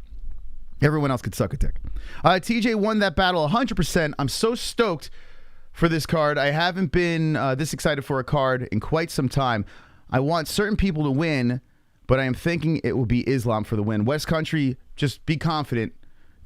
Everyone else could suck a dick. TJ won that battle 100%. I'm so stoked for this card. I haven't been this excited for a card in quite some time. I want certain people to win, but I am thinking it will be Islam for the win. West Country, just be confident.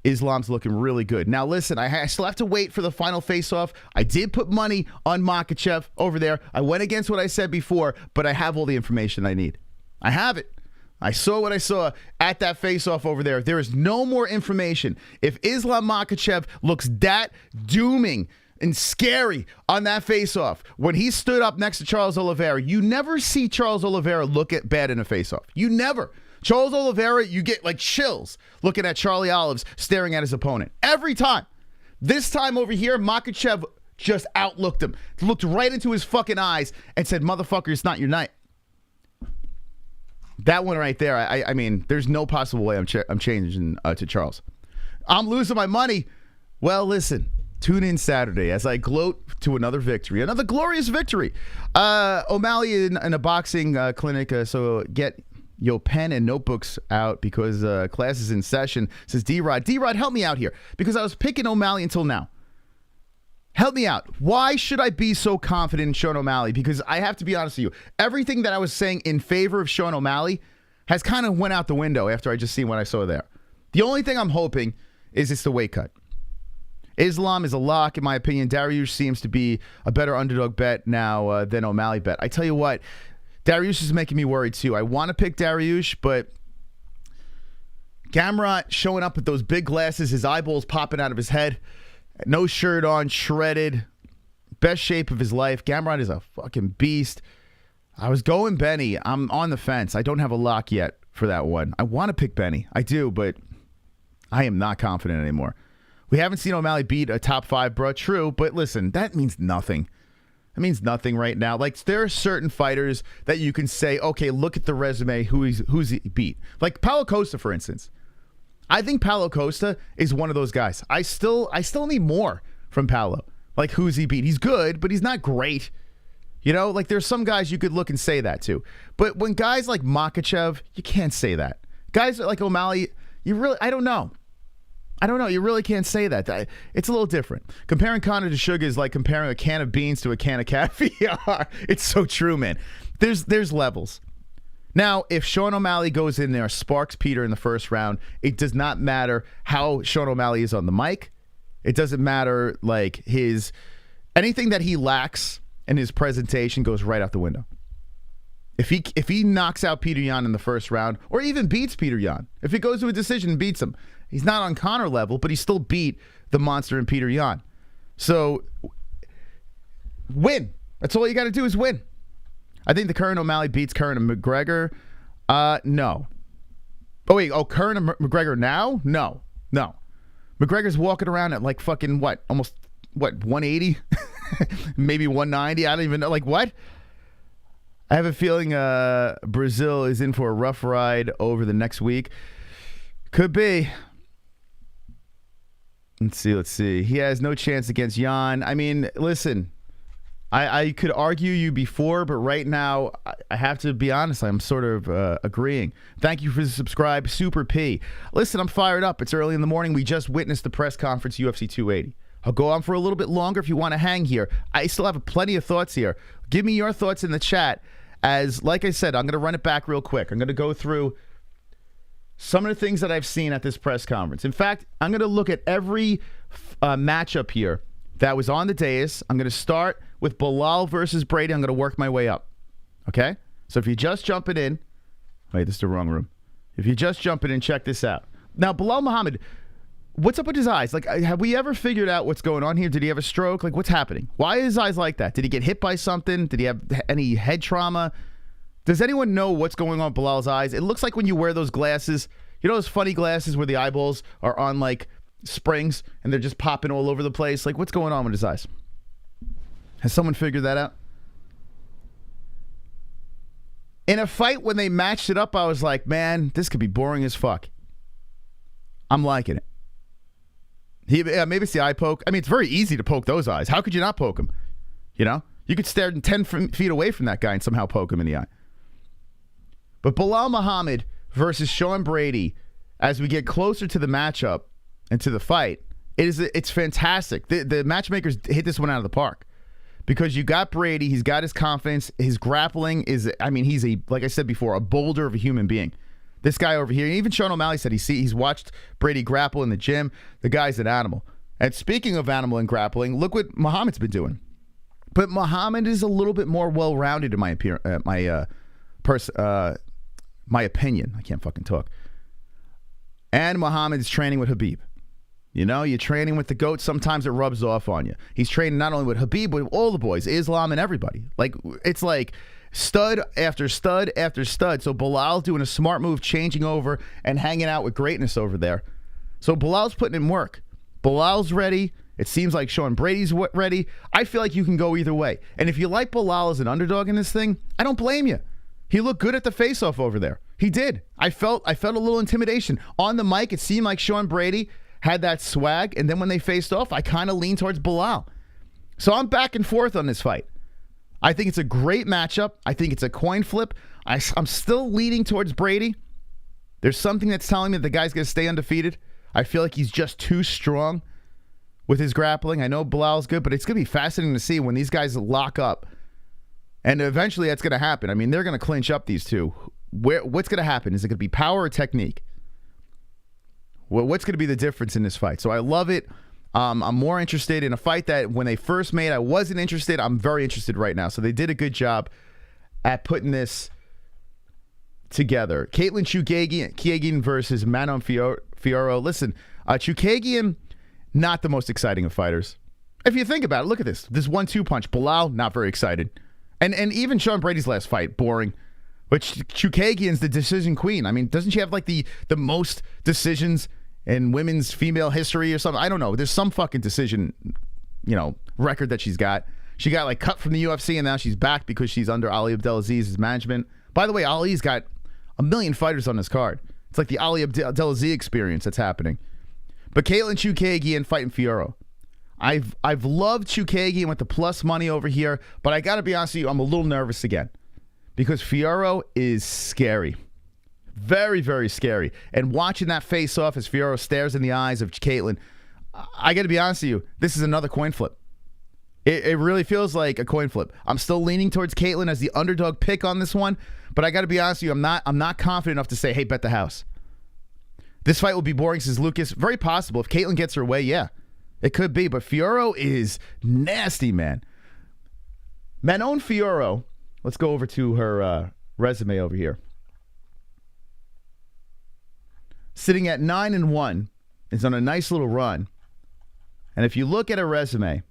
Islam's looking really good. Now, listen, I still have to wait for the final face-off. I did put money on Makhachev over there. I went against what I said before, but I have all the information I need. I have it. I saw what I saw at that face-off over there. There is no more information. If Islam Makhachev looks that dooming and scary on that face-off, when he stood up next to Charles Oliveira, you never see Charles Oliveira look at bad in a face-off. You never. Charles Oliveira, you get like chills looking at Charlie Olives staring at his opponent. Every time. This time over here, Makhachev just outlooked him. Looked right into his fucking eyes and said, motherfucker, it's not your night. That one right there, I mean, there's no possible way I'm changing to Charles. I'm losing my money. Well, listen, tune in Saturday as I gloat to another victory, another glorious victory. O'Malley in a boxing clinic, so get your pen and notebooks out because class is in session, says D-Rod. D-Rod, help me out here because I was picking O'Malley until now. Help me out. Why should I be so confident in Sean O'Malley? Because I have to be honest with you. Everything that I was saying in favor of Sean O'Malley has kind of went out the window after I just seen what I saw there. The only thing I'm hoping is it's the weight cut. Islam is a lock, in my opinion. Dariush seems to be a better underdog bet now than O'Malley bet. I tell you what, Dariush is making me worried too. I want to pick Dariush, but Gamrot showing up with those big glasses, his eyeballs popping out of his head, no shirt on, shredded, best shape of his life. Gamrot is a fucking beast. I was going Benny. I'm on the fence. I don't have a lock yet for that one. I want to pick Benny. I do, but I am not confident anymore. We haven't seen O'Malley beat a top 5, bro. True, but listen, that means nothing. It means nothing right now. Like, there are certain fighters that you can say, okay, look at the resume, who's he beat. Like Paulo Costa, for instance. I think Paulo Costa is one of those guys. I still need more from Paulo. Like, who's he beat? He's good, but he's not great. You know, like there's some guys you could look and say that to. But when guys like Makhachev, you can't say that. Guys like O'Malley, I don't know. You really can't say that. It's a little different. Comparing Conor to Sugar is like comparing a can of beans to a can of caviar. It's so true, man. There's levels. Now, if Sean O'Malley goes in there, sparks Petr in the first round, it does not matter how Sean O'Malley is on the mic. It doesn't matter, like, anything that he lacks in his presentation goes right out the window. If he knocks out Petr Yan in the first round, or even beats Petr Yan, if he goes to a decision and beats him, he's not on Conor level, but he still beat the monster in Petr Yan. So, win. That's all you got to do is win. I think the Curran O'Malley beats Curran and McGregor. No. Oh, wait. Oh, Curran and McGregor now? No. McGregor's walking around at like fucking almost 180? Maybe 190? I don't even know. Like, what? I have a feeling Brazil is in for a rough ride over the next week. Could be. Let's see. He has no chance against Yan. I mean, listen. I could argue you before, but right now, I have to be honest. I'm sort of agreeing. Thank you for the subscribe, Super P. Listen, I'm fired up. It's early in the morning. We just witnessed the press conference, UFC 280. I'll go on for a little bit longer if you want to hang here. I still have plenty of thoughts here. Give me your thoughts in the chat. As, like I said, I'm going to run it back real quick. I'm going to go through some of the things that I've seen at this press conference. In fact, I'm going to look at every matchup here that was on the dais. I'm going to start with Belal versus Brady. I'm going to work my way up. Okay? So if you're just jumping in, wait, this is the wrong room. If you're just jumping in, check this out. Now, Belal Muhammad, what's up with his eyes? Like, have we ever figured out what's going on here? Did he have a stroke? Like, what's happening? Why are his eyes like that? Did he get hit by something? Did he have any head trauma? Does anyone know what's going on with Belal's eyes? It looks like when you wear those glasses, you know those funny glasses where the eyeballs are on, like, springs and they're just popping all over the place? Like, what's going on with his eyes? Has someone figured that out? In a fight, when they matched it up, I was like, man, this could be boring as fuck. I'm liking it. Maybe it's the eye poke. I mean, it's very easy to poke those eyes. How could you not poke him? You know? You could stare 10 feet away from that guy and somehow poke him in the eye. But Belal Muhammad versus Sean Brady, as we get closer to the matchup and to the fight, it's fantastic. The matchmakers hit this one out of the park. Because you got Brady, he's got his confidence, his grappling is, I mean, he's like I said before, a boulder of a human being. This guy over here, and even Sean O'Malley said he's watched Brady grapple in the gym. The guy's an animal. And speaking of animal and grappling, look what Muhammad's been doing. But Muhammad is a little bit more well-rounded in my opinion. I can't fucking talk. And Muhammad is training with Khabib. You know, you're training with the GOAT. Sometimes it rubs off on you. He's training not only with Khabib, but with all the boys, Islam and everybody. Like, it's like stud after stud after stud. So Belal doing a smart move, changing over and hanging out with greatness over there. So Belal's putting in work. Belal's ready. It seems like Sean Brady's ready. I feel like you can go either way. And if you like Belal as an underdog in this thing, I don't blame you. He looked good at the face-off over there. He did. I felt a little intimidation. On the mic, it seemed like Sean Brady had that swag, and then when they faced off, I kind of leaned towards Belal. So I'm back and forth on this fight. I think it's a great matchup. I think it's a coin flip. I'm still leaning towards Brady. There's something that's telling me that the guy's going to stay undefeated. I feel like he's just too strong with his grappling. I know Belal's good, but it's going to be fascinating to see when these guys lock up. And eventually that's going to happen. I mean, they're going to clinch up, these two. What's going to happen? Is it going to be power or technique? What's going to be the difference in this fight? So I love it. I'm more interested in a fight that when they first made, I wasn't interested. I'm very interested right now. So they did a good job at putting this together. Katlyn Chookagian versus Manon Fiorot. Listen, Chookagian, not the most exciting of fighters. If you think about it, look at this. This 1-2 punch. Belal, not very excited. And even Sean Brady's last fight, boring. But Chookagian's the decision queen. I mean, doesn't she have like the most decisions in women's female history or something? I don't know. There's some fucking decision, record that she's got. She got like cut from the UFC and now she's back because she's under Ali Abdelaziz's management. By the way, Ali's got a million fighters on his card. It's like the Ali Abdelaziz experience that's happening. But Katlyn Chookagian fighting Fiorot. I've loved Chookagian with the plus money over here, but I got to be honest with you, I'm a little nervous again. Because Fiorot is scary. Very, very scary. And watching that face off as Fiorot stares in the eyes of Katlyn, I got to be honest with you, this is another coin flip. It really feels like a coin flip. I'm still leaning towards Katlyn as the underdog pick on this one, but I got to be honest with you, I'm not confident enough to say, hey, bet the house. This fight will be boring, says Lucas. Very possible. If Katlyn gets her way, yeah, it could be. But Fiorot is nasty, man. Manon Fiorot. Let's go over to her resume over here. Sitting at 9-1, is on a nice little run. And if you look at her resume,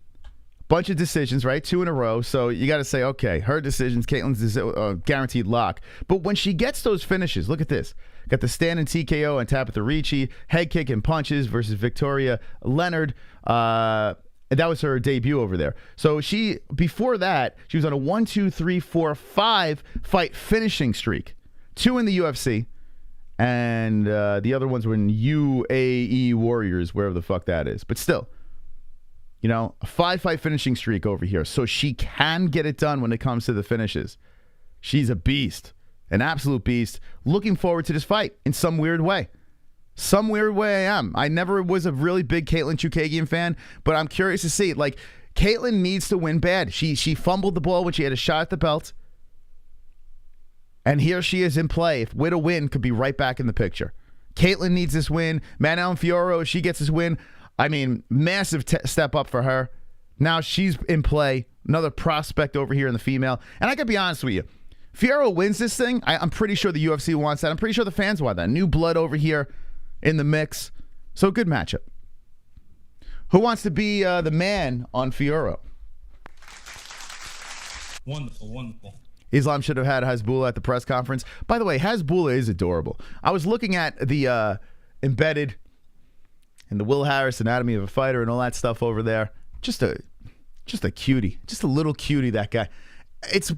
bunch of decisions, right? 2 in a row. So you got to say, okay, her decisions, Caitlin's guaranteed lock. But when she gets those finishes, look at this. Got the standing TKO on Tabitha Ricci, head kick and punches versus Victoria Leonard. That was her debut over there. So before that, she was on a 1, 2, 3, 4, 5 fight finishing streak. 2 in the UFC. And the other ones were in UAE Warriors, wherever the fuck that is. But still, a 5-fight finishing streak over here. So she can get it done when it comes to the finishes. She's a beast. An absolute beast. Looking forward to this fight in some weird way. Some weird way I am. I never was a really big Katlyn Chookagian fan, but I'm curious to see. Like, Katlyn needs to win bad. She fumbled the ball when she had a shot at the belt. And here she is in play. If with a win, could be right back in the picture. Katlyn needs this win. Manon Fiorot, if she gets this win, I mean, massive step up for her. Now she's in play. Another prospect over here in the female. And I got to be honest with you. Fiorot wins this thing. I'm pretty sure the UFC wants that. I'm pretty sure the fans want that. New blood over here in the mix. So good matchup. Who wants to be the man on Fiorot? Wonderful, wonderful. Islam should have had Hasbulla at the press conference. By the way, Hasbulla is adorable. I was looking at the embedded and the Will Harris Anatomy of a Fighter and all that stuff over there. Just a cutie. Just a little cutie, that guy. It's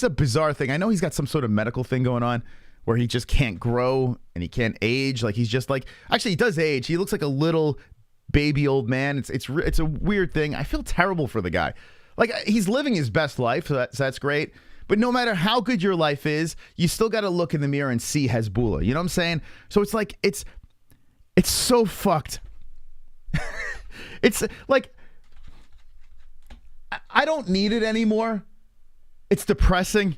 a bizarre thing. I know he's got some sort of medical thing going on where he just can't grow and he can't age. Like, he's just like, actually he does age. He looks like a little baby old man. It's a weird thing. I feel terrible for the guy. Like, he's living his best life, so that's great. But no matter how good your life is, you still got to look in the mirror and see Hasbulla. You know what I'm saying? So it's like, it's so fucked. It's like, I don't need it anymore. It's depressing.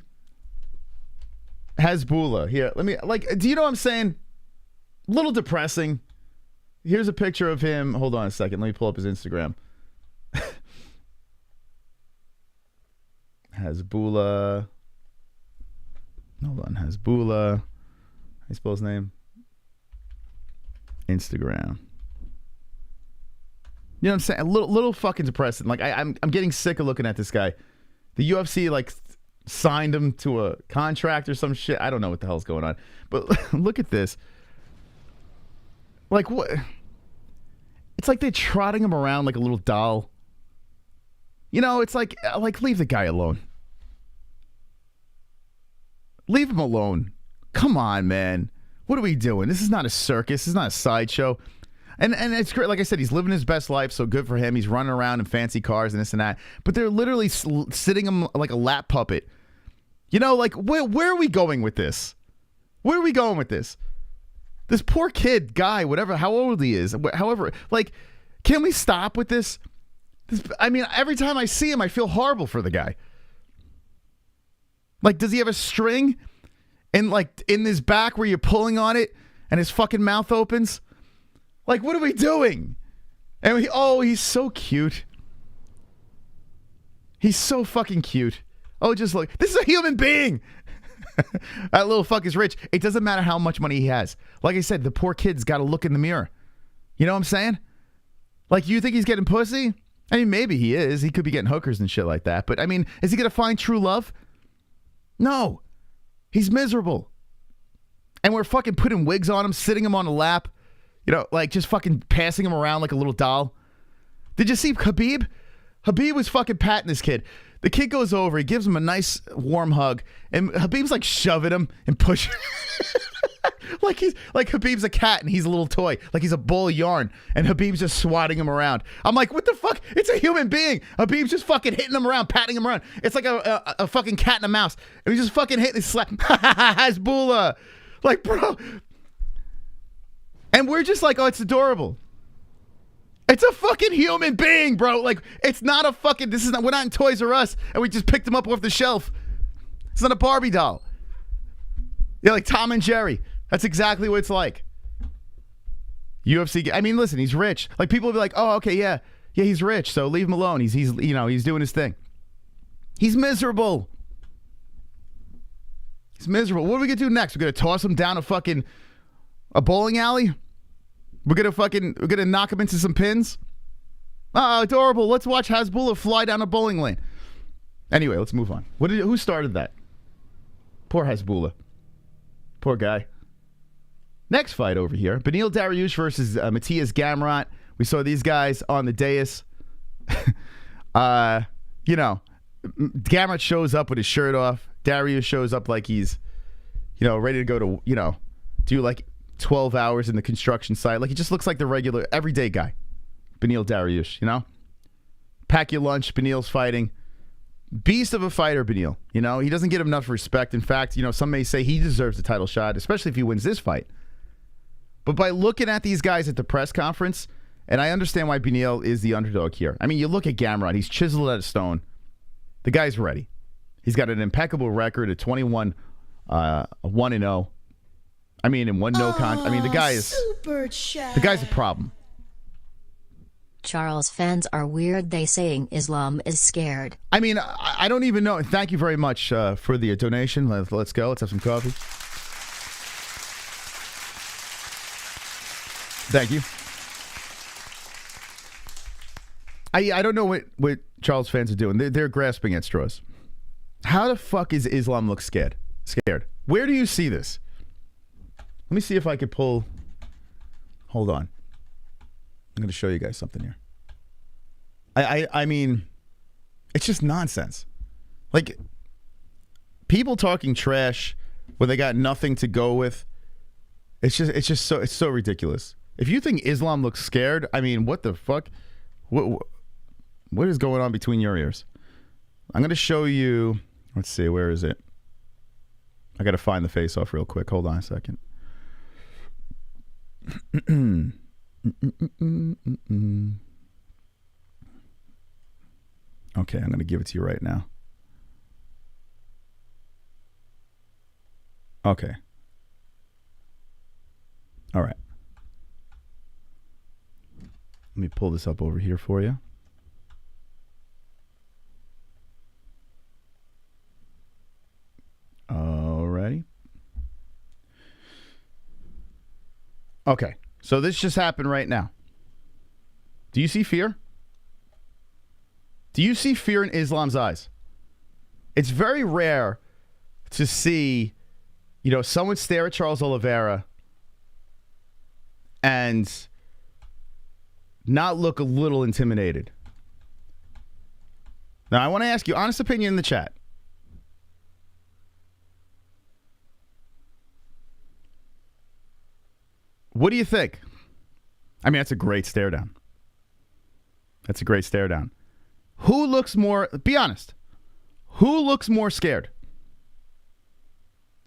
Hasbulla. Here, let me, like, do you know what I'm saying? A little depressing. Here's a picture of him. Hold on a second. Let me pull up his Instagram. Hasbulla. Hold on. Hasbulla. How you spell his name? Instagram. You know what I'm saying? A little fucking depressing. Like, I'm getting sick of looking at this guy. The UFC, like, signed him to a contract or some shit. I don't know what the hell's going on. But look at this. Like, what? It's like they're trotting him around like a little doll. You know, it's like leave the guy alone. Leave him alone. Come on, man. What are we doing? This is not a circus. This is not a sideshow. And it's great. Like I said, he's living his best life, so good for him. He's running around in fancy cars and this and that. But they're literally sitting him like a lap puppet. You know, like, where are we going with this? Where are we going with this? This poor kid, guy, whatever, how old he is, however, like, can we stop with this? I mean, every time I see him, I feel horrible for the guy. Like, does he have a string in his back where you're pulling on it and his fucking mouth opens? Like, what are we doing? And he's so cute. He's so fucking cute. Oh, just look. This is a human being. That little fuck is rich. It doesn't matter how much money he has. Like I said, the poor kid's got to look in the mirror. You know what I'm saying? Like, you think he's getting pussy? I mean, maybe he is. He could be getting hookers and shit like that. But, I mean, is he going to find true love? No. He's miserable. And we're fucking putting wigs on him, sitting him on a lap. You know, like, just fucking passing him around like a little doll. Did you see Khabib? Khabib was fucking patting this kid. The kid goes over, he gives him a nice warm hug, and Khabib's like shoving him and pushing. like Khabib's a cat and he's a little toy, like he's a ball of yarn, and Khabib's just swatting him around. I'm like, what the fuck? It's a human being. Khabib's just fucking hitting him around, patting him around. It's like a fucking cat and a mouse, and he's just fucking hitting and slap. Hasbullah, like, bro. And we're just like, oh, it's adorable. It's a fucking human being, bro. Like, it's not a fucking, we're not in Toys R Us and we just picked him up off the shelf. It's not a Barbie doll. Yeah, like Tom and Jerry. That's exactly what it's like. UFC, I mean, listen, he's rich. Like, people will be like, oh, okay, yeah, he's rich, so leave him alone. He's doing his thing. He's miserable. He's miserable. What are we gonna do next? We're gonna toss him down a bowling alley? We're gonna knock him into some pins? Oh, adorable. Let's watch Hasbullah fly down a bowling lane. Anyway, let's move on. Who started that? Poor Hasbullah. Poor guy. Next fight over here. Beneil Dariush versus Mateusz Gamrot. We saw these guys on the dais. Gamrot shows up with his shirt off. Dariush shows up like he's, ready to go to, do like 12 hours in the construction site. Like, he just looks like the regular, everyday guy. Beneil Dariush, Pack your lunch. Beneil's fighting. Beast of a fighter, Beneil. He doesn't get enough respect. In fact, some may say he deserves a title shot, especially if he wins this fight. But by looking at these guys at the press conference, and I understand why Beneil is the underdog here. I mean, you look at Gamrot. He's chiseled out of stone. The guy's ready. He's got an impeccable record at 21, 1-0. I mean, in one no con. I mean, the guy's a problem. Charles, fans are weird. They saying Islam is scared. I mean, I don't even know. Thank you very much for the donation. Let's go. Let's have some coffee. Thank you. I don't know what Charles fans are doing. They're grasping at straws. How the fuck is Islam look scared? Where do you see this? Let me see if I could pull. Hold on. I'm going to show you guys something here. I mean, it's just nonsense. Like, people talking trash when they got nothing to go with. It's so ridiculous. If you think Islam looks scared, I mean, what the fuck? What is going on between your ears? I'm going to show you. Let's see, where is it? I got to find the face off real quick. Hold on a second. Okay, I'm going to give it to you right now. Okay. All right. Let me pull this up over here for you. Alrighty. Okay, so this just happened right now. Do you see fear? Do you see fear in Islam's eyes? It's very rare to see, someone stare at Charles Oliveira and not look a little intimidated. Now, I want to ask you, honest opinion in the chat. What do you think? I mean, that's a great stare down. That's a great stare down. Who looks more, be honest, who looks more scared?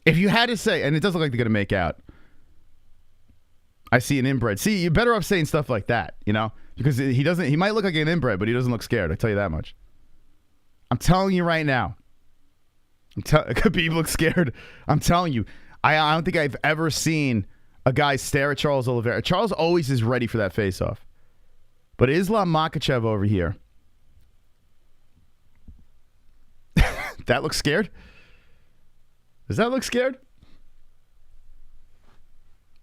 If you had to say, and it doesn't look like they're going to make out. I see an inbred. See, you're better off saying stuff like that, you know? Because he might look like an inbred, but he doesn't look scared. I tell you that much. I'm telling you right now. Khabib looks scared. I'm telling you. I don't think I've ever seen a guy stare at Charles Oliveira. Charles always is ready for that face-off. But Islam Makhachev over here. That looks scared? Does that look scared?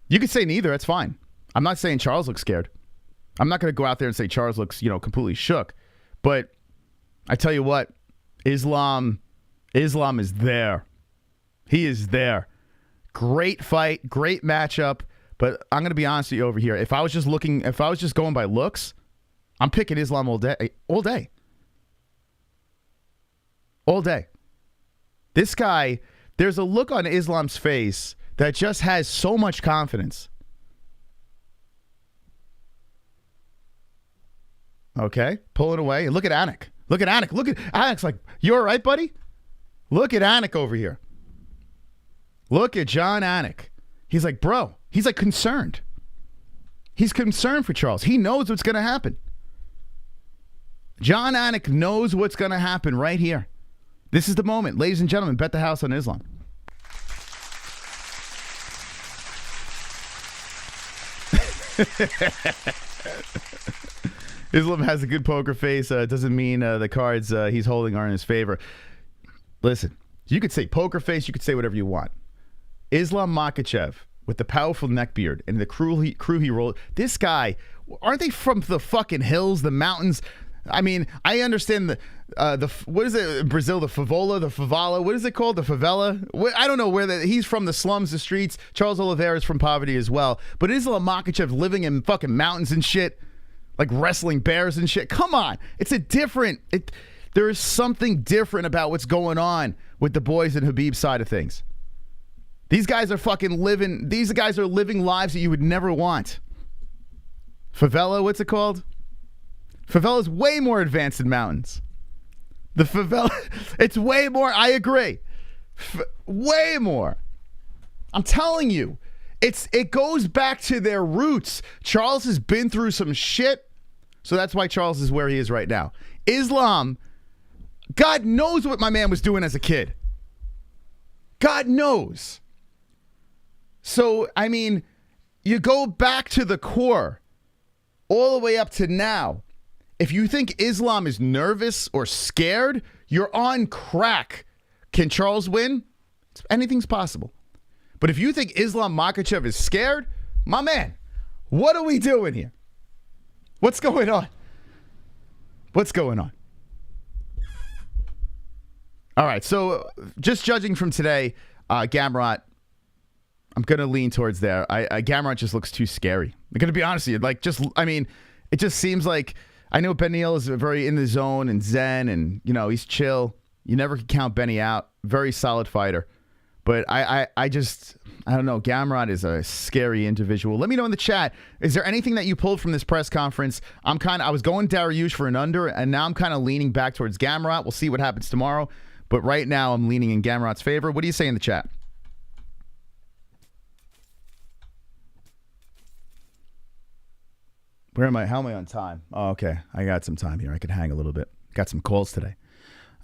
You could say neither. That's fine. I'm not saying Charles looks scared. I'm not going to go out there and say Charles looks, completely shook. But I tell you what, Islam is there. He is there. Great fight, great matchup. But I'm going to be honest with you over here. If I was just going by looks, I'm picking Islam all day. All day. All day. This guy, there's a look on Islam's face that just has so much confidence. Okay, pulling away. Look at Anik. Look at Anik. Look at Anik's like, you all right, buddy? Look at Anik over here. Look at John Anik. He's like, bro. He's like concerned. He's concerned for Charles. He knows what's going to happen. John Anik knows what's going to happen right here. This is the moment. Ladies and gentlemen, bet the house on Islam. Islam has a good poker face. Doesn't mean the cards he's holding are in his favor. Listen, you could say poker face. You could say whatever you want. Islam Makhachev with the powerful neck beard and the crew he rolled. This guy, aren't they from the fucking hills, the mountains? I mean, I understand the what is it in Brazil? The favela. What is it called? The favela. I don't know where he's from. The slums, the streets. Charles Oliveira is from poverty as well. But Islam Makhachev living in fucking mountains and shit, like wrestling bears and shit. Come on, it's a different. There is something different about what's going on with the boys and Khabib's side of things. These guys are fucking living. These guys are living lives that you would never want. Favela. What's it called? Favela is way more advanced than mountains. The favela, it's way more. I agree. Way more. I'm telling you. It goes back to their roots. Charles has been through some shit, so that's why Charles is where he is right now. Islam, God knows what my man was doing as a kid. God knows. So, I mean, you go back to the core, all the way up to now. If you think Islam is nervous or scared, you're on crack. Can Charles win? Anything's possible. But if you think Islam Makhachev is scared, my man, what are we doing here? What's going on? What's going on? All right, so just judging from today, Gamrot, I'm going to lean towards there. Gamrot just looks too scary. I'm going to be honest with you. It just seems like, I know Beneil is very in the zone and zen and, he's chill. You never can count Benny out. Very solid fighter. But I don't know. Gamrot is a scary individual. Let me know in the chat. Is there anything that you pulled from this press conference? I was going Dariush for an under, and now I'm kind of leaning back towards Gamrot. We'll see what happens tomorrow. But right now, I'm leaning in Gamrot's favor. What do you say in the chat? Where am I? How am I on time? Oh, okay. I got some time here. I could hang a little bit. Got some calls today.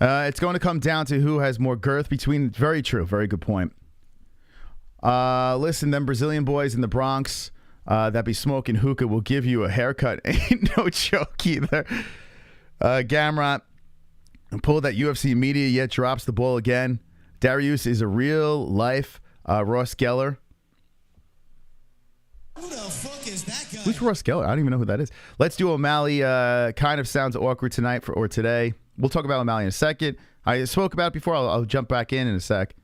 It's going to come down to who has more girth between. Very true. Very good point. Listen, them Brazilian boys in the Bronx that be smoking hookah will give you a haircut. Ain't no joke either. Gamrot pulled that UFC media, yet drops the ball again. Dariush is a real life Ross Geller. Who the fuck is that guy? Who's Ross Geller? I don't even know who that is. Let's do O'Malley. Kind of sounds awkward tonight or today. We'll talk about O'Malley in a second. I spoke about it before. I'll jump back in a sec.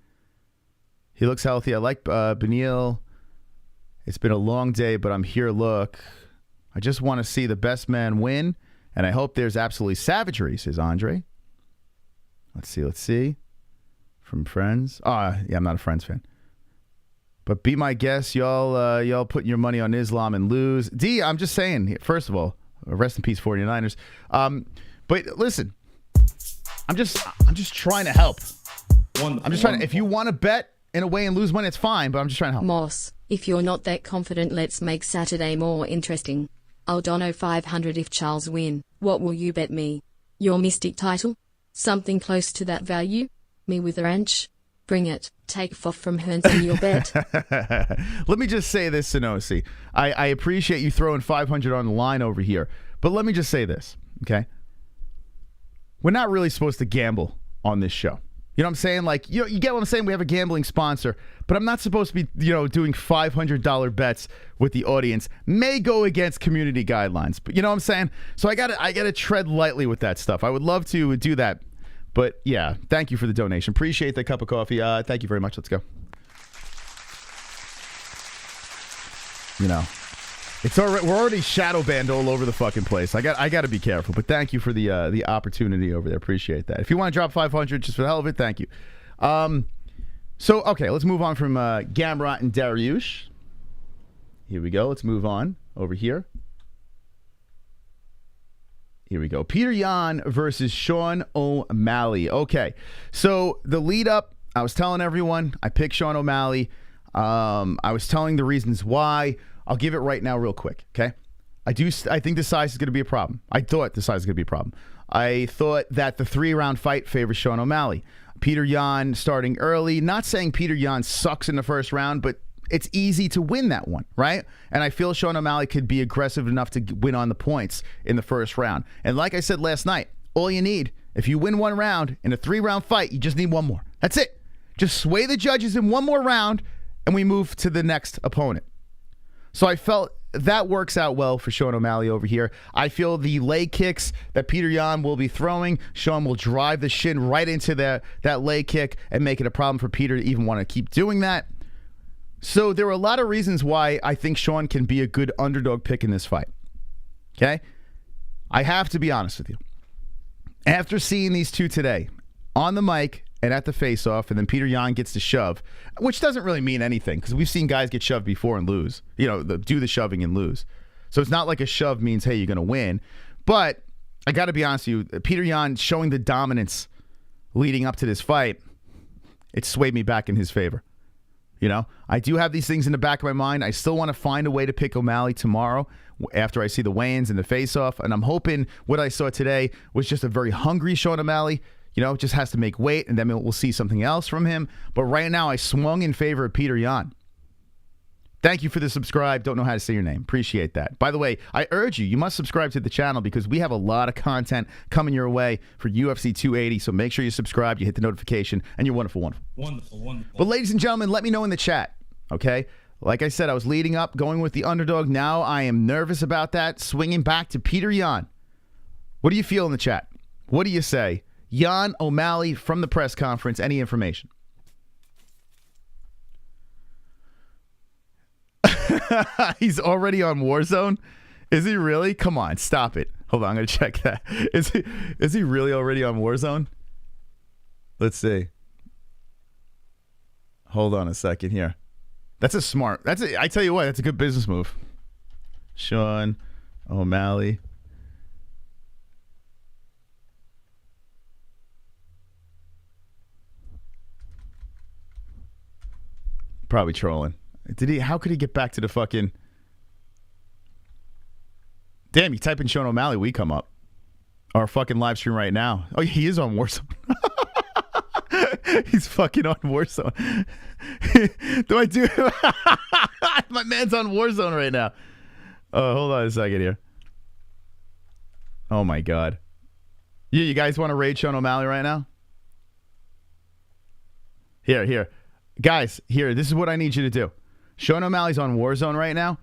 He looks healthy. I like Beneil. It's been a long day, but I'm here. Look, I just want to see the best man win, and I hope there's absolutely savagery, says Andre. Let's see. From Friends. Oh, yeah, I'm not a Friends fan. But be my guest, y'all putting your money on Islam and lose. D, I'm just saying, first of all, rest in peace 49ers. But listen, I'm just trying to help. Wonderful. I'm just trying to, if you want to bet in a way and lose money, it's fine, but I'm just trying to help. Moss, if you're not that confident, let's make Saturday more interesting. I'll dono 500 if Charles win. What will you bet me? Your Mystic title? Something close to that value? Me with a ranch? Bring it. Take off from Hearns in your bet. Let me just say this, Sonosi. I appreciate you throwing 500 on the line over here, but let me just say this, okay? We're not really supposed to gamble on this show. You know what I'm saying? Like, you get what I'm saying? We have a gambling sponsor, but I'm not supposed to be, doing $500 bets with the audience. May go against community guidelines, but you know what I'm saying? So I gotta tread lightly with that stuff. I would love to do that, but yeah, thank you for the donation. Appreciate the cup of coffee. Thank you very much. Let's go. It's already, we're already shadow banned all over the fucking place. I got to be careful, but thank you for the opportunity over there. Appreciate that. If you want to drop 500 just for the hell of it, thank you. So okay, let's move on from Gamrot and Dariush. Here we go. Let's move on over here. Here we go. Petr Yan versus Sean O'Malley. Okay, so the lead up, I was telling everyone I picked Sean O'Malley. I was telling the reasons why. I'll give it right now real quick, okay? I think the size is going to be a problem. I thought the size was going to be a problem. I thought that the 3-round fight favors Sean O'Malley. Petr Yan starting early. Not saying Petr Yan sucks in the first round, but it's easy to win that one, right? And I feel Sean O'Malley could be aggressive enough to win on the points in the first round. And like I said last night, all you need, if you win one round in a 3-round fight, you just need one more. That's it. Just sway the judges in one more round, and we move to the next opponent. So I felt that works out well for Sean O'Malley over here. I feel the leg kicks that Petr Yan will be throwing, Sean will drive the shin right into that leg kick and make it a problem for Petr to even want to keep doing that. So there are a lot of reasons why I think Sean can be a good underdog pick in this fight. Okay? I have to be honest with you. After seeing these two today on the mic and at the face-off, and then Petr Yan gets the shove, which doesn't really mean anything because we've seen guys get shoved before and lose. Do the shoving and lose. So it's not like a shove means, hey, you're going to win. But I got to be honest with you, Petr Yan showing the dominance leading up to this fight, it swayed me back in his favor. I do have these things in the back of my mind. I still want to find a way to pick O'Malley tomorrow after I see the weigh-ins and the face-off, and I'm hoping what I saw today was just a very hungry Sean O'Malley. Just has to make weight, and then we'll see something else from him. But right now, I swung in favor of Petr Yan. Thank you for the subscribe. Don't know how to say your name. Appreciate that. By the way, I urge you must subscribe to the channel because we have a lot of content coming your way for UFC 280. So make sure you subscribe, you hit the notification, and you're wonderful, wonderful. Wonderful. But ladies and gentlemen, let me know in the chat, okay? Like I said, I was leading up, going with the underdog. Now I am nervous about that, swinging back to Petr Yan. What do you feel in the chat? What do you say? Yan O'Malley from the press conference. Any information? He's already on Warzone? Is he really? Come on, stop it. Hold on, I'm going to check that. Is he really already on Warzone? Let's see. Hold on a second here. That's a smart. I tell you what, that's a good business move. Sean O'Malley. Probably trolling. How could he get back to the fucking... Damn, you type in Sean O'Malley, we come up. Our fucking live stream right now. Oh, he is on Warzone. He's fucking on Warzone. My man's on Warzone right now. Oh, hold on a second here. Oh my God. You guys want to raid Sean O'Malley right now? Here. Guys, here, this is what I need you to do. Sean O'Malley's on Warzone right now.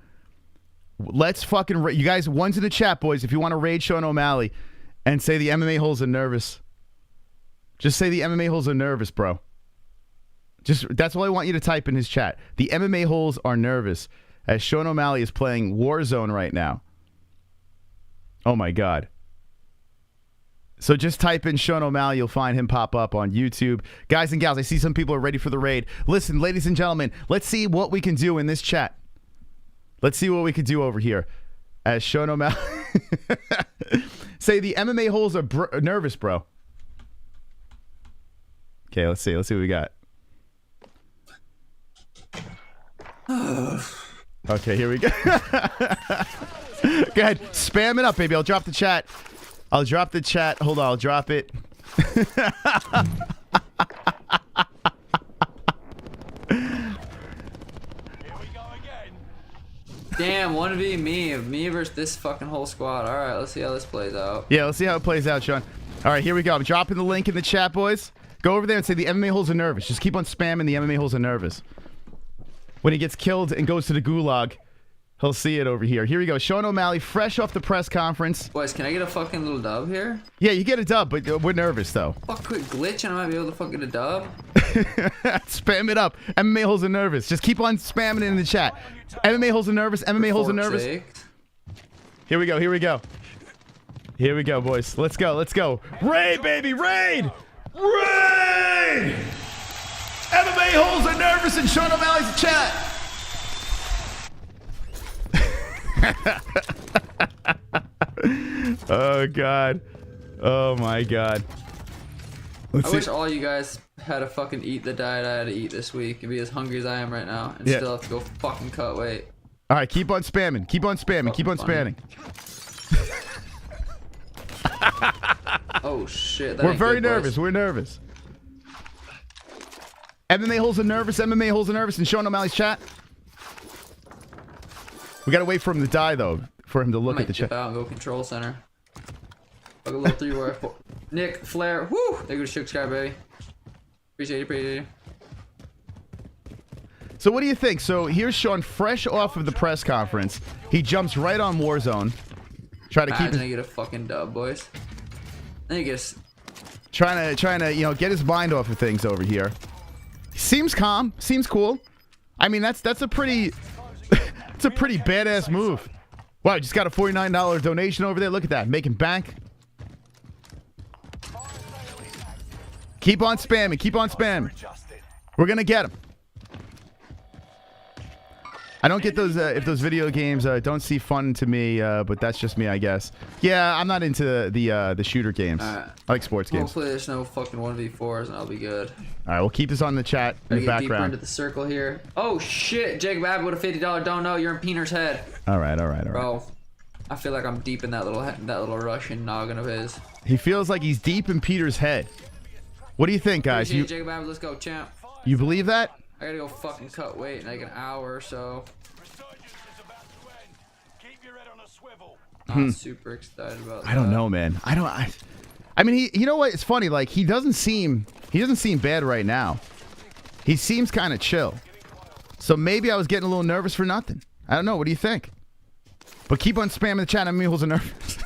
Let's fucking... You guys, one's in the chat, boys, if you want to raid Sean O'Malley and say the MMA-Holes are nervous. Just say the MMA-Holes are nervous, bro. That's all I want you to type in his chat. The MMA-Holes are nervous as Sean O'Malley is playing Warzone right now. Oh, my God. So just type in Sean O'Malley. You'll find him pop up on YouTube. Guys and gals, I see some people are ready for the raid. Listen, ladies and gentlemen, let's see what we can do in this chat. Let's see what we can do over here. As Sean O'Malley. Say the MMA holes are nervous, bro. Okay, let's see. Let's see what we got. Okay, here we go. Go ahead. Spam it up, baby. I'll drop the chat. Hold on, I'll drop it. Damn, 1v me versus this fucking whole squad. All right, let's see how this plays out. Yeah, let's see how it plays out, Sean. All right, here we go. I'm dropping the link in the chat, boys. Go over there and say the MMA holes are nervous. Just keep on spamming the MMA holes are nervous. When he gets killed and goes to the gulag, he'll see it over here. Here we go. Sean O'Malley, fresh off the press conference. Boys, can I get a fucking little dub here? Yeah, you get a dub, but we're nervous, though. Fuck, quick glitch and I might be able to fucking get a dub. Spam it up. MMA holes are nervous. Just keep on spamming it in the chat. MMA holes are nervous. MMA holes are nervous. Here we go. Here we go. Here we go, boys. Let's go. Let's go. Raid, baby. Raid. Raid. MMA holes are nervous and Sean O'Malley's chat. Oh, God. Oh, my God. I wish all you guys had to fucking eat the diet I had to eat this week and be as hungry as I am right now and still have to go fucking cut weight. All right, keep on spamming. Keep on spamming. Keep on spamming. Oh, shit. We're very nervous. We're nervous. MMA holes are nervous. MMA holes are nervous in Sean O'Malley's chat. We got to wait for him to die, though, for him to look at the chat. Out and go control center. Fuck a little 3-wire. Nick, Flair. Woo! There goes Shook Sky, baby. Appreciate you. So what do you think? So here's Sean fresh off of the press conference. He jumps right on Warzone. Try to keep his... get a fucking dub, boys. I think it's trying to you know, get his mind off of things over here. Seems calm, seems cool. I mean, that's a pretty it's a pretty badass move. Wow, just got a $49 donation over there. Look at that, making bank. Keep on spamming, keep on spamming. We're gonna get him. I don't get those if those video games don't seem fun to me, but that's just me, I guess. Yeah, I'm not into the shooter games. I like sports games. Hopefully there's no fucking 1v4s and I'll be good. All right, we'll keep this on the chat in the background. Deeper into the circle here. Oh shit, Jacob Abbott with a $50 don't know. You're in Peener's head. All right. Bro, I feel like I'm deep in that little Russian noggin of his. He feels like he's deep in Peter's head. What do you think, guys? Jacob Abbott, let's go, champ. You believe that? I gotta go fucking cut weight in like an hour or so. I'm super excited about that. I don't know, man. I mean, you know what? It's funny. Like he doesn't seem bad right now. He seems kind of chill. So maybe I was getting a little nervous for nothing. I don't know. What do you think? But keep on spamming the chat. I'm holes are nervous.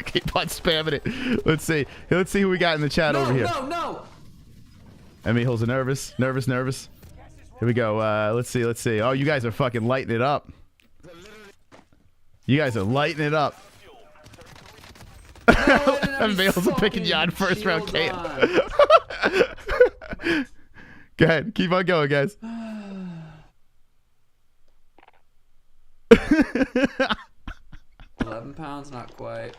Keep on spamming it. Let's see. Let's see who we got in the chat over here. No. holes are nervous. Nervous. Here we go. Let's see. Oh, you guys are fucking lighting it up. You guys are lighting it up. Bales are picking you on first round KO. Go ahead. Keep on going, guys. 11 pounds, not quite.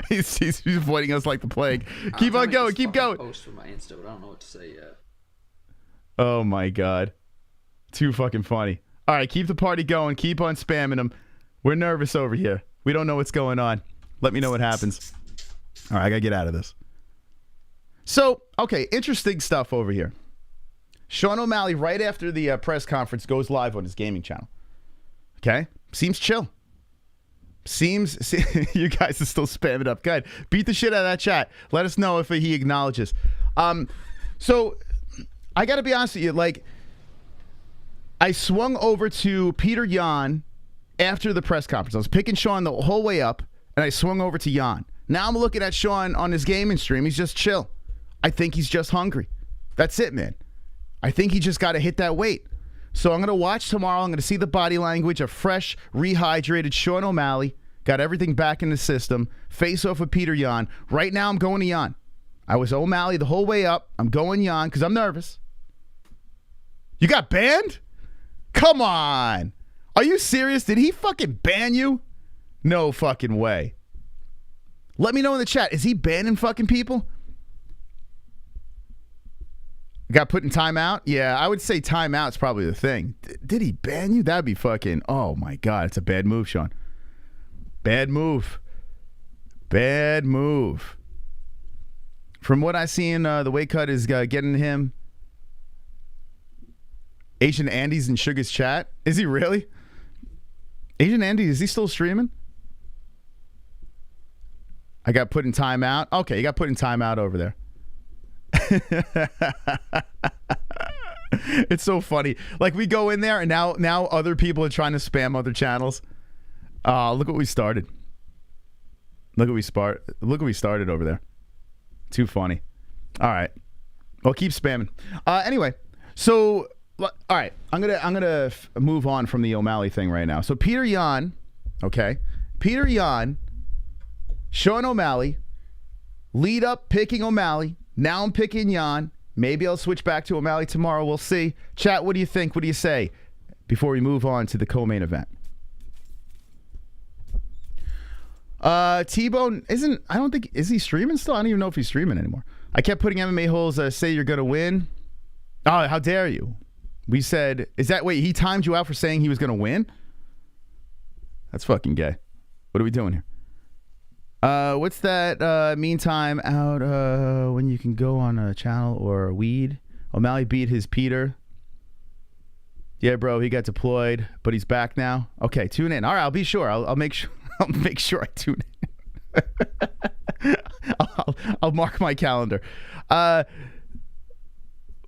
he's avoiding us like the plague. Keep on going. Keep going. Post for my Insta, but I don't know what to say yet. Oh my God. Too fucking funny. All right, keep the party going. Keep on spamming them. We're nervous over here. We don't know what's going on. Let me know what happens. All right, I got to get out of this. So, okay, interesting stuff over here. Sean O'Malley, right after the press conference, goes live on his gaming channel. Okay? Seems chill. Seems you guys are still spamming up. Good. Beat the shit out of that chat. Let us know if he acknowledges. So, I got to be honest with you. Like, I swung over to Peter Yan after the press conference. I was picking Sean the whole way up, and I swung over to Yan. Now I'm looking at Sean on his gaming stream. He's just chill. I think he's just hungry. That's it, man. I think he just got to hit that weight. So I'm going to watch tomorrow. I'm going to see the body language of fresh, rehydrated Sean O'Malley. Got everything back in the system. Face off with Petr Yan. Right now, I'm going to Yan. I was O'Malley the whole way up. I'm going Yan because I'm nervous. You got banned? Come on. Are you serious? Did he fucking ban you? No fucking way. Let me know in the chat. Is he banning fucking people? Got put in timeout? Yeah, I would say timeout's probably the thing. Did he ban you? That'd be fucking... Oh, my God. It's a bad move, Sean. Bad move. Bad move. From what I seen, the weight cut is getting him... Asian Andy's in Sugar's chat. Is he really? Asian Andy, is he still streaming? I got put in timeout. Okay, you got put in timeout over there. It's so funny. Like, we go in there and now other people are trying to spam other channels. Look what we started. Look what we started over there. Too funny. All right. Well, keep spamming. Anyway, so all right, I'm gonna move on from the O'Malley thing right now. So Petr Yan, okay, Petr Yan, Sean O'Malley, lead up picking O'Malley. Now I'm picking Yan. Maybe I'll switch back to O'Malley tomorrow. We'll see. Chat, what do you think? What do you say before we move on to the co-main event? T-Bone is he streaming still? I don't even know if he's streaming anymore. I kept putting MMA-Holes say you're gonna win. Oh, how dare you? We said, wait, he timed you out for saying he was gonna win? That's fucking gay. What are we doing here? What's that meantime out when you can go on a channel or weed? O'Malley beat his Petr. Yeah, bro, he got deployed, but he's back now. Okay, tune in. All right, I'll be sure. I'll make sure. I'll make sure I tune in. I'll mark my calendar.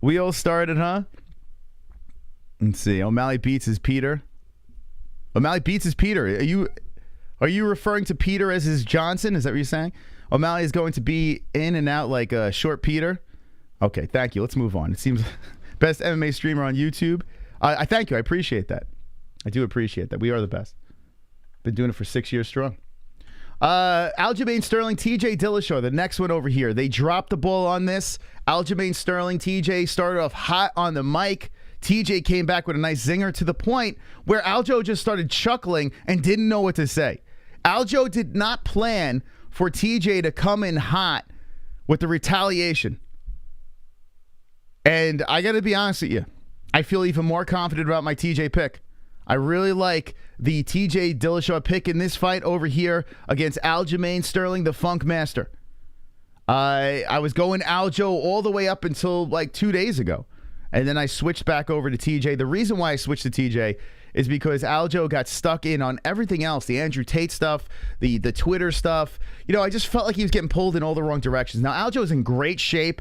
We all started, huh? Let's see. O'Malley beats his Petr. O'Malley beats his Petr. Are you referring to Petr as his Johnson? Is that what you're saying? O'Malley is going to be in and out like a short Petr. Okay, thank you. Let's move on. It seems best MMA streamer on YouTube. I thank you. I appreciate that. I do appreciate that. We are the best. Been doing it for 6 years strong. Aljamain Sterling, TJ Dillashaw, the next one over here. They dropped the ball on this. Aljamain Sterling, TJ started off hot on the mic. TJ came back with a nice zinger to the point where Aljo just started chuckling and didn't know what to say. Aljo did not plan for TJ to come in hot with the retaliation. And I got to be honest with you. I feel even more confident about my TJ pick. I really like the TJ Dillashaw pick in this fight over here against Aljamain Sterling, the Funk Master. I was going Aljo all the way up until like 2 days ago. And then I switched back over to TJ. The reason why I switched to TJ is because Aljo got stuck in on everything else. The Andrew Tate stuff, the Twitter stuff. You know, I just felt like he was getting pulled in all the wrong directions. Now, Aljo's in great shape.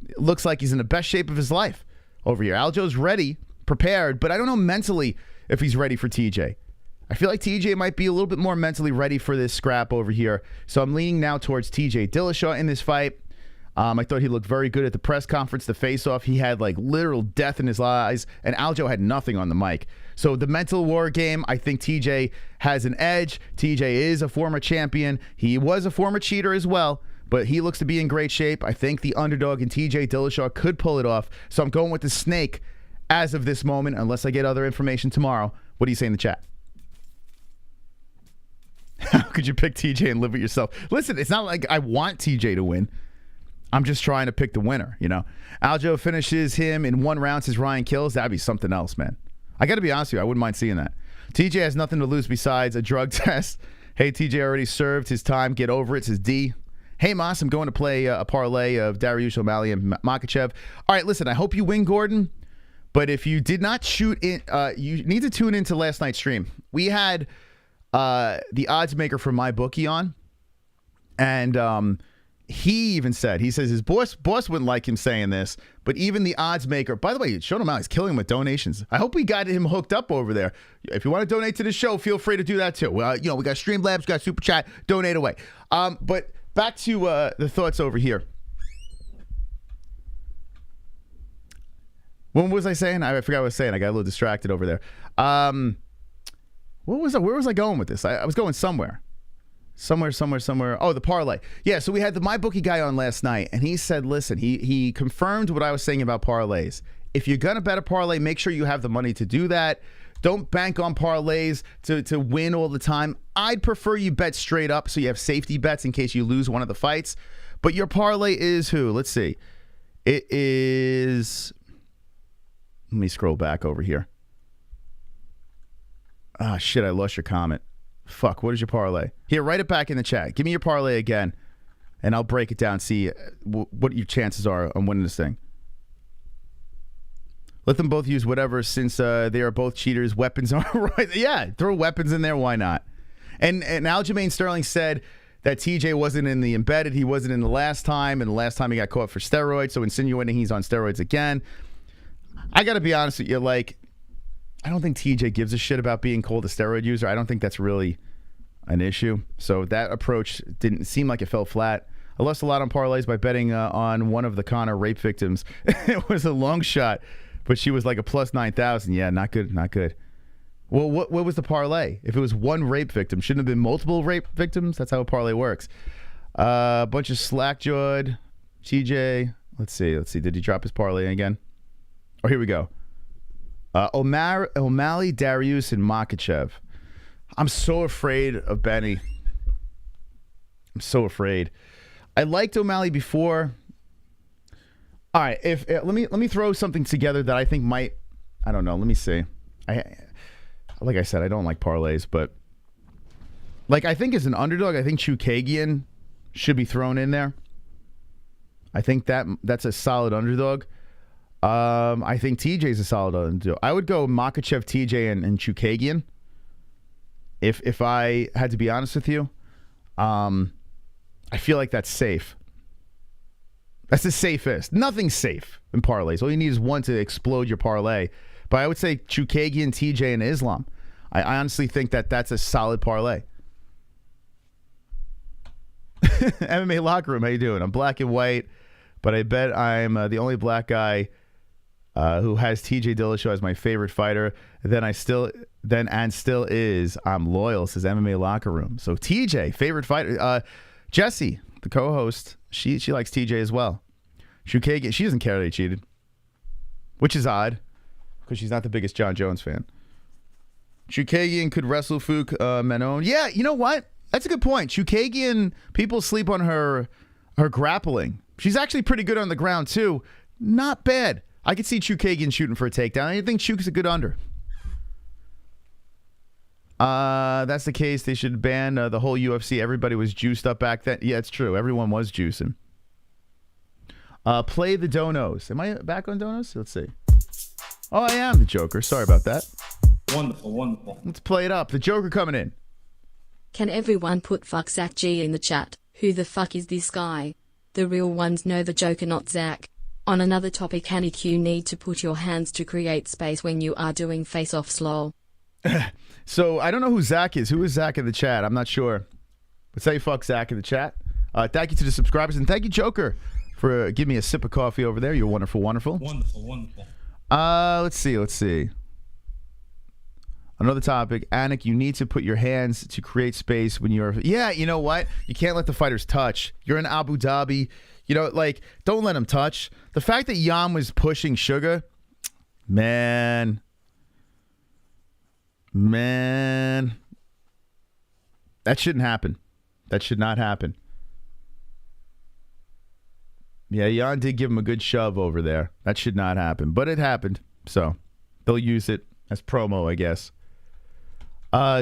It looks like he's in the best shape of his life over here. Aljo's ready, prepared, but I don't know mentally if he's ready for TJ. I feel like TJ might be a little bit more mentally ready for this scrap over here. So I'm leaning now towards TJ Dillashaw in this fight. I thought he looked very good at the press conference, the face-off. He had like literal death in his eyes, and Aljo had nothing on the mic. So the mental war game, I think TJ has an edge. TJ is a former champion. He was a former cheater as well, but he looks to be in great shape. I think the underdog in TJ Dillashaw could pull it off. So I'm going with the snake as of this moment, unless I get other information tomorrow. What do you say in the chat? How could you pick TJ and live with yourself? Listen, it's not like I want TJ to win. I'm just trying to pick the winner, you know. Aljo finishes him in 1 round, says Ryan kills. That'd be something else, man. I got to be honest with you. I wouldn't mind seeing that. TJ has nothing to lose besides a drug test. Hey, TJ already served his time. Get over it, says D. Hey, Moss, I'm going to play a parlay of Dariush, O'Malley, and Makhachev. All right, listen, I hope you win, Gordon. But if you did not shoot in, you need to tune into last night's stream. We had the odds maker from MyBookie on. And he even said, he says his boss wouldn't like him saying this, but even the odds maker, by the way, Sean O'Malley's killing him with donations. I hope we got him hooked up over there. If you want to donate to the show, feel free to do that too. Well, you know, we got Streamlabs, we got Super Chat, donate away. But back to the thoughts over here. What was I saying? I forgot what I was saying. I got a little distracted over there. Where was I going with this? I was going somewhere. Somewhere. Oh, the parlay. Yeah, so we had the MyBookie guy on last night, and he said, listen, he confirmed what I was saying about parlays. If you're going to bet a parlay, make sure you have the money to do that. Don't bank on parlays to win all the time. I'd prefer you bet straight up so you have safety bets in case you lose one of the fights. But your parlay is who? Let's see. It is... Let me scroll back over here. Ah, shit, I lost your comment. Fuck, what is your parlay? Here, write it back in the chat. Give me your parlay again, and I'll break it down, see what your chances are on winning this thing. Let them both use whatever, since they are both cheaters. Weapons are right. Yeah, throw weapons in there. Why not? And Aljamain Sterling said that TJ wasn't in the embedded. He wasn't in the last time, and the last time he got caught for steroids, so insinuating he's on steroids again. I got to be honest with you, like, I don't think TJ gives a shit about being called a steroid user. I don't think that's really an issue. So that approach didn't seem like it fell flat. I lost a lot on parlays by betting on one of the Connor rape victims. It was a long shot, but she was like a plus 9,000. Yeah, not good, not good. Well, what was the parlay? If it was one rape victim, shouldn't have been multiple rape victims? That's how a parlay works. A bunch of slack-jawed. TJ, let's see. Did he drop his parlay again? Oh, here we go. O'Malley, Dariush, and Makhachev. I'm so afraid of Benny. I'm so afraid. I liked O'Malley before. All right, let me throw something together that I think might. I don't know. Let me see. Like I said, I don't like parlays, but like I think as an underdog, I think Chookagian should be thrown in there. I think that's a solid underdog. I think TJ's a solid underdog. I would go Makhachev, TJ, and Chookagian. If I had to be honest with you, I feel like that's safe. That's the safest. Nothing's safe in parlays. All you need is one to explode your parlay. But I would say Chookagian, TJ, and Islam. I honestly think that's a solid parlay. MMA Locker Room, how you doing? I'm black and white, but I bet I'm the only black guy who has TJ Dillashaw as my favorite fighter. Then still is. I'm loyal, says MMA Locker Room. So TJ, favorite fighter. Jessie, the co-host, she likes TJ as well. Chookagian, she doesn't care that he cheated, which is odd because she's not the biggest John Jones fan. Chookagian could wrestle Manon. Yeah, you know what? That's a good point. Chookagian, people sleep on her grappling. She's actually pretty good on the ground too. Not bad. I could see Chookagian shooting for a takedown. I think Chook's a good under. That's the case. They should ban the whole UFC. Everybody was juiced up back then. Yeah, it's true. Everyone was juicing. Play the donos. Am I back on donos? Let's see. Oh, I am the Joker. Sorry about that. Wonderful. Let's play it up. The Joker coming in. Can everyone put fuck Zach G in the chat? Who the fuck is this guy? The real ones know the Joker, not Zach. On another topic, Hannick, you need to put your hands to create space when you are doing face-offs, lol. So I don't know who Zach is. Who is Zach in the chat? I'm not sure. But say fuck Zach in the chat. Thank you to the subscribers. And thank you, Joker, for giving me a sip of coffee over there. You're wonderful. Wonderful. Let's see. Another topic. Anik, you need to put your hands to create space when you're... Yeah, you know what? You can't let the fighters touch. You're in Abu Dhabi. You know, like, don't let them touch. The fact that Jan was pushing Sugar, man, that shouldn't happen. That should not happen. Yeah, Jan did give him a good shove over there. That should not happen, but it happened. So they'll use it as promo, I guess.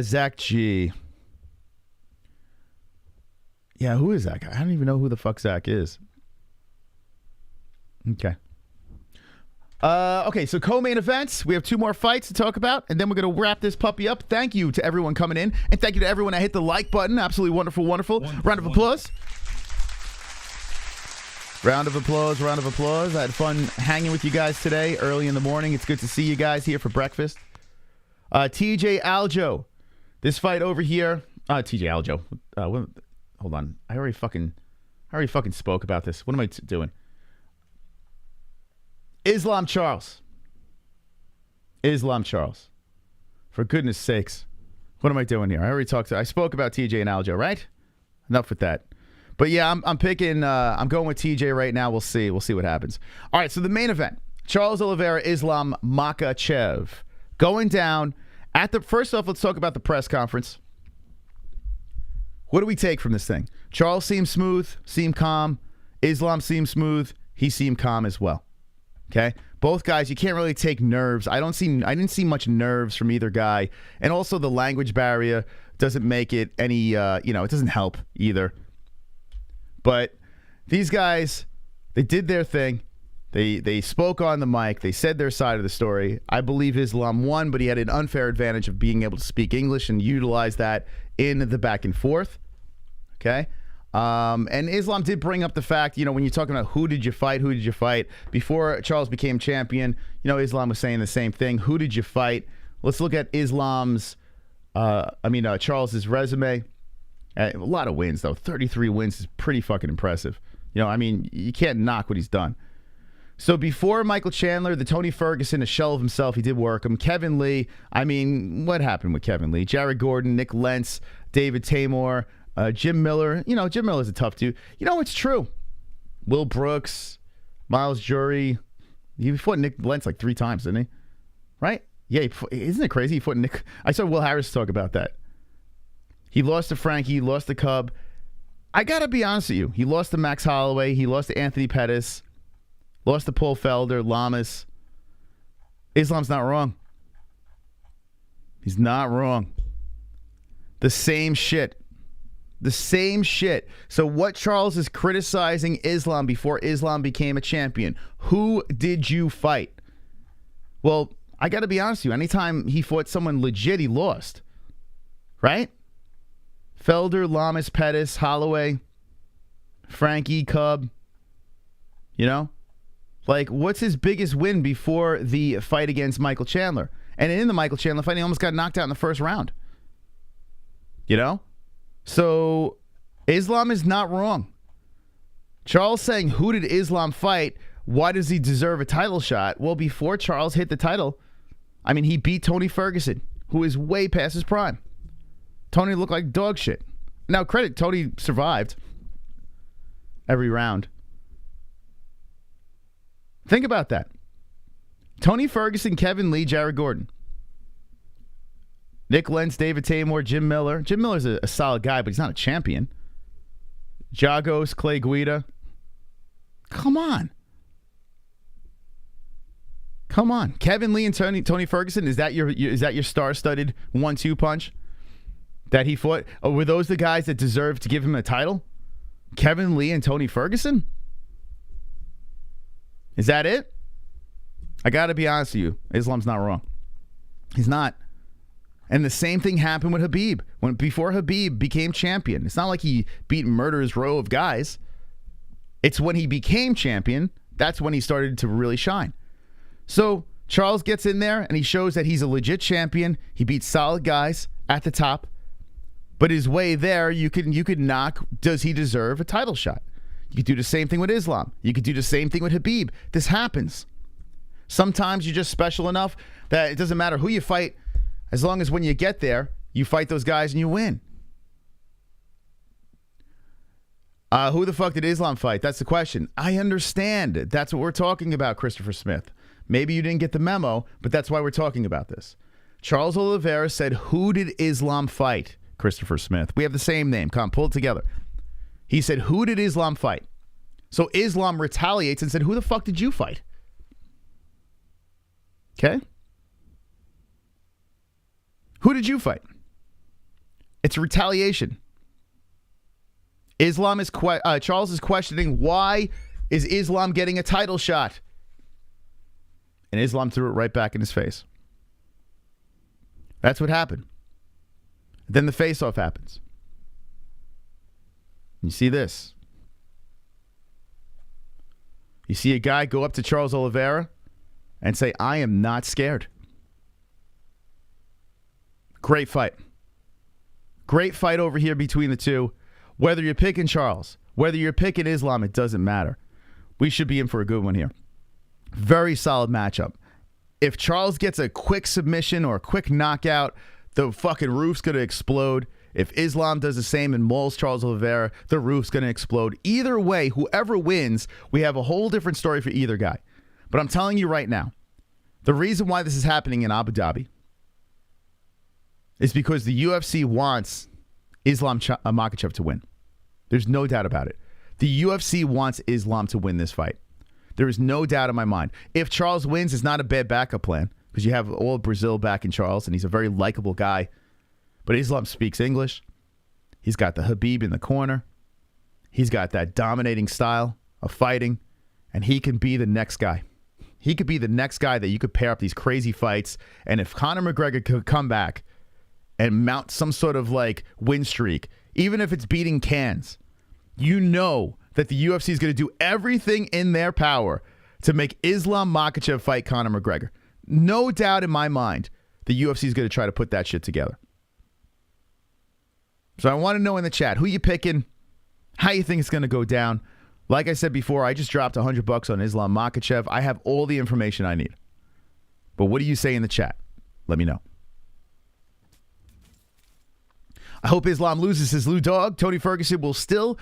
Zach G. Yeah, who is that guy? I don't even know who the fuck Zach is. Okay. Okay, so co-main events. We have 2 more fights to talk about, and then we're going to wrap this puppy up. Thank you to everyone coming in, and thank you to everyone that hit the like button. Absolutely wonderful. Round of applause. Round of applause. I had fun hanging with you guys today early in the morning. It's good to see you guys here for breakfast. TJ Aljo. This fight over here. TJ Aljo. Hold on. I already fucking spoke about this. What am I doing? Islam Charles. For goodness sakes. What am I doing here? I spoke about TJ and Aljo, right? Enough with that. But yeah, I'm picking. I'm going with TJ right now. We'll see. We'll see what happens. All right. So the main event: Charles Oliveira, Islam Makhachev, going down at the. First off, let's talk about the press conference. What do we take from this thing? Charles seemed smooth, seemed calm. Islam seemed smooth. He seemed calm as well. Okay, both guys. You can't really take nerves. I didn't see much nerves from either guy, and also the language barrier doesn't make it any. It doesn't help either. But these guys, they did their thing. They spoke on the mic. They said their side of the story. I believe Islam won, but he had an unfair advantage of being able to speak English and utilize that in the back and forth. Okay? And Islam did bring up the fact, when you're talking about who did you fight, before Charles became champion, Islam was saying the same thing. Who did you fight? Let's look at Charles's resume. A lot of wins, though. 33 wins is pretty fucking impressive. You can't knock what he's done. So before Michael Chandler, the Tony Ferguson, a shell of himself, he did work him. Kevin Lee, what happened with Kevin Lee? Jared Gordon, Nick Lentz, David Tamor, Jim Miller. Jim Miller's a tough dude. It's true. Will Brooks, Miles Jury. He fought Nick Lentz like 3 times, didn't he? Right? Yeah, isn't it crazy? He fought Nick. I saw Will Harris talk about that. He lost to Frankie, lost to Cub. I got to be honest with you. He lost to Max Holloway. He lost to Anthony Pettis. Lost to Paul Felder, Lamas. Islam's not wrong. He's not wrong. The same shit. The same shit. So what Charles is criticizing Islam before Islam became a champion. Who did you fight? Well, I got to be honest with you. Anytime he fought someone legit, he lost. Right? Felder, Lamas, Pettis, Holloway, Frankie, Cub. What's his biggest win before the fight against Michael Chandler? And in the Michael Chandler fight, he almost got knocked out in the first round. So Islam is not wrong. Charles saying, who did Islam fight? Why does he deserve a title shot? Well, before Charles hit the title, he beat Tony Ferguson, who is way past his prime. Tony looked like dog shit. Now, credit, Tony survived every round. Think about that. Tony Ferguson, Kevin Lee, Jared Gordon. Nick Lentz, David Tamor, Jim Miller. Jim Miller's a solid guy, but he's not a champion. Jagos, Clay Guida. Come on. Kevin Lee and Tony Ferguson, is that your star-studded 1-2 punch that he fought? Were those the guys that deserved to give him a title? Kevin Lee and Tony Ferguson? Is that it? I got to be honest with you. Islam's not wrong. He's not. And the same thing happened with Khabib. Before Khabib became champion. It's not like he beat murderer's row of guys. It's when he became champion, that's when he started to really shine. So Charles gets in there and he shows that he's a legit champion. He beats solid guys at the top. But his way there, you could knock, does he deserve a title shot? You could do the same thing with Islam. You could do the same thing with Khabib. This happens. Sometimes you're just special enough that it doesn't matter who you fight, as long as when you get there, you fight those guys and you win. Who the fuck did Islam fight? That's the question. I understand. That's what we're talking about, Christopher Smith. Maybe you didn't get the memo, but that's why we're talking about this. Charles Oliveira said, who did Islam fight? Christopher Smith. We have the same name. Come on, pull it together. He said, who did Islam fight? So Islam retaliates and said, who the fuck did you fight? Okay? Who did you fight? It's retaliation. Charles is questioning, why is Islam getting a title shot? And Islam threw it right back in his face. That's what happened. Then the face-off happens. You see this. You see a guy go up to Charles Oliveira and say, I am not scared. Great fight. Great fight over here between the two. Whether you're picking Charles, whether you're picking Islam, it doesn't matter. We should be in for a good one here. Very solid matchup. If Charles gets a quick submission or a quick knockout, the fucking roof's going to explode. If Islam does the same and mauls Charles Oliveira, the roof's going to explode. Either way, whoever wins, we have a whole different story for either guy. But I'm telling you right now, the reason why this is happening in Abu Dhabi is because the UFC wants Islam Makhachev to win. There's no doubt about it. The UFC wants Islam to win this fight. There is no doubt in my mind. If Charles wins, it's not a bad backup plan because you have all of Brazil back in Charles, and he's a very likable guy. But Islam speaks English. He's got the Khabib in the corner. He's got that dominating style of fighting, and he can be the next guy. He could be the next guy that you could pair up these crazy fights, and if Conor McGregor could come back and mount some sort of like win streak, even if it's beating cans, you know that the UFC is going to do everything in their power to make Islam Makhachev fight Conor McGregor. No doubt in my mind, the UFC is going to try to put that shit together. So I want to know in the chat, who you picking? How you think it's going to go down? Like I said before, I just dropped $100 on Islam Makhachev. I have all the information I need. But what do you say in the chat? Let me know. I hope Islam loses his Lou Dog. Tony Ferguson will still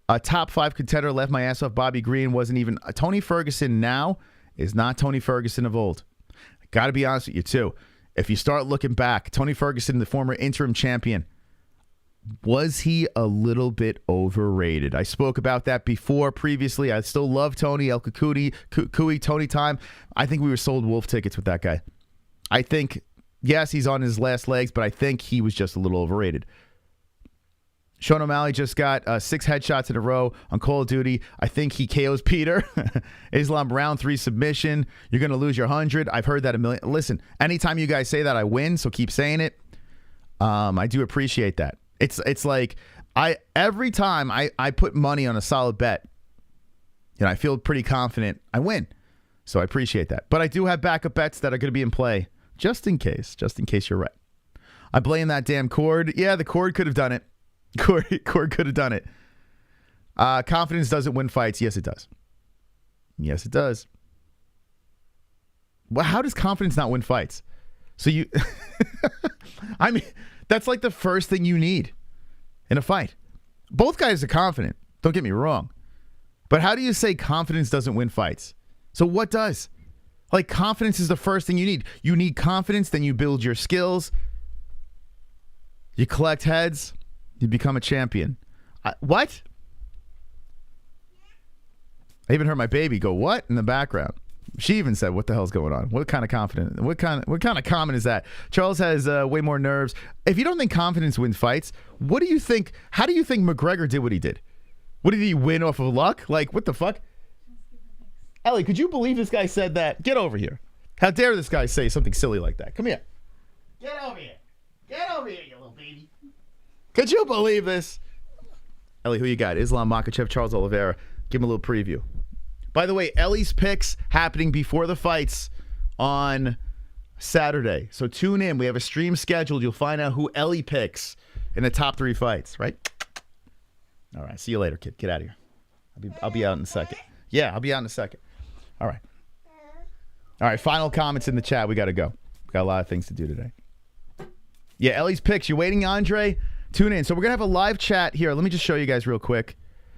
a top 5 contender. Left my ass off. Bobby Green wasn't even. Tony Ferguson now is not Tony Ferguson of old. I got to be honest with you, too. If you start looking back, Tony Ferguson, the former interim champion, was he a little bit overrated? I spoke about that before previously. I still love Tony, El Kukui, Tony Time. I think we were sold wolf tickets with that guy. I think, yes, he's on his last legs, but I think he was just a little overrated. Sean O'Malley just got 6 headshots in a row on Call of Duty. I think he KOs Peter. Islam round 3 submission. You're going to lose your 100. I've heard that a million. Listen, anytime you guys say that, I win, so keep saying it. I do appreciate that. It's like every time I put money on a solid bet, I feel pretty confident I win. So I appreciate that. But I do have backup bets that are going to be in play just in case you're right. I blame that damn cord. Yeah, the cord could have done it. Cord could have done it. Confidence doesn't win fights. Yes, it does. Yes, it does. Well, how does confidence not win fights? So you, I mean, that's like the first thing you need in a fight. Both guys are confident. Don't get me wrong. But how do you say confidence doesn't win fights? So what does? Like, confidence is the first thing you need. You need confidence, then you build your skills. You collect heads. You become a champion. What? I even heard my baby go, what? In the background. She even said, what the hell's going on? What kind of confidence? What kind of comment is that? Charles has way more nerves. If you don't think confidence wins fights, what do you think? How do you think McGregor did what he did? What did he win off of luck? Like, what the fuck? Ellie, could you believe this guy said that? Get over here. How dare this guy say something silly like that? Come here. Get over here. Get over here, you little baby. Could you believe this? Ellie, who you got? Islam Makhachev, Charles Oliveira. Give him a little preview. By the way, Ellie's picks happening before the fights on Saturday. So tune in. We have a stream scheduled. You'll find out who Ellie picks in the top 3 fights, right? All right. See you later, kid. Get out of here. I'll be out in a second. Yeah, I'll be out in a second. All right. All right. Final comments in the chat. We got to go. We got a lot of things to do today. Yeah, Ellie's picks. You waiting, Andre? Tune in. So we're going to have a live chat here. Let me just show you guys real quick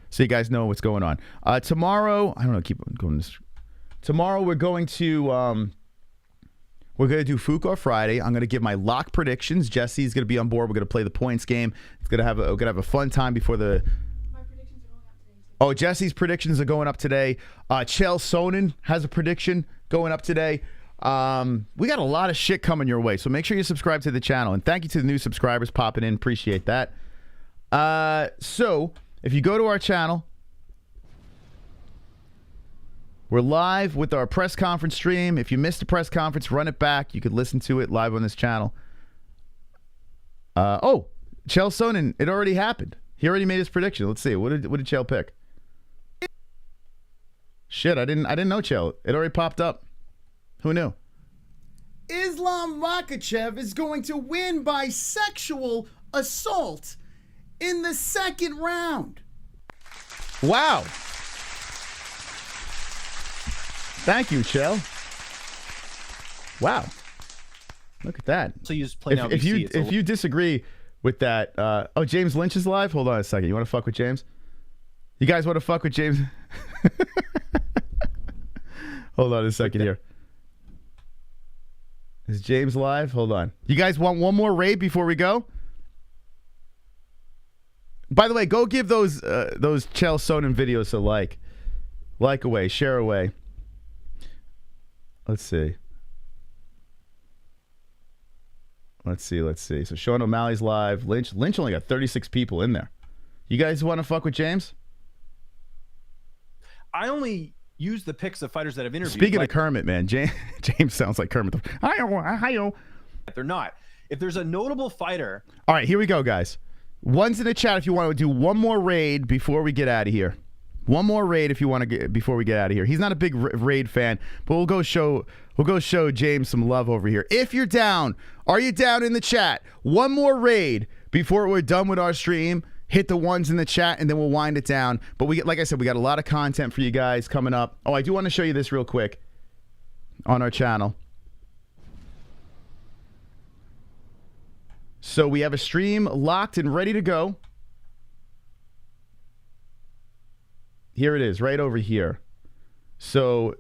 so you guys know what's going on. Tomorrow, I don't know, keep going this. Tomorrow we're going to do Fuka Friday. I'm going to give my lock predictions. Jesse's going to be on board. We're going to play the points game. We're going to have a fun time before the Jesse's predictions are going up today. Chael Sonnen has a prediction going up today. We got a lot of shit coming your way, so make sure you subscribe to the channel. And thank you to the new subscribers popping in. Appreciate that. So if you go to our channel, we're live with our press conference stream. If you missed the press conference, run it back. You could listen to it live on this channel. Chael Sonnen, it already happened. He already made his prediction. Let's see. What did Chael pick? Shit, I didn't know Chael. It already popped up. Who knew? Islam Makhachev is going to win by sexual assault in the 2nd round. Wow. Thank you, Chael. Wow. Look at that. So you just play now. If you disagree with that. Oh, James Lynch is live? Hold on a second. You want to fuck with James? You guys want to fuck with James? Hold on a second here. Is James live? Hold on. You guys want one more raid before we go? By the way, go give those Chael Sonnen videos a like. Like away. Share away. Let's see. So Sean O'Malley's live. Lynch only got 36 people in there. You guys want to fuck with James? I only use the pics of fighters that have interviewed. Speaking of Kermit, man, James sounds like Kermit. Hi-yo. They're not. If there's a notable fighter. All right, here we go, guys. One's in the chat if you want to do one more raid before we get out of here. One more raid if you want to get before we get out of here. He's not a big raid fan, but we'll go show James some love over here. If you're down, are you down in the chat? One more raid before we're done with our stream. Hit the ones in the chat, and then we'll wind it down. But like I said, we got a lot of content for you guys coming up. Oh, I do want to show you this real quick on our channel. So we have a stream locked and ready to go. Here it is, right over here. So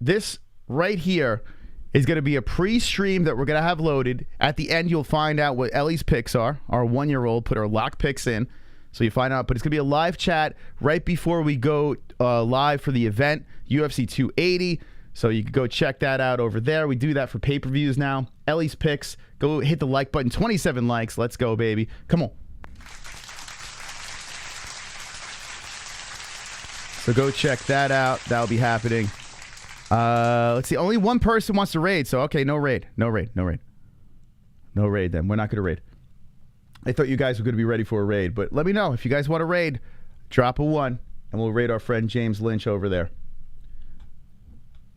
this right here is going to be a pre-stream that we're going to have loaded. At the end, you'll find out what Ellie's picks are. Our 1-year-old put her lock picks in. So you find out. But it's going to be a live chat right before we go live for the event, UFC 280. So you can go check that out over there. We do that for pay-per-views now. Ellie's picks. Go hit the like button. 27 likes. Let's go, baby. Come on. So go check that out. That'll be happening. Let's see. Only one person wants to raid. So, okay, no raid. No raid then. We're not going to raid. I thought you guys were going to be ready for a raid. But let me know. If you guys want to raid, drop a 1. And we'll raid our friend James Lynch over there.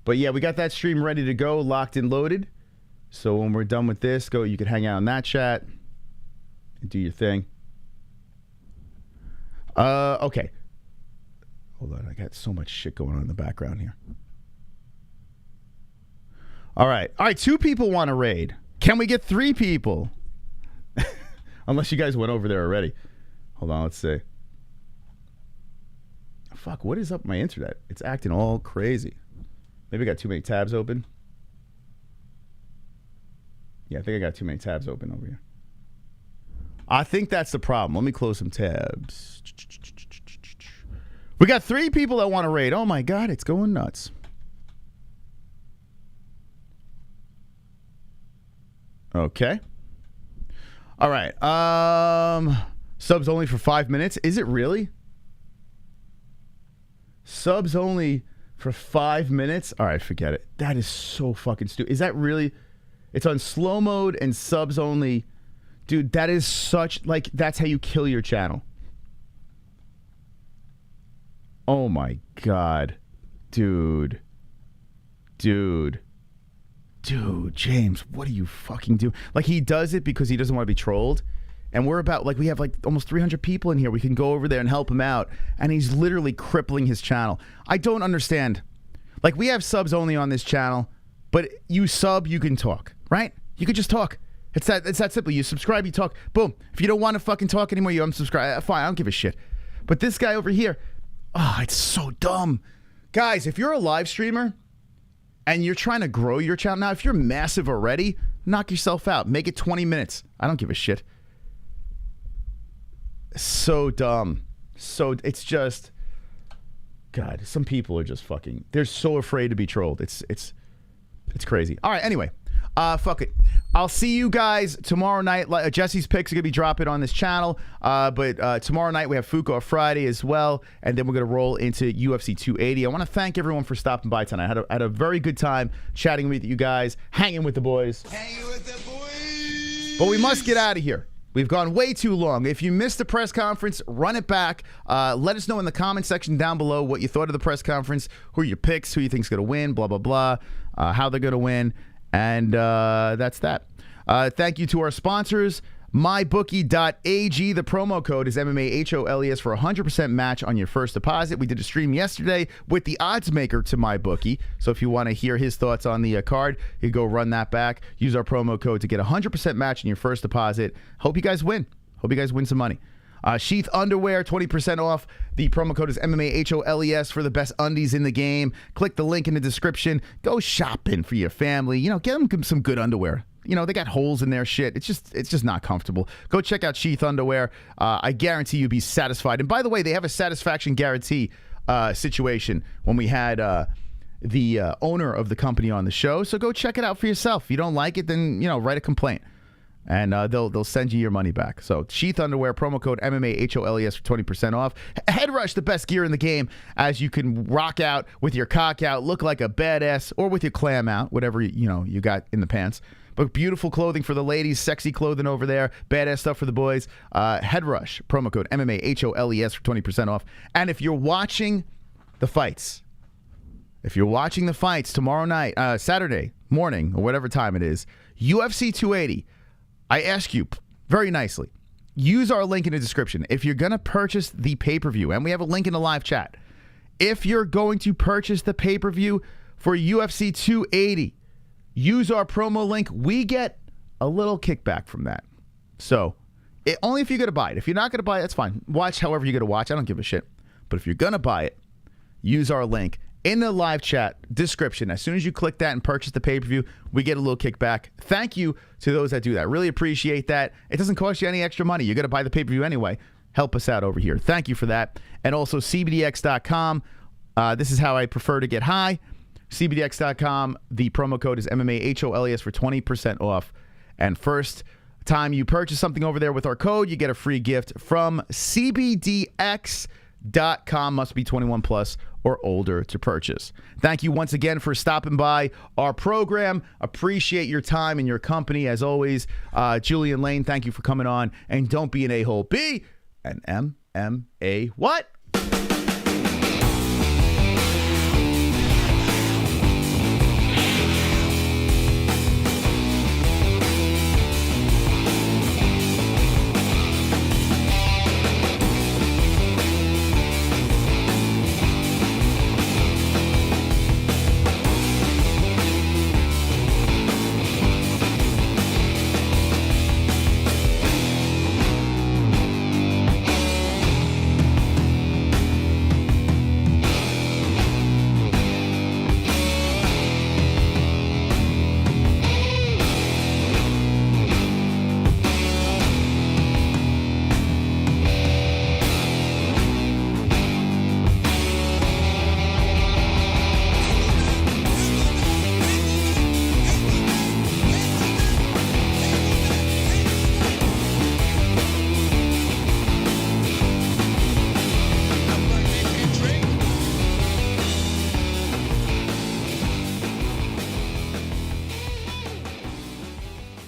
But yeah, we got that stream ready to go. Locked and loaded. So when we're done with this, you can hang out in that chat. And do your thing. Okay. Hold on, I got so much shit going on in the background here. All right, 2 people want to raid. Can we get 3 people? Unless you guys went over there already. Hold on, let's see. Fuck, what is up with my internet? It's acting all crazy. Maybe I got too many tabs open. Yeah, I think I got too many tabs open over here. I think that's the problem. Let me close some tabs. We got 3 people that want to raid. Oh my God, it's going nuts. Okay. All right. Subs only for 5 minutes. Is it really? Subs only for 5 minutes? All right, forget it. That is so fucking stupid. Is that really? It's on slow mode and subs only. Dude, that is such, like, that's how you kill your channel. Oh my God. Dude, James, what are you fucking doing? Like, he does it because he doesn't want to be trolled. And we're about, like, we have like almost 300 people in here. We can go over there and help him out. And he's literally crippling his channel. I don't understand. Like, we have subs only on this channel, but you sub, you can talk, right? You could just talk. It's that simple. You subscribe, you talk. Boom. If you don't want to fucking talk anymore, you unsubscribe. Fine, I don't give a shit. But this guy over here, oh, it's so dumb. Guys, if you're a live streamer and you're trying to grow your channel, now if you're massive already, knock yourself out. Make it 20 minutes. I don't give a shit. So dumb. So it's just, God, some people are just fucking, they're so afraid to be trolled. It's crazy. All right, anyway, fuck it. I'll see you guys tomorrow night. Jesse's picks are going to be dropping on this channel. But tomorrow night we have Fuko Friday as well. And then we're going to roll into UFC 280. I want to thank everyone for stopping by tonight. I had a very good time chatting with you guys, hanging with the boys. But we must get out of here. We've gone way too long. If you missed the press conference, run it back. Let us know in the comment section down below what you thought of the press conference, who are your picks, who you think's going to win, blah, blah, blah, how they're going to win. And that's that. Thank you to our sponsors, mybookie.ag. The promo code is MMAHOLES for 100% match on your first deposit. We did a stream yesterday with the odds maker to MyBookie. So if you want to hear his thoughts on the card, you go run that back. Use our promo code to get 100% match on your first deposit. Hope you guys win. Hope you guys win some money. Sheath Underwear, 20% off. The promo code is MMA-HOLES for the best undies in the game. Click the link in the description. Go shopping for your family. You know, get them some good underwear. You know, they got holes in their shit. It's just not comfortable. Go check out Sheath Underwear. I guarantee you'll be satisfied. And by the way, they have a satisfaction guarantee situation when we had the owner of the company on the show. So go check it out for yourself. If you don't like it, then, you know, write a complaint. And they'll send you your money back. So Sheath Underwear, promo code MMA-HOLES for 20% off. Head Rush, the best gear in the game, as you can rock out with your cock out, look like a badass, or with your clam out, whatever you got in the pants. But beautiful clothing for the ladies, sexy clothing over there, badass stuff for the boys. Head Rush, promo code MMA-HOLES for 20% off. And if you're watching the fights, tomorrow night, Saturday morning, or whatever time it is, UFC 280, I ask you very nicely, use our link in the description. If you're going to purchase the pay-per-view, and we have a link in the live chat, if you're going to purchase the pay-per-view for UFC 280, use our promo link. We get a little kickback from that. So, only if you're going to buy it. If you're not going to buy it, that's fine. Watch however you're going to watch. I don't give a shit. But if you're going to buy it, use our link in the live chat description. As soon as you click that and purchase the pay-per-view, we get a little kickback. Thank you to those that do that. Really appreciate that. It doesn't cost you any extra money. You're going to buy the pay-per-view anyway. Help us out over here. Thank you for that. And also CBDX.com. This is how I prefer to get high. CBDX.com. The promo code is MMA-HOLES for 20% off. And first time you purchase something over there with our code, you get a free gift from CBDX.com. Must be 21 plus or older to purchase. Thank you once again for stopping by our program. Appreciate your time and your company as always. Julian Lane, thank you for coming on. And don't be an a-hole. Be an MMA what?